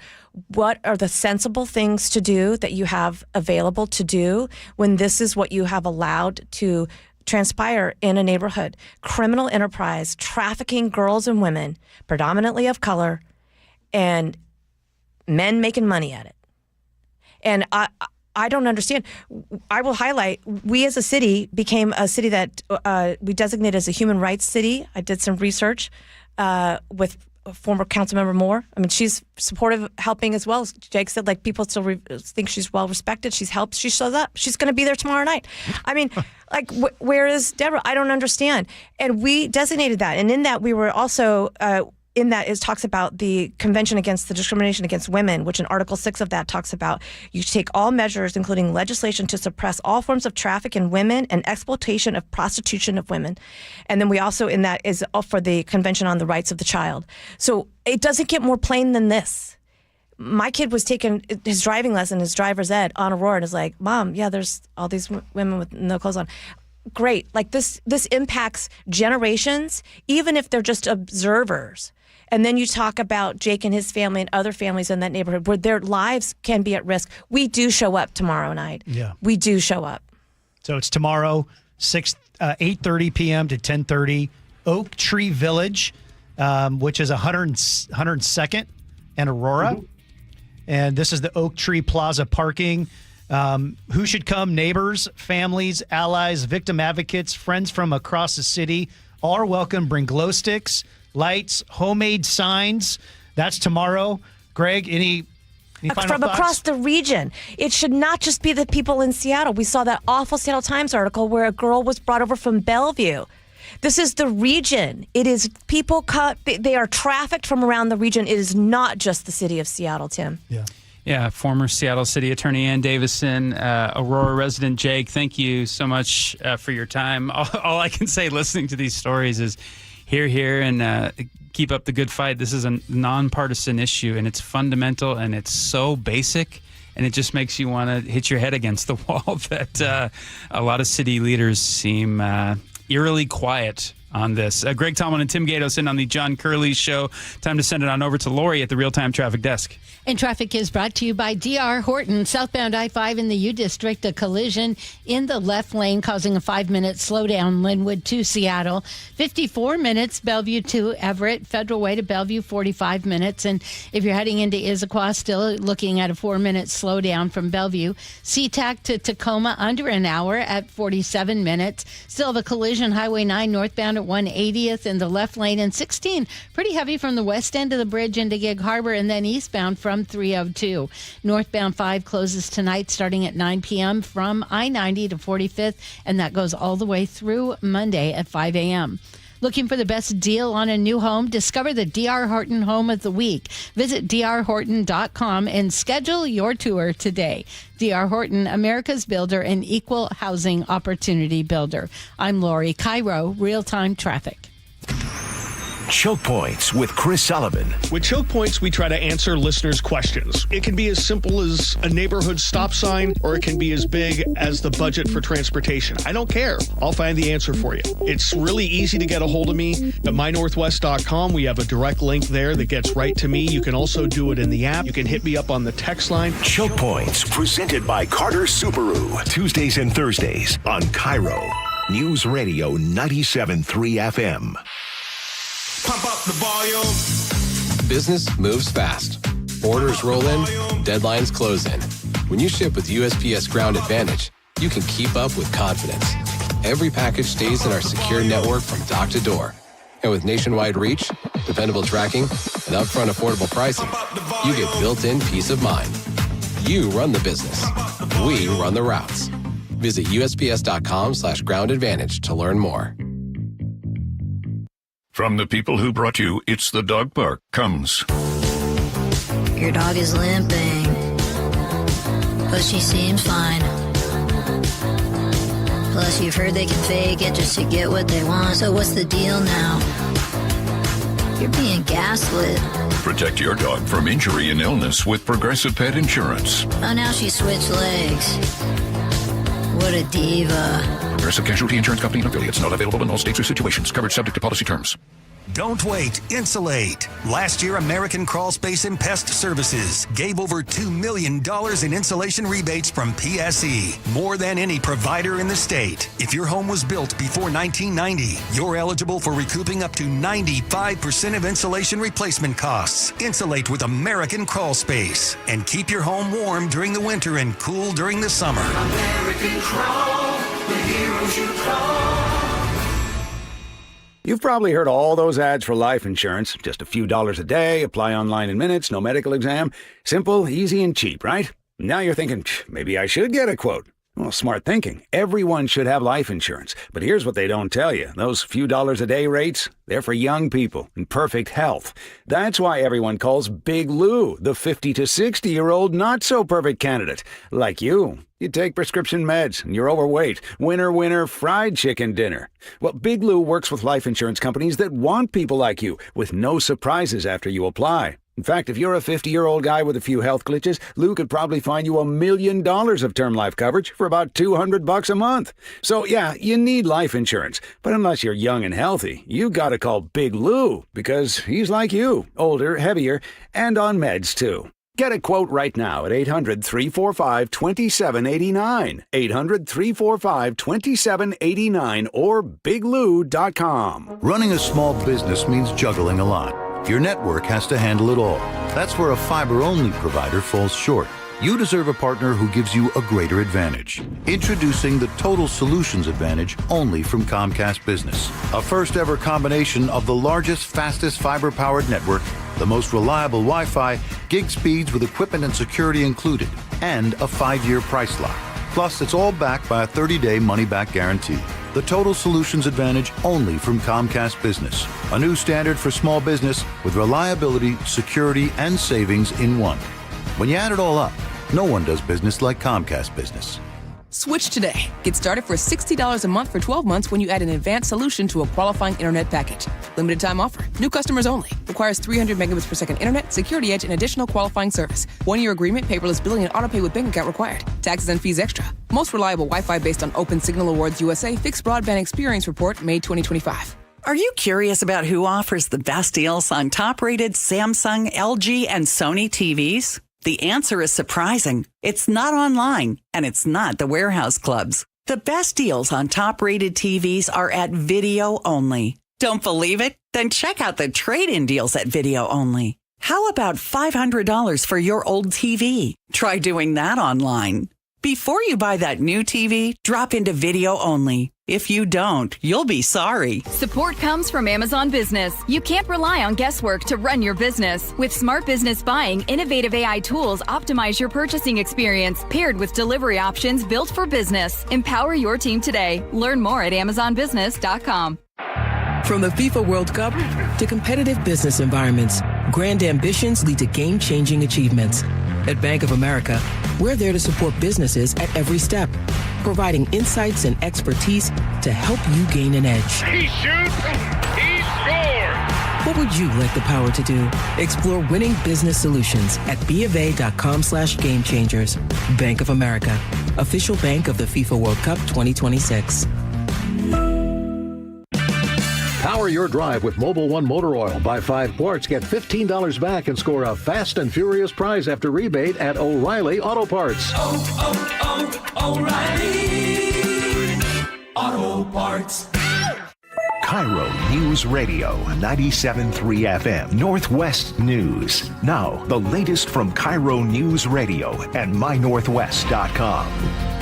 what are the sensible things to do that you have available to do when this is what you have allowed to transpire in a neighborhood. Criminal enterprise, trafficking girls and women, predominantly of color, and men making money at it. And I don't understand. I will highlight, we as a city became a city that we designate as a human rights city. I did some research with former council member Moore. I mean, she's supportive, helping as well. As Jake said, like, people still think she's well respected. She's helped. She shows up. She's going to be there tomorrow night. I mean, like, where is Deborah? I don't understand. And we designated that. And in that, we were also, in that, it talks about the Convention Against the Discrimination Against Women, which in Article 6 of that talks about you take all measures, including legislation, to suppress all forms of traffic in women and exploitation of prostitution of women. And then we also, in that, is for the Convention on the Rights of the Child. So it doesn't get more plain than this. My kid was taking his driving lesson, his driver's ed, on Aurora, and is like, Mom, yeah, there's all these women with no clothes on. Great. Like, this impacts generations, even if they're just observers. And then you talk about Jake and his family and other families in that neighborhood where their lives can be at risk. We do show up tomorrow night. Yeah. We do show up. So it's tomorrow, 8:30 p.m. to 10:30, Oak Tree Village, which is 102nd and Aurora. Mm-hmm. And this is the Oak Tree Plaza parking. Who should come? Neighbors, families, allies, victim advocates, friends from across the city. All are welcome. Bring glow sticks, lights, homemade signs. That's tomorrow. Greg, any final from thoughts? Across the region. It should not just be the people in Seattle. We saw that awful Seattle Times article where a girl was brought over from Bellevue. This is the region. It is people they are trafficked from around the region. It is not just the city of Seattle, Tim. Yeah, former Seattle City Attorney Ann Davison, Aurora resident Jake, thank you so much for your time. All I can say listening to these stories is here, and keep up the good fight. This is a nonpartisan issue, and it's fundamental, and it's so basic, and it just makes you want to hit your head against the wall that a lot of city leaders seem eerily quiet on this. Greg Tomlin and Tim Gatos in on the John Curley Show. Time to send it on over to Lori at the Real-Time Traffic Desk. And traffic is brought to you by D.R. Horton. Southbound I-5 in the U District, a collision in the left lane causing a 5-minute slowdown, Linwood to Seattle. 54 minutes, Bellevue to Everett. Federal Way to Bellevue, 45 minutes. And if you're heading into Issaquah, still looking at a 4-minute slowdown from Bellevue. SeaTac to Tacoma, under an hour at 47 minutes. Still have a collision, Highway 9 northbound at 180th in the left lane, and 16 pretty heavy from the west end of the bridge into Gig Harbor, and then eastbound from 302. Northbound 5 closes tonight starting at 9 p.m. from I-90 to 45th, and that goes all the way through Monday at 5 a.m. Looking for the best deal on a new home? Discover the D.R. Horton Home of the Week. Visit drhorton.com and schedule your tour today. D.R. Horton, America's builder and equal housing opportunity builder. I'm Lori, KIRO, Real-Time Traffic. Choke Points with Chris Sullivan. With Choke Points, we try to answer listeners' questions. It can be as simple as a neighborhood stop sign, or it can be as big as the budget for transportation. I don't care. I'll find the answer for you. It's really easy to get a hold of me at mynorthwest.com. We have a direct link there that gets right to me. You can also do it in the app. You can hit me up on the text line. Choke Points, presented by Carter Subaru. Tuesdays and Thursdays on KIRO Newsradio 97.3 FM. Pump up the volume. Business moves fast. Orders roll in, deadlines close in. When you ship with USPS Ground Advantage, you can keep up with confidence. Every package stays in our secure network from dock to door. And with nationwide reach, dependable tracking, and upfront affordable pricing, you get built-in peace of mind. You run the business. We run the routes. Visit USPS.com/Ground Advantage to learn more. From the people who brought you It's the Dog Park comes. Your dog is limping, but she seems fine. Plus, you've heard they can fake it just to get what they want. So what's the deal now? You're being gaslit. Protect your dog from injury and illness with Progressive Pet Insurance. Oh, now she switched legs. What a diva. Progressive Casualty Insurance Company and affiliates. Not available in all states or situations. Coverage subject to policy terms. Don't wait. Insulate. Last year, American Crawl Space and Pest Services gave over $2 million in insulation rebates from PSE, more than any provider in the state. If your home was built before 1990, you're eligible for recouping up to 95% of insulation replacement costs. Insulate with American Crawl Space and keep your home warm during the winter and cool during the summer. American Crawl, the heroes you call. You've probably heard all those ads for life insurance. Just a few dollars a day, apply online in minutes, no medical exam. Simple, easy, and cheap, right? Now you're thinking, maybe I should get a quote. Well, smart thinking. Everyone should have life insurance. But here's what they don't tell you. Those few dollars a day rates, they're for young people in perfect health. That's why everyone calls Big Lou the 50 to 60-year-old not-so-perfect candidate. Like you. You take prescription meds, and you're overweight. Winner, winner, fried chicken dinner. Well, Big Lou works with life insurance companies that want people like you, with no surprises after you apply. In fact, if you're a 50-year-old guy with a few health glitches, Lou could probably find you $1 million of term life coverage for about $200 a month. So yeah, you need life insurance. But unless you're young and healthy, you gotta call Big Lou, because he's like you, older, heavier, and on meds too. Get a quote right now at 800-345-2789. 800-345-2789 or biglou.com. Running a small business means juggling a lot. Your network has to handle it all. That's where a fiber-only provider falls short. You deserve a partner who gives you a greater advantage. Introducing the Total Solutions Advantage only from Comcast Business. A first-ever combination of the largest, fastest fiber-powered network, the most reliable Wi-Fi, gig speeds with equipment and security included, and a 5-year price lock. Plus, it's all backed by a 30-day money-back guarantee. The Total Solutions Advantage only from Comcast Business. A new standard for small business with reliability, security, and savings in one. When you add it all up, no one does business like Comcast Business. Switch today. Get started for $60 a month for 12 months when you add an advanced solution to a qualifying internet package. Limited time offer. New customers only. Requires 300 megabits per second internet, security edge, and additional qualifying service. 1-year agreement, paperless billing, and autopay with bank account required. Taxes and fees extra. Most reliable Wi-Fi based on Open Signal Awards USA Fixed Broadband Experience Report, May 2025. Are you curious about who offers the best deals on top-rated Samsung, LG, and Sony TVs? The answer is surprising. It's not online, and it's not the warehouse clubs. The best deals on top-rated TVs are at Video Only. Don't believe it? Then check out the trade-in deals at Video Only. How about $500 for your old TV? Try doing that online. Before you buy that new TV, drop into Video Only. If you don't, you'll be sorry. Support comes from Amazon Business. You can't rely on guesswork to run your business. With smart business buying, innovative AI tools optimize your purchasing experience, paired with delivery options built for business. Empower your team today. Learn more at amazonbusiness.com. From the FIFA World Cup to competitive business environments, grand ambitions lead to game-changing achievements. At Bank of America, we're there to support businesses at every step, providing insights and expertise to help you gain an edge. He shoots, he scores! What would you like the power to do? Explore winning business solutions at BofA.com/gamechangers. Bank of America, official bank of the FIFA World Cup 2026. Power your drive with Mobil 1 motor oil. Buy 5 quarts, get $15 back, and score a fast and furious prize after rebate at O'Reilly Auto Parts. O'Reilly Auto Parts. KIRO News Radio 97.3 FM Northwest News. Now, the latest from KIRO News Radio and mynorthwest.com.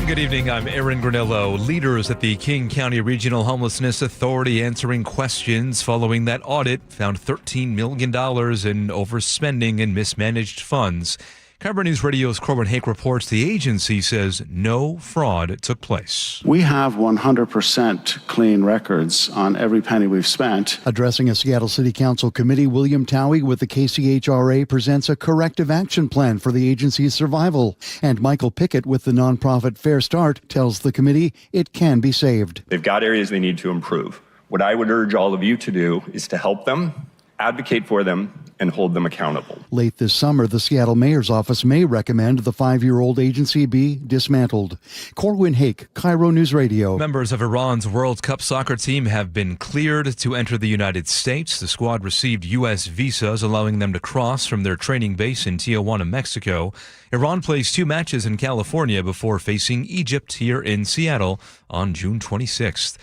Good evening. I'm Aaron Granillo. Leaders at the King County Regional Homelessness Authority answering questions following that audit found $13 million in overspending and mismanaged funds. KIRO News Radio's Corbin Hake reports the agency says no fraud took place. We have 100% clean records on every penny we've spent. Addressing a Seattle City Council committee, William Towie with the KCHRA presents a corrective action plan for the agency's survival. And Michael Pickett with the nonprofit Fair Start tells the committee it can be saved. They've got areas they need to improve. What I would urge all of you to do is to help them, advocate for them, and hold them accountable. Late this summer, the Seattle Mayor's Office may recommend the 5-year-old agency be dismantled. Corwin Hake, KIRO News Radio. Members of Iran's World Cup soccer team have been cleared to enter the United States. The squad received U.S. visas, allowing them to cross from their training base in Tijuana, Mexico. Iran plays 2 matches in California before facing Egypt here in Seattle on June 26th.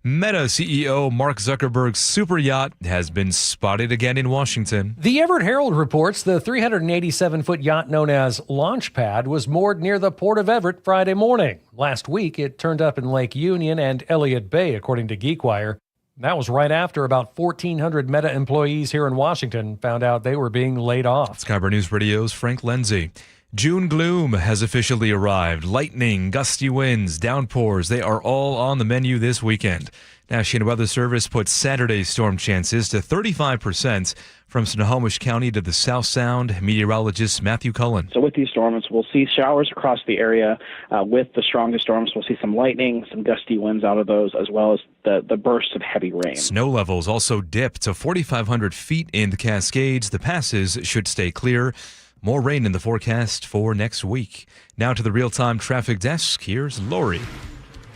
Meta CEO Mark Zuckerberg's super yacht has been spotted again in Washington. The Everett Herald reports the 387-foot yacht known as Launchpad was moored near the Port of Everett Friday morning. Last week, it turned up in Lake Union and Elliott Bay, according to GeekWire. That was right after about 1,400 Meta employees here in Washington found out they were being laid off. KIRO News Radio's Frank Lindsay. June gloom has officially arrived. Lightning, gusty winds, downpours, they are all on the menu this weekend. National Weather Service puts Saturday's storm chances to 35%. From Snohomish County to the South Sound, meteorologist Matthew Cullen. So with these storms, we'll see showers across the area. With the strongest storms, we'll see some lightning, some gusty winds out of those, as well as the bursts of heavy rain. Snow levels also dip to 4,500 feet in the Cascades. The passes should stay clear. More rain in the forecast for next week. Now to the real-time traffic desk. Here's Lori.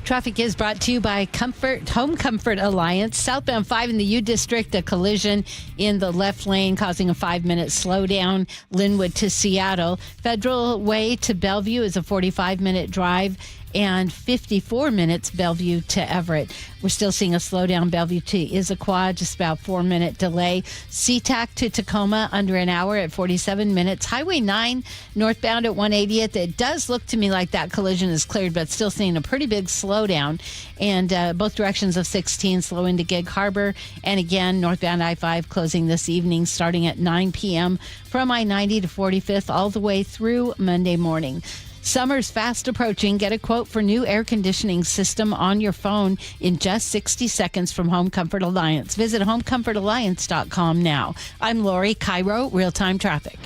Traffic is brought to you by Home Comfort Alliance. Southbound 5 in the U District, a collision in the left lane causing a 5-minute slowdown. Linwood to Seattle. Federal Way to Bellevue is a 45-minute drive, and 54 minutes Bellevue to Everett. We're still seeing a slowdown Bellevue to Issaquah, just about 4-minute delay. SeaTac to Tacoma, under an hour at 47 minutes. Highway 9 northbound at 180th. It does look to me like that collision is cleared, but still seeing a pretty big slowdown. And both directions of 16 slow into Gig Harbor. And again, northbound I-5 closing this evening, starting at 9 p.m. from I-90 to 45th all the way through Monday morning. Summer's fast approaching. Get a quote for new air conditioning system on your phone in just 60 seconds from Home Comfort Alliance. Visit homecomfortalliance.com now. I'm Lori, KIRO, real-time traffic.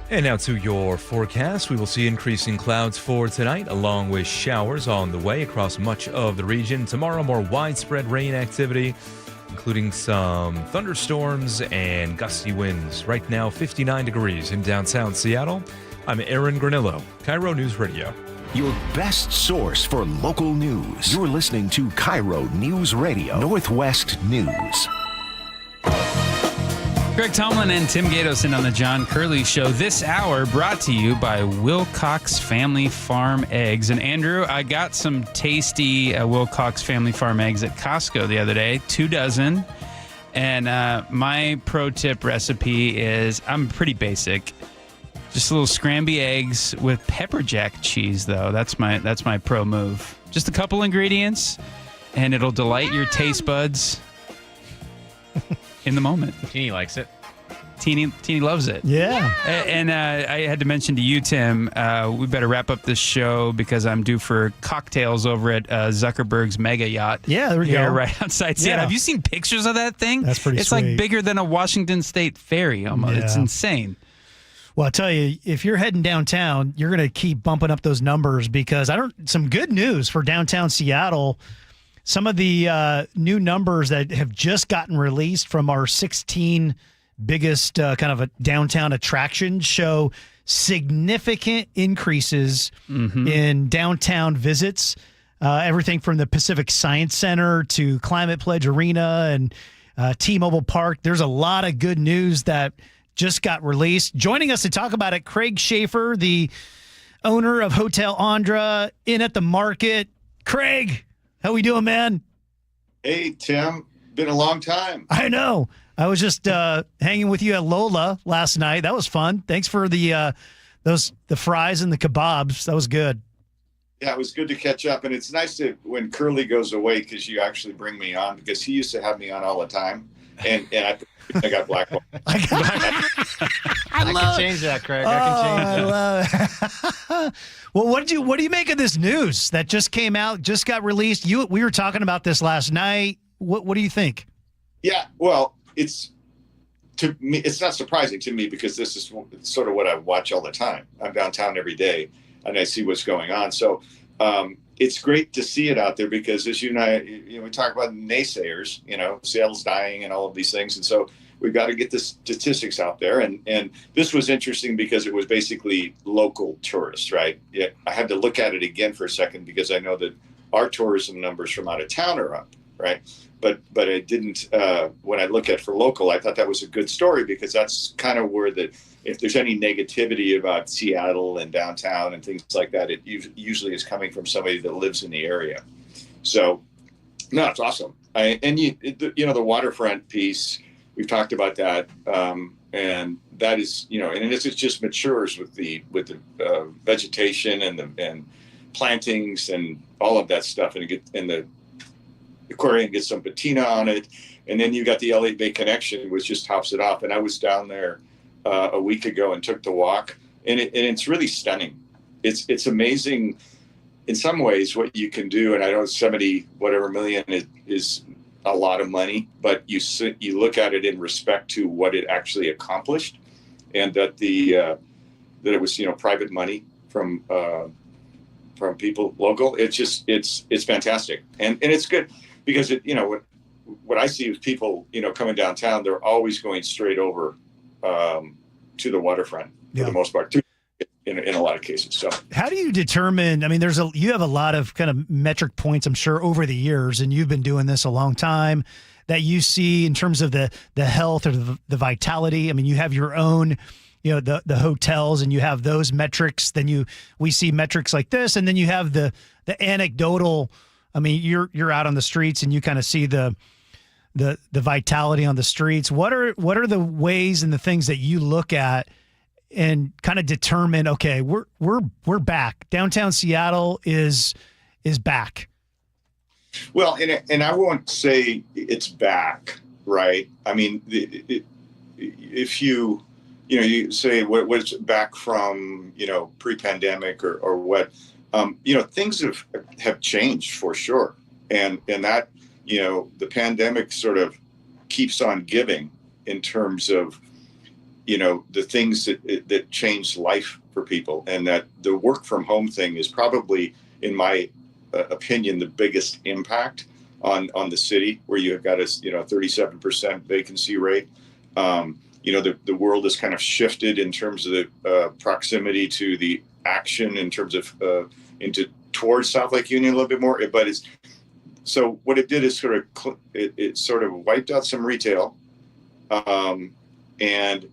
And now to your forecast. We will see increasing clouds for tonight, along with showers on the way across much of the region. Tomorrow, more widespread rain activity, including some thunderstorms and gusty winds. Right now, 59 degrees in downtown Seattle. I'm Aaron Granillo, KIRO News Radio. Your best source for local news. You're listening to KIRO News Radio, Northwest News. Greg Tomlin and Tim Gatos in on the John Curley Show. This hour brought to you by Wilcox Family Farm Eggs. And Andrew, I got some tasty Wilcox Family Farm Eggs at Costco the other day, 2 dozen. And my pro tip recipe is, I'm pretty basic. Just a little scramby eggs with pepper jack cheese, though. That's my pro move. Just a couple ingredients, and it'll delight your taste buds in the moment. Teeny likes it. Teeny loves it. Yeah. And I had to mention to you, Tim, we better wrap up this show because I'm due for cocktails over at Zuckerberg's mega yacht. Yeah, there we go. Right outside Seattle. Have you seen pictures of that thing? That's pretty It's sweet. like bigger than a Washington State ferry almost. Yeah. It's insane. Well, I'll tell you, if you're heading downtown, you're going to keep bumping up those numbers because some good news for downtown Seattle. Some of the new numbers that have just gotten released from our 16 biggest kind of a downtown attractions show significant increases in downtown visits. Everything from the Pacific Science Center to Climate Pledge Arena and T-Mobile Park. There's a lot of good news that just got released. Joining us to talk about it, Craig Schaefer, the owner of Hotel Andra, in at the market. Craig, how we doing, man? Hey, Tim. Been a long time. I know. I was just hanging with you at Lola last night. That was fun. Thanks for the fries and the kebabs. That was good. Yeah, it was good to catch up. And it's nice when Curly goes away because you actually bring me on because he used to have me on all the time. And I got blackballed. I can change that, Craig. I can change that. I love it. Well, what do you make of this news that just came out, just got released? We were talking about this last night. What do you think? Yeah, well, it's not surprising to me because this is sort of what I watch all the time. I'm downtown every day and I see what's going on. So it's great to see it out there because as you know, we talk about naysayers, Seattle's dying and all of these things. And so we've got to get the statistics out there. And this was interesting because it was basically local tourists, right? Yeah, I had to look at it again for a second because I know that our tourism numbers from out of town are up, right? But I didn't, when I look at for local, I thought that was a good story because that's kind of where if there's any negativity about Seattle and downtown and things like that, it usually is coming from somebody that lives in the area. So, no, it's awesome. The waterfront piece, we've talked about that, and that is, and it just matures with the vegetation and plantings and all of that stuff, and the aquarium gets some patina on it. And then you got the LA Bay Connection, which just tops it off. And I was down there a week ago and took the walk, and it's really stunning. It's amazing in some ways what you can do. And I know 70 whatever million is a lot of money, but you look at it in respect to what it actually accomplished, and that that it was private money from people local. It's fantastic, and it's good because what I see is people coming downtown, they're always going straight over to the waterfront for the most part, in a lot of cases. So how do you determine, I mean, you have a lot of kind of metric points, I'm sure, over the years, and you've been doing this a long time, that you see in terms of the health or the vitality. I mean, you have your own, the hotels, and you have those metrics. Then we see metrics like this, and then you have the anecdotal. I mean, you're out on the streets and you kind of see the vitality on the streets. What are the ways and the things that you look at and kind of determine, okay, we're back. Downtown Seattle is back. Well, and I won't say it's back, right? I mean, if you say what's back from pre-pandemic or what, things have changed for sure, and that the pandemic sort of keeps on giving in terms of the things that changed life for people, and that the work from home thing is probably, in my opinion, the biggest impact on the city, where you've got a 37% vacancy rate. The world has kind of shifted in terms of the proximity to the action in terms of towards South Lake Union a little bit more, but so what it did is it sort of wiped out some retail, and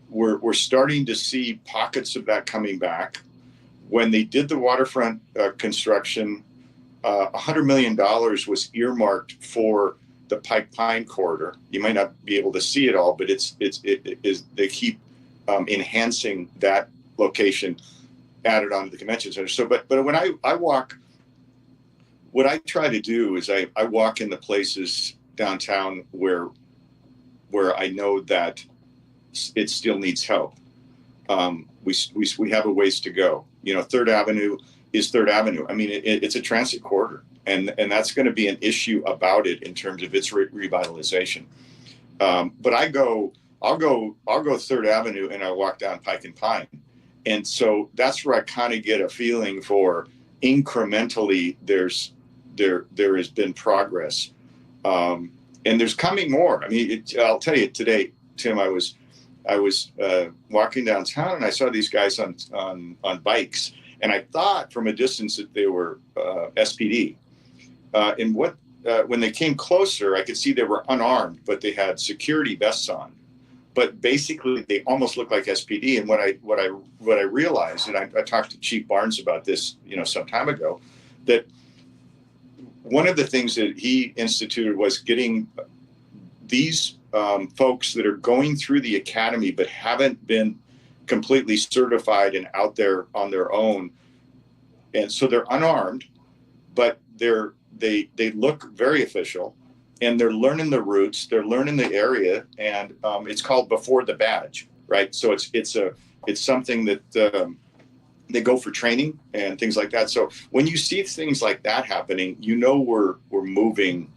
we're starting to see pockets of that coming back. When they did the waterfront construction, $100 million was earmarked for the Pike Pine corridor. You might not be able to see it all, but they keep enhancing that location added onto the convention center. So, but when I walk, what I try to do is I walk in the places downtown where I know that it still needs help. We have a ways to go. Third Avenue is Third Avenue. I mean, it's a transit corridor, and that's going to be an issue about it in terms of its revitalization. But I'll go Third Avenue and I walk down Pike and Pine, and so that's where I kind of get a feeling for incrementally there has been progress, and there's coming more. I mean, I'll tell you today, Tim, I was walking downtown and I saw these guys on bikes, and I thought from a distance that they were SPD. And when they came closer, I could see they were unarmed, but they had security vests on. But basically, they almost looked like SPD. And what I realized, and I talked to Chief Barnes about this, some time ago, that one of the things that he instituted was getting these folks that are going through the academy but haven't been completely certified and out there on their own, and so they're unarmed, but they look very official, and they're learning the routes, they're learning the area, and it's called Before the Badge, right? So it's something that they go for training and things like that. So when you see things like that happening, we're moving,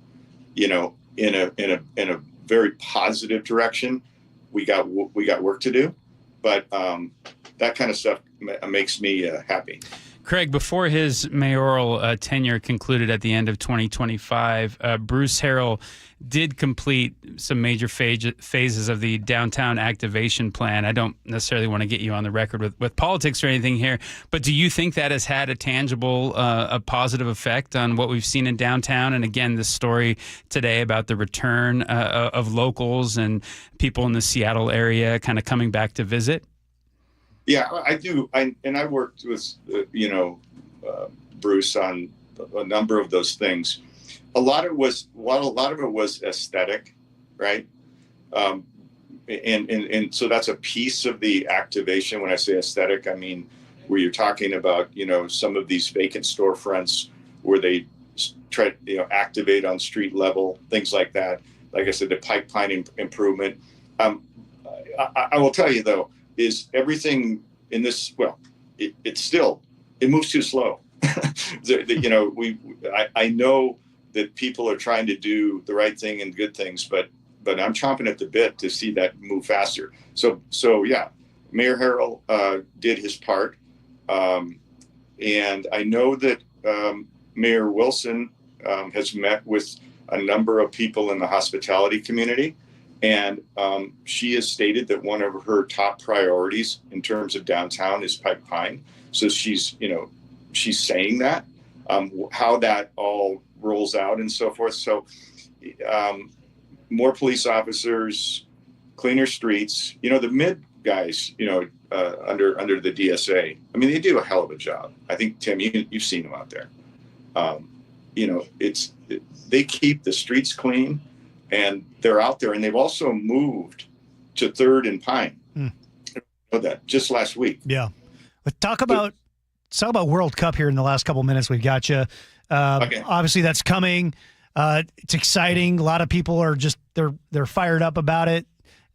in a very positive direction. We got work to do, but that kind of stuff makes me happy. Craig, before his mayoral tenure concluded at the end of 2025, Bruce Harrell did complete some major phases of the downtown activation plan. I don't necessarily want to get you on the record with politics or anything here, but do you think that has had a tangible, a positive effect on what we've seen in downtown? And again, this story today about the return of locals and people in the Seattle area kind of coming back to visit? Yeah, I do. I worked with, Bruce on a number of those things. A lot of it was aesthetic, right? And so that's a piece of the activation. When I say aesthetic, I mean where you're talking about, some of these vacant storefronts where they try to activate on street level, things like that. Like I said, the pipeline improvement. I will tell you though, is everything in this, well, it moves too slow. I know that people are trying to do the right thing and good things, but I'm chomping at the bit to see that move faster. So yeah, Mayor Harrell did his part. And I know that Mayor Wilson has met with a number of people in the hospitality community. And she has stated that one of her top priorities in terms of downtown is Pike Pine. So she's saying that, how that all rolls out and so forth. So more police officers, cleaner streets, the mid guys, under the DSA. I mean, they do a hell of a job. I think, Tim, you've seen them out there. They keep the streets clean, and they're out there, and they've also moved to 3rd and Pine. I know that just last week. Yeah. But talk about World Cup here in the last couple minutes. We've got you. Okay. Obviously, that's coming. It's exciting. A lot of people are just they're fired up about it.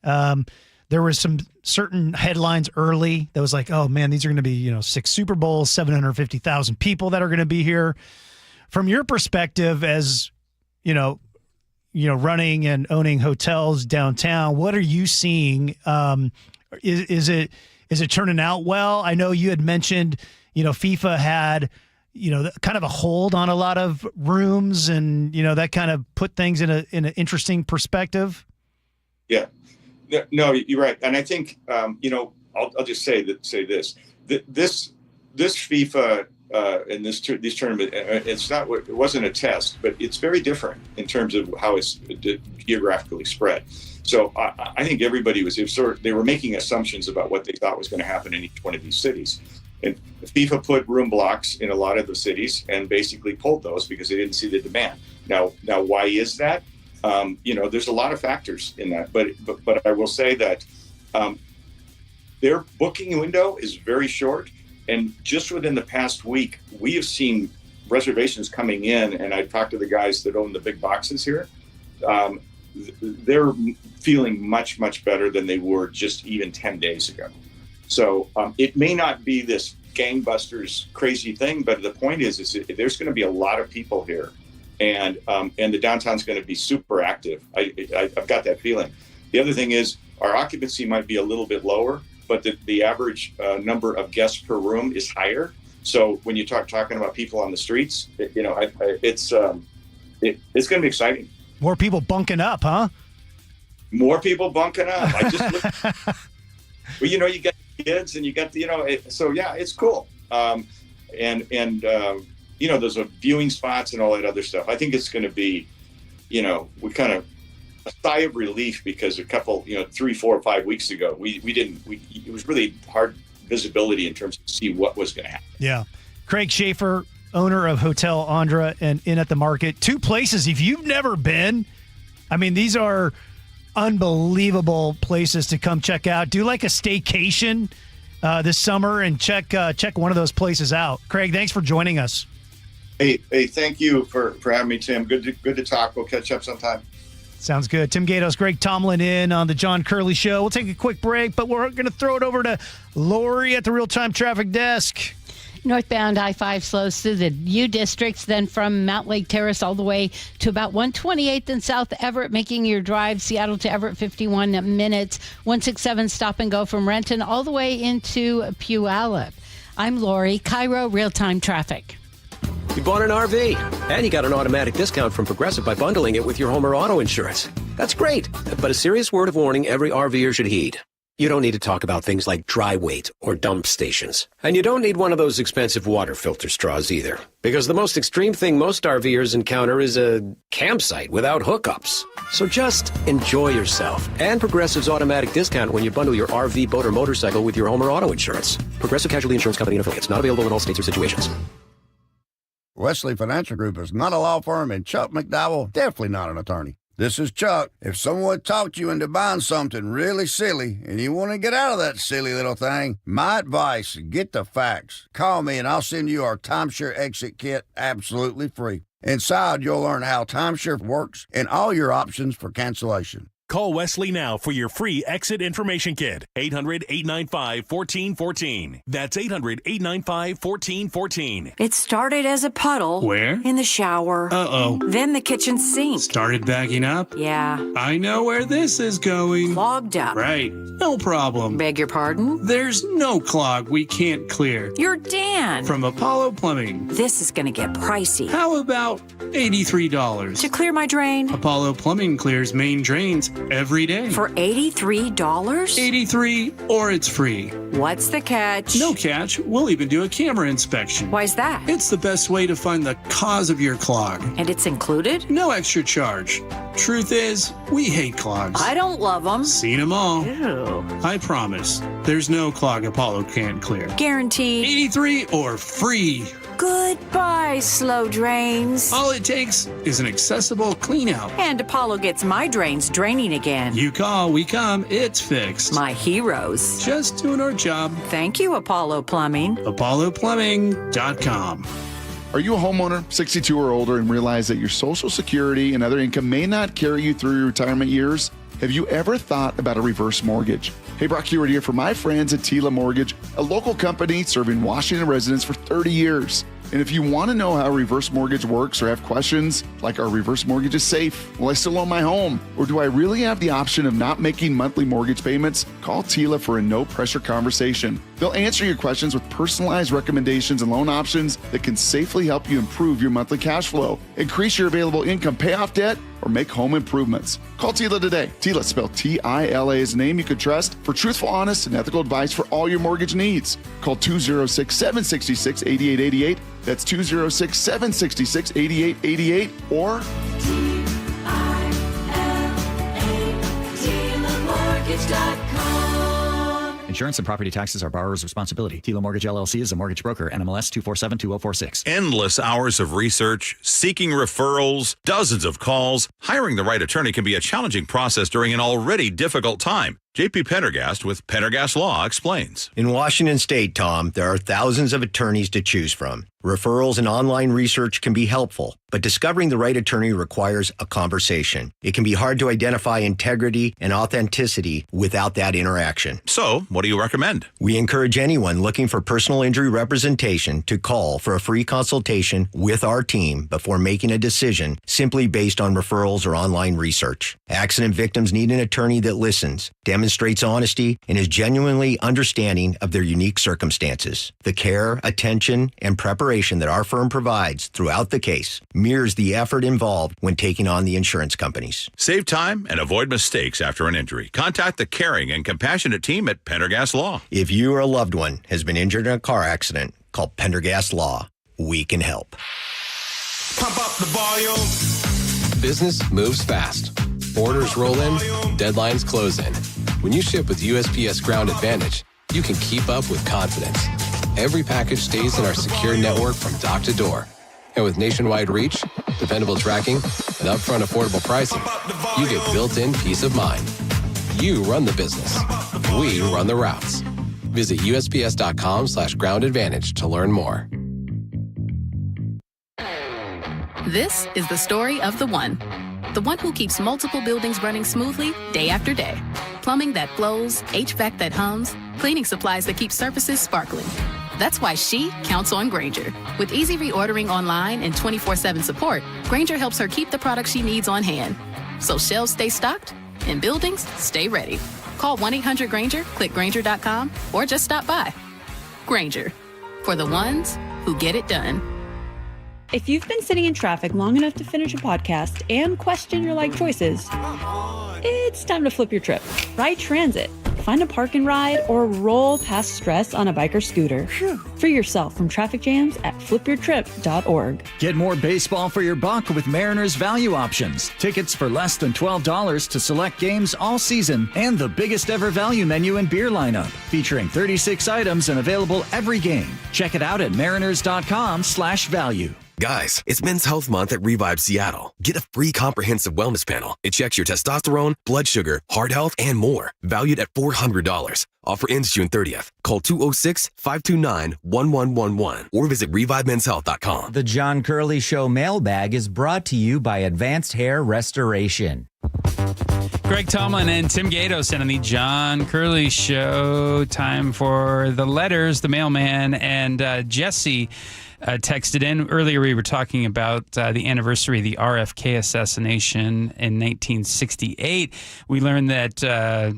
There was some certain headlines early that was like, oh man, these are going to be 6 Super Bowls, 750,000 people that are going to be here. From your perspective, as running and owning hotels downtown, what are you seeing? Is it turning out well? I know you had mentioned, FIFA had, kind of a hold on a lot of rooms, and that kind of put things in an interesting perspective. Yeah, no, you're right, and I think I'll just say this: this FIFA. In this tournament, it wasn't a test, but it's very different in terms of how it's geographically spread. So I think everybody they were making assumptions about what they thought was going to happen in each one of these cities. And FIFA put room blocks in a lot of the cities and basically pulled those because they didn't see the demand. Now, why is that? There's a lot of factors in that, but I will say that their booking window is very short. And just within the past week, we have seen reservations coming in, and I talked to the guys that own the big boxes here. They're feeling much, much better than they were just even 10 days ago. So it may not be this gangbusters crazy thing, but the point is there's going to be a lot of people here, and the downtown's going to be super active. I've got that feeling. The other thing is our occupancy might be a little bit lower, but the average number of guests per room is higher. So when you talking about people on the streets, it's going to be exciting. More people bunking up, huh? More people bunking up. I just look. Well, you get kids and you get so yeah, it's cool. And there's viewing spots and all that other stuff. I think it's going to be, we kind of a sigh of relief because a couple, 3, 4, 5 weeks ago, it was really hard visibility in terms of see what was going to happen. Yeah. Craig Schaefer, owner of Hotel Andra and In at the Market. 2 places, if you've never been, I mean, these are unbelievable places to come check out. Do like a staycation this summer and check one of those places out. Craig, thanks for joining us. Hey, thank you for having me, Tim. Good to talk. We'll catch up sometime. Sounds good. Tim Gatos, Greg Tomlin in on the John Curley Show. We'll take a quick break, but we're going to throw it over to Lori at the real-time traffic desk. Northbound I-5 slows through the U districts, then from Mount Lake Terrace all the way to about 128th and South Everett, making your drive Seattle to Everett 51 minutes. 167 stop and go from Renton all the way into Puyallup. I'm Lori, KIRO Real-Time Traffic. You bought an RV, and you got an automatic discount from Progressive by bundling it with your home or auto insurance. That's great, but a serious word of warning every RVer should heed. You don't need to talk about things like dry weight or dump stations. And you don't need one of those expensive water filter straws either, because the most extreme thing most RVers encounter is a campsite without hookups. So just enjoy yourself and Progressive's automatic discount when you bundle your RV, boat, or motorcycle with your home or auto insurance. Progressive Casualty Insurance Company and affiliates. Not available in all states or situations. Wesley Financial Group is not a law firm, and Chuck McDowell, definitely not an attorney. This is Chuck. If someone talked you into buying something really silly and you want to get out of that silly little thing, my advice, get the facts. Call me and I'll send you our timeshare exit kit absolutely free. Inside, you'll learn how timeshare works and all your options for cancellation. Call Wesley now for your free exit information kit. 800-895-1414. That's 800-895-1414. It started as a puddle. Where? In the shower. Uh-oh. Then the kitchen sink. Started backing up? Yeah. I know where this is going. Clogged up. Right. No problem. Beg your pardon? There's no clog we can't clear. You're Dan. From Apollo Plumbing. This is going to get pricey. How about $83? To clear my drain? Apollo Plumbing clears main drains every day. For $83? 83 or it's free. What's the catch? No catch. We'll even do a camera inspection. Why's that? It's the best way to find the cause of your clog. And it's included? No extra charge. Truth is, we hate clogs. I don't love them. Seen them all. Ew. I promise. There's no clog Apollo can't clear. Guaranteed. 83 or free. Goodbye, slow drains. All it takes is an accessible clean out. And Apollo gets my drains draining again. You call, we come, it's fixed. My heroes. Just doing our job. Thank you, Apollo Plumbing. ApolloPlumbing.com. Are you a homeowner, 62 or older, and realize that your Social Security and other income may not carry you through your retirement years? Have you ever thought about a reverse mortgage? Hey, Brock Hewitt here for my friends at Tila Mortgage, a local company serving Washington residents for 30 years. And if you want to know how a reverse mortgage works or have questions like, are reverse mortgages safe? Will I still own my home? Or do I really have the option of not making monthly mortgage payments? Call Tila for a no-pressure conversation. They'll answer your questions with personalized recommendations and loan options that can safely help you improve your monthly cash flow, increase your available income, pay off debt, or make home improvements. Call Tila today. Tila, spelled T-I-L-A, is a name you can trust for truthful, honest, and ethical advice for all your mortgage needs. Call 206-766-8888. That's 206-766-8888 or Insurance and property taxes are borrower's responsibility. Tila Mortgage LLC is a mortgage broker. NMLS 2472046. Endless hours of research, seeking referrals, dozens of calls. Hiring the right attorney can be a challenging process during an already difficult time. JP Pendergast with Pendergast Law explains. In Washington State, Tom, there are thousands of attorneys to choose from. Referrals and online research can be helpful, but discovering the right attorney requires a conversation. It can be hard to identify integrity and authenticity without that interaction. So, what do you recommend? We encourage anyone looking for personal injury representation to call for a free consultation with our team before making a decision simply based on referrals or online research. Accident victims need an attorney that listens, demonstrates honesty, and is genuinely understanding of their unique circumstances. The care, attention, and preparation that our firm provides throughout the case mirrors the effort involved when taking on the insurance companies. Save time and avoid mistakes after an injury. Contact the caring and compassionate team at Pendergast Law. If you or a loved one has been injured in a car accident, call Pendergast Law. We can help. Pump up the volume. Business moves fast. Orders roll in, deadlines close in. When you ship with USPS Ground Advantage, you can keep up with confidence. Every package stays in our secure network from dock to door. And with nationwide reach, dependable tracking, and upfront affordable pricing, you get built-in peace of mind. You run the business. We run the routes. Visit USPS.com/Ground Advantage to learn more. This is the story of the one who keeps multiple buildings running smoothly day after day. Plumbing that flows, HVAC that hums, cleaning supplies that keep surfaces sparkling. That's why she counts on Grainger. With easy reordering online and 24/7 support, Grainger helps her keep the products she needs on hand. So shelves stay stocked and buildings stay ready. Call 1-800-GRAINGER, click Grainger.com, or just stop by. Grainger, for the ones who get it done. If you've been sitting in traffic long enough to finish a podcast and question your life choices, it's time to flip your trip. Ride transit. Find a park and ride or roll past stress on a bike or scooter. Free yourself from traffic jams at flipyourtrip.org. Get more baseball for your buck with Mariners Value Options. Tickets for less than $12 to select games all season and the biggest ever value menu and beer lineup, featuring 36 items and available every game. Check it out at mariners.com/value. Guys, it's Men's Health Month at Revive Seattle. Get a free comprehensive wellness panel. It checks your testosterone, blood sugar, heart health, and more. Valued at $400. Offer ends June 30th. Call 206-529-1111 or visit ReviveMen'sHealth.com. The John Curley Show mailbag is brought to you by Advanced Hair Restoration. Greg Tomlin and Tim Gatos on the John Curley Show. Time for the letters, the mailman, and Jesse texted in. Earlier we were talking about the anniversary of the RFK assassination in 1968. We learned that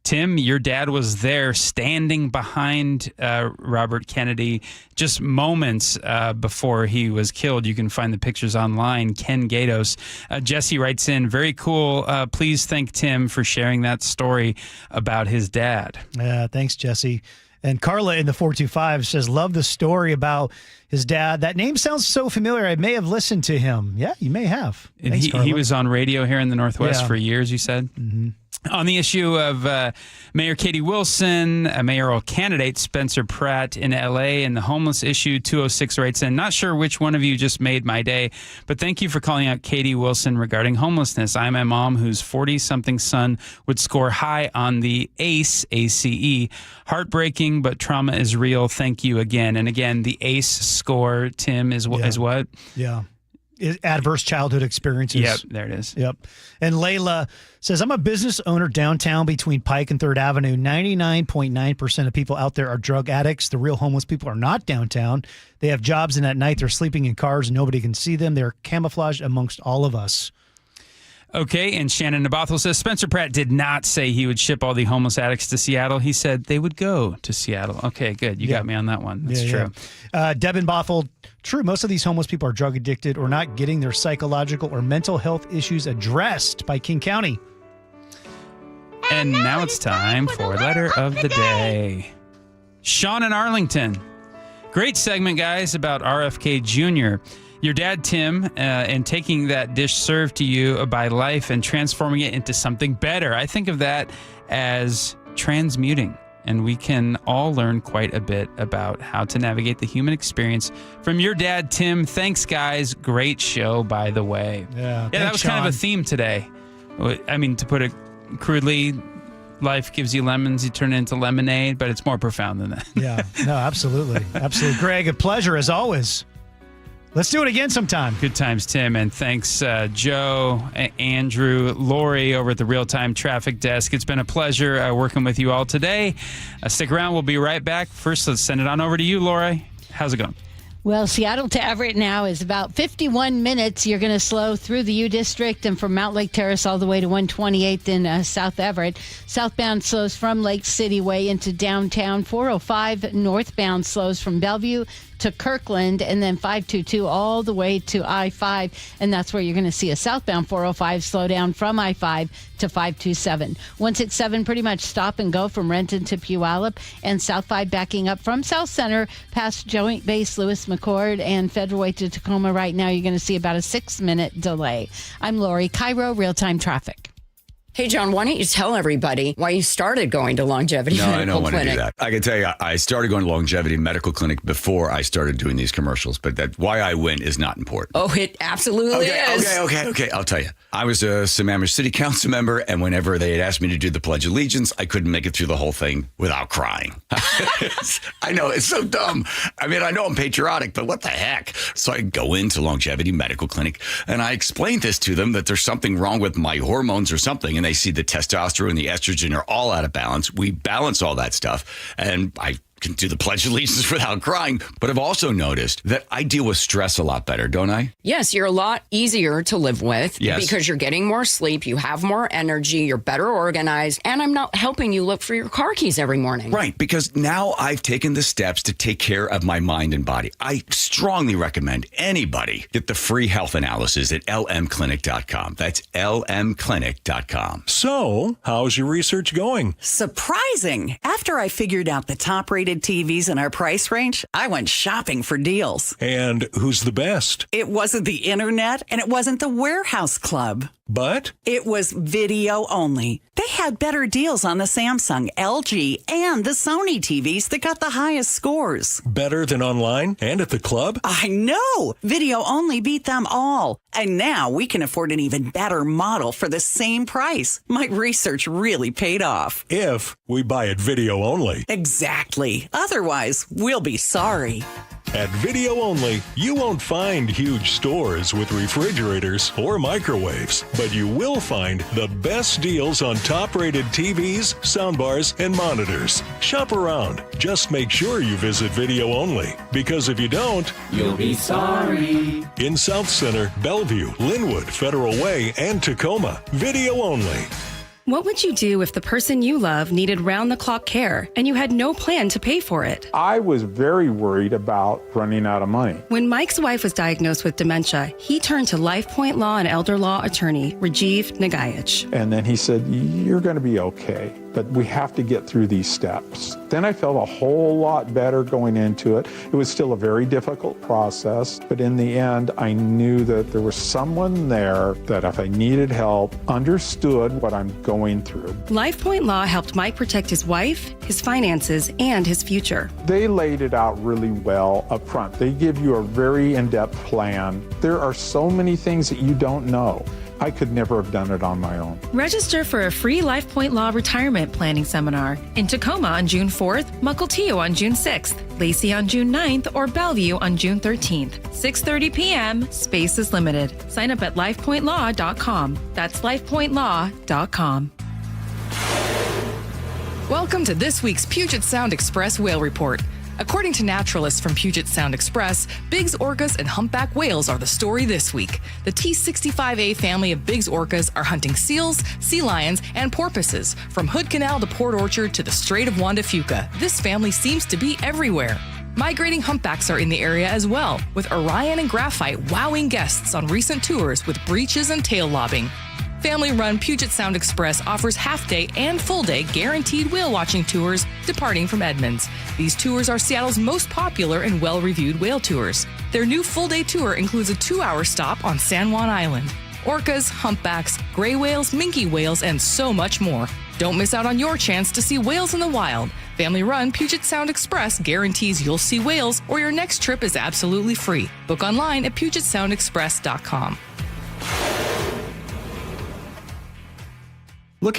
Tim, your dad was there standing behind Robert Kennedy just moments before he was killed. You can find the pictures online. Ken Gatos. Jesse writes in, very cool. Please thank Tim for sharing that story about his dad. Yeah, thanks, Jesse. And Carla in the 425 says, love the story about his dad. That name sounds so familiar. I may have listened to him. Yeah, you may have. And Thanks, he was on radio here in the Northwest for years, you said? Mm-hmm. On the issue of Mayor Katie Wilson, a mayoral candidate, Spencer Pratt in L.A., and the homeless issue, 206 writes in, not sure which one of you just made my day, but thank you for calling out Katie Wilson regarding homelessness. I'm a mom whose 40-something son would score high on the ACE, ACE. Heartbreaking, but trauma is real. Thank you again. And again, the ACE score, Tim, is what? Yeah. Adverse childhood experiences. Yep, there it is. Yep. And Layla says, I'm a business owner downtown between Pike and 3rd Avenue. 99.9% of people out there are drug addicts. The real homeless people are not downtown. They have jobs, and at night they're sleeping in cars and nobody can see them. They're camouflaged amongst all of us. Okay, and Shannon Nabothel says, Spencer Pratt did not say he would ship all the homeless addicts to Seattle. He said they would go to Seattle. Okay, good. You got me on that one. That's true. Yeah. Devin Bothel, true, most of these homeless people are drug addicted or not getting their psychological or mental health issues addressed by King County. And now it's time for Letter of the Day. Sean in Arlington. Great segment, guys, about RFK Jr., your dad, Tim, and taking that dish served to you by life and transforming it into something better. I think of that as transmuting, and we can all learn quite a bit about how to navigate the human experience from your dad, Tim. Thanks, guys. Great show, by the way. Yeah, that was kind of a theme today. I mean, to put it crudely, life gives you lemons, you turn it into lemonade, but it's more profound than that. Yeah, no, absolutely. Absolutely. Greg, a pleasure as always. Let's do it again sometime. Good times, Tim. And thanks, Joe, Andrew, Lori over at the Real Time Traffic Desk. It's been a pleasure working with you all today. Stick around. We'll be right back. First, let's send it on over to you, Lori. How's it going? Well, Seattle to Everett now is about 51 minutes. You're going to slow through the U District and from Mount Lake Terrace all the way to 128th in South Everett. Southbound slows from Lake City Way into downtown. 405 northbound slows from Bellevue to Kirkland, and then 522 all the way to I-5, and that's where you're going to see a southbound 405 slow down from I-5 to 527. 167 pretty much stop and go from Renton to Puyallup, and South 5 backing up from South Center past Joint Base Lewis McChord and Federal Way to Tacoma. Right now, you're going to see about a 6-minute delay. I'm Lori, KIRO Real-Time Traffic. Hey, John, why don't you tell everybody why you started going to Longevity Medical Clinic? No, I don't want to do that. I can tell you, I started going to Longevity Medical Clinic before I started doing these commercials, but that why I went is not important. Oh, it absolutely is. Okay. I'll tell you. I was a Sammamish City Council member, and whenever they had asked me to do the Pledge of Allegiance, I couldn't make it through the whole thing without crying. I know, it's so dumb. I mean, I know I'm patriotic, but what the heck? So I go into Longevity Medical Clinic, and I explained this to them, that there's something wrong with my hormones or something, and they see the testosterone and the estrogen are all out of balance. We balance all that stuff, and I can do the Pledge of Allegiance without crying. But I've also noticed that I deal with stress a lot better, don't I? Yes, you're a lot easier to live with because you're getting more sleep, you have more energy, you're better organized, and I'm not helping you look for your car keys every morning. Right, because now I've taken the steps to take care of my mind and body. I strongly recommend anybody get the free health analysis at lmclinic.com. That's lmclinic.com. So, how's your research going? Surprising. After I figured out the top-rated TVs in our price range, I went shopping for deals. And who's the best? It wasn't the internet, and it wasn't the warehouse club. But it was video only. They had better deals on the Samsung, LG, and the Sony TVs that got the highest scores. better than online and at the club? I know! Video only beat them all. And now we can afford an even better model for the same price. My research really paid off. If we buy it video only. Exactly. Otherwise, we'll be sorry. At Video Only, you won't find huge stores with refrigerators or microwaves, but you will find the best deals on top-rated TVs, soundbars, and monitors. Shop around. Just make sure you visit Video Only, because if you don't, you'll be sorry. In South Center, Bellevue, Linwood, Federal Way, and Tacoma, Video Only. What would you do if the person you love needed round-the-clock care and you had no plan to pay for it? I was very worried about running out of money. When Mike's wife was diagnosed with dementia, he turned to LifePoint Law and Elder Law attorney Rajiv Nagayich. And then he said, you're going to be okay, but we have to get through these steps. Then I felt a whole lot better going into it. It was still a very difficult process, but in the end, I knew that there was someone there that if I needed help, understood what I'm going through. LifePoint Law helped Mike protect his wife, his finances, and his future. They laid it out really well up front. They give you a very in-depth plan. There are so many things that you don't know. I could never have done it on my own. Register for a free LifePoint Law retirement planning seminar in Tacoma on June 4th, Mukilteo on June 6th, Lacey on June 9th, or Bellevue on June 13th. 6:30 p.m. Space is limited. Sign up at lifepointlaw.com. That's lifepointlaw.com. Welcome to this week's Puget Sound Express Whale Report. According to naturalists from Puget Sound Express, Biggs orcas and humpback whales are the story this week. The T65A family of Biggs orcas are hunting seals, sea lions, and porpoises. From Hood Canal to Port Orchard to the Strait of Juan de Fuca, this family seems to be everywhere. Migrating humpbacks are in the area as well, with Orion and Graphite wowing guests on recent tours with breaches and tail lobbing. Family-run Puget Sound Express offers half-day and full-day guaranteed whale-watching tours departing from Edmonds. These tours are Seattle's most popular and well-reviewed whale tours. Their new full-day tour includes a 2-hour stop on San Juan Island. Orcas, humpbacks, gray whales, minke whales, and so much more. Don't miss out on your chance to see whales in the wild. Family-run Puget Sound Express guarantees you'll see whales or your next trip is absolutely free. Book online at PugetSoundExpress.com.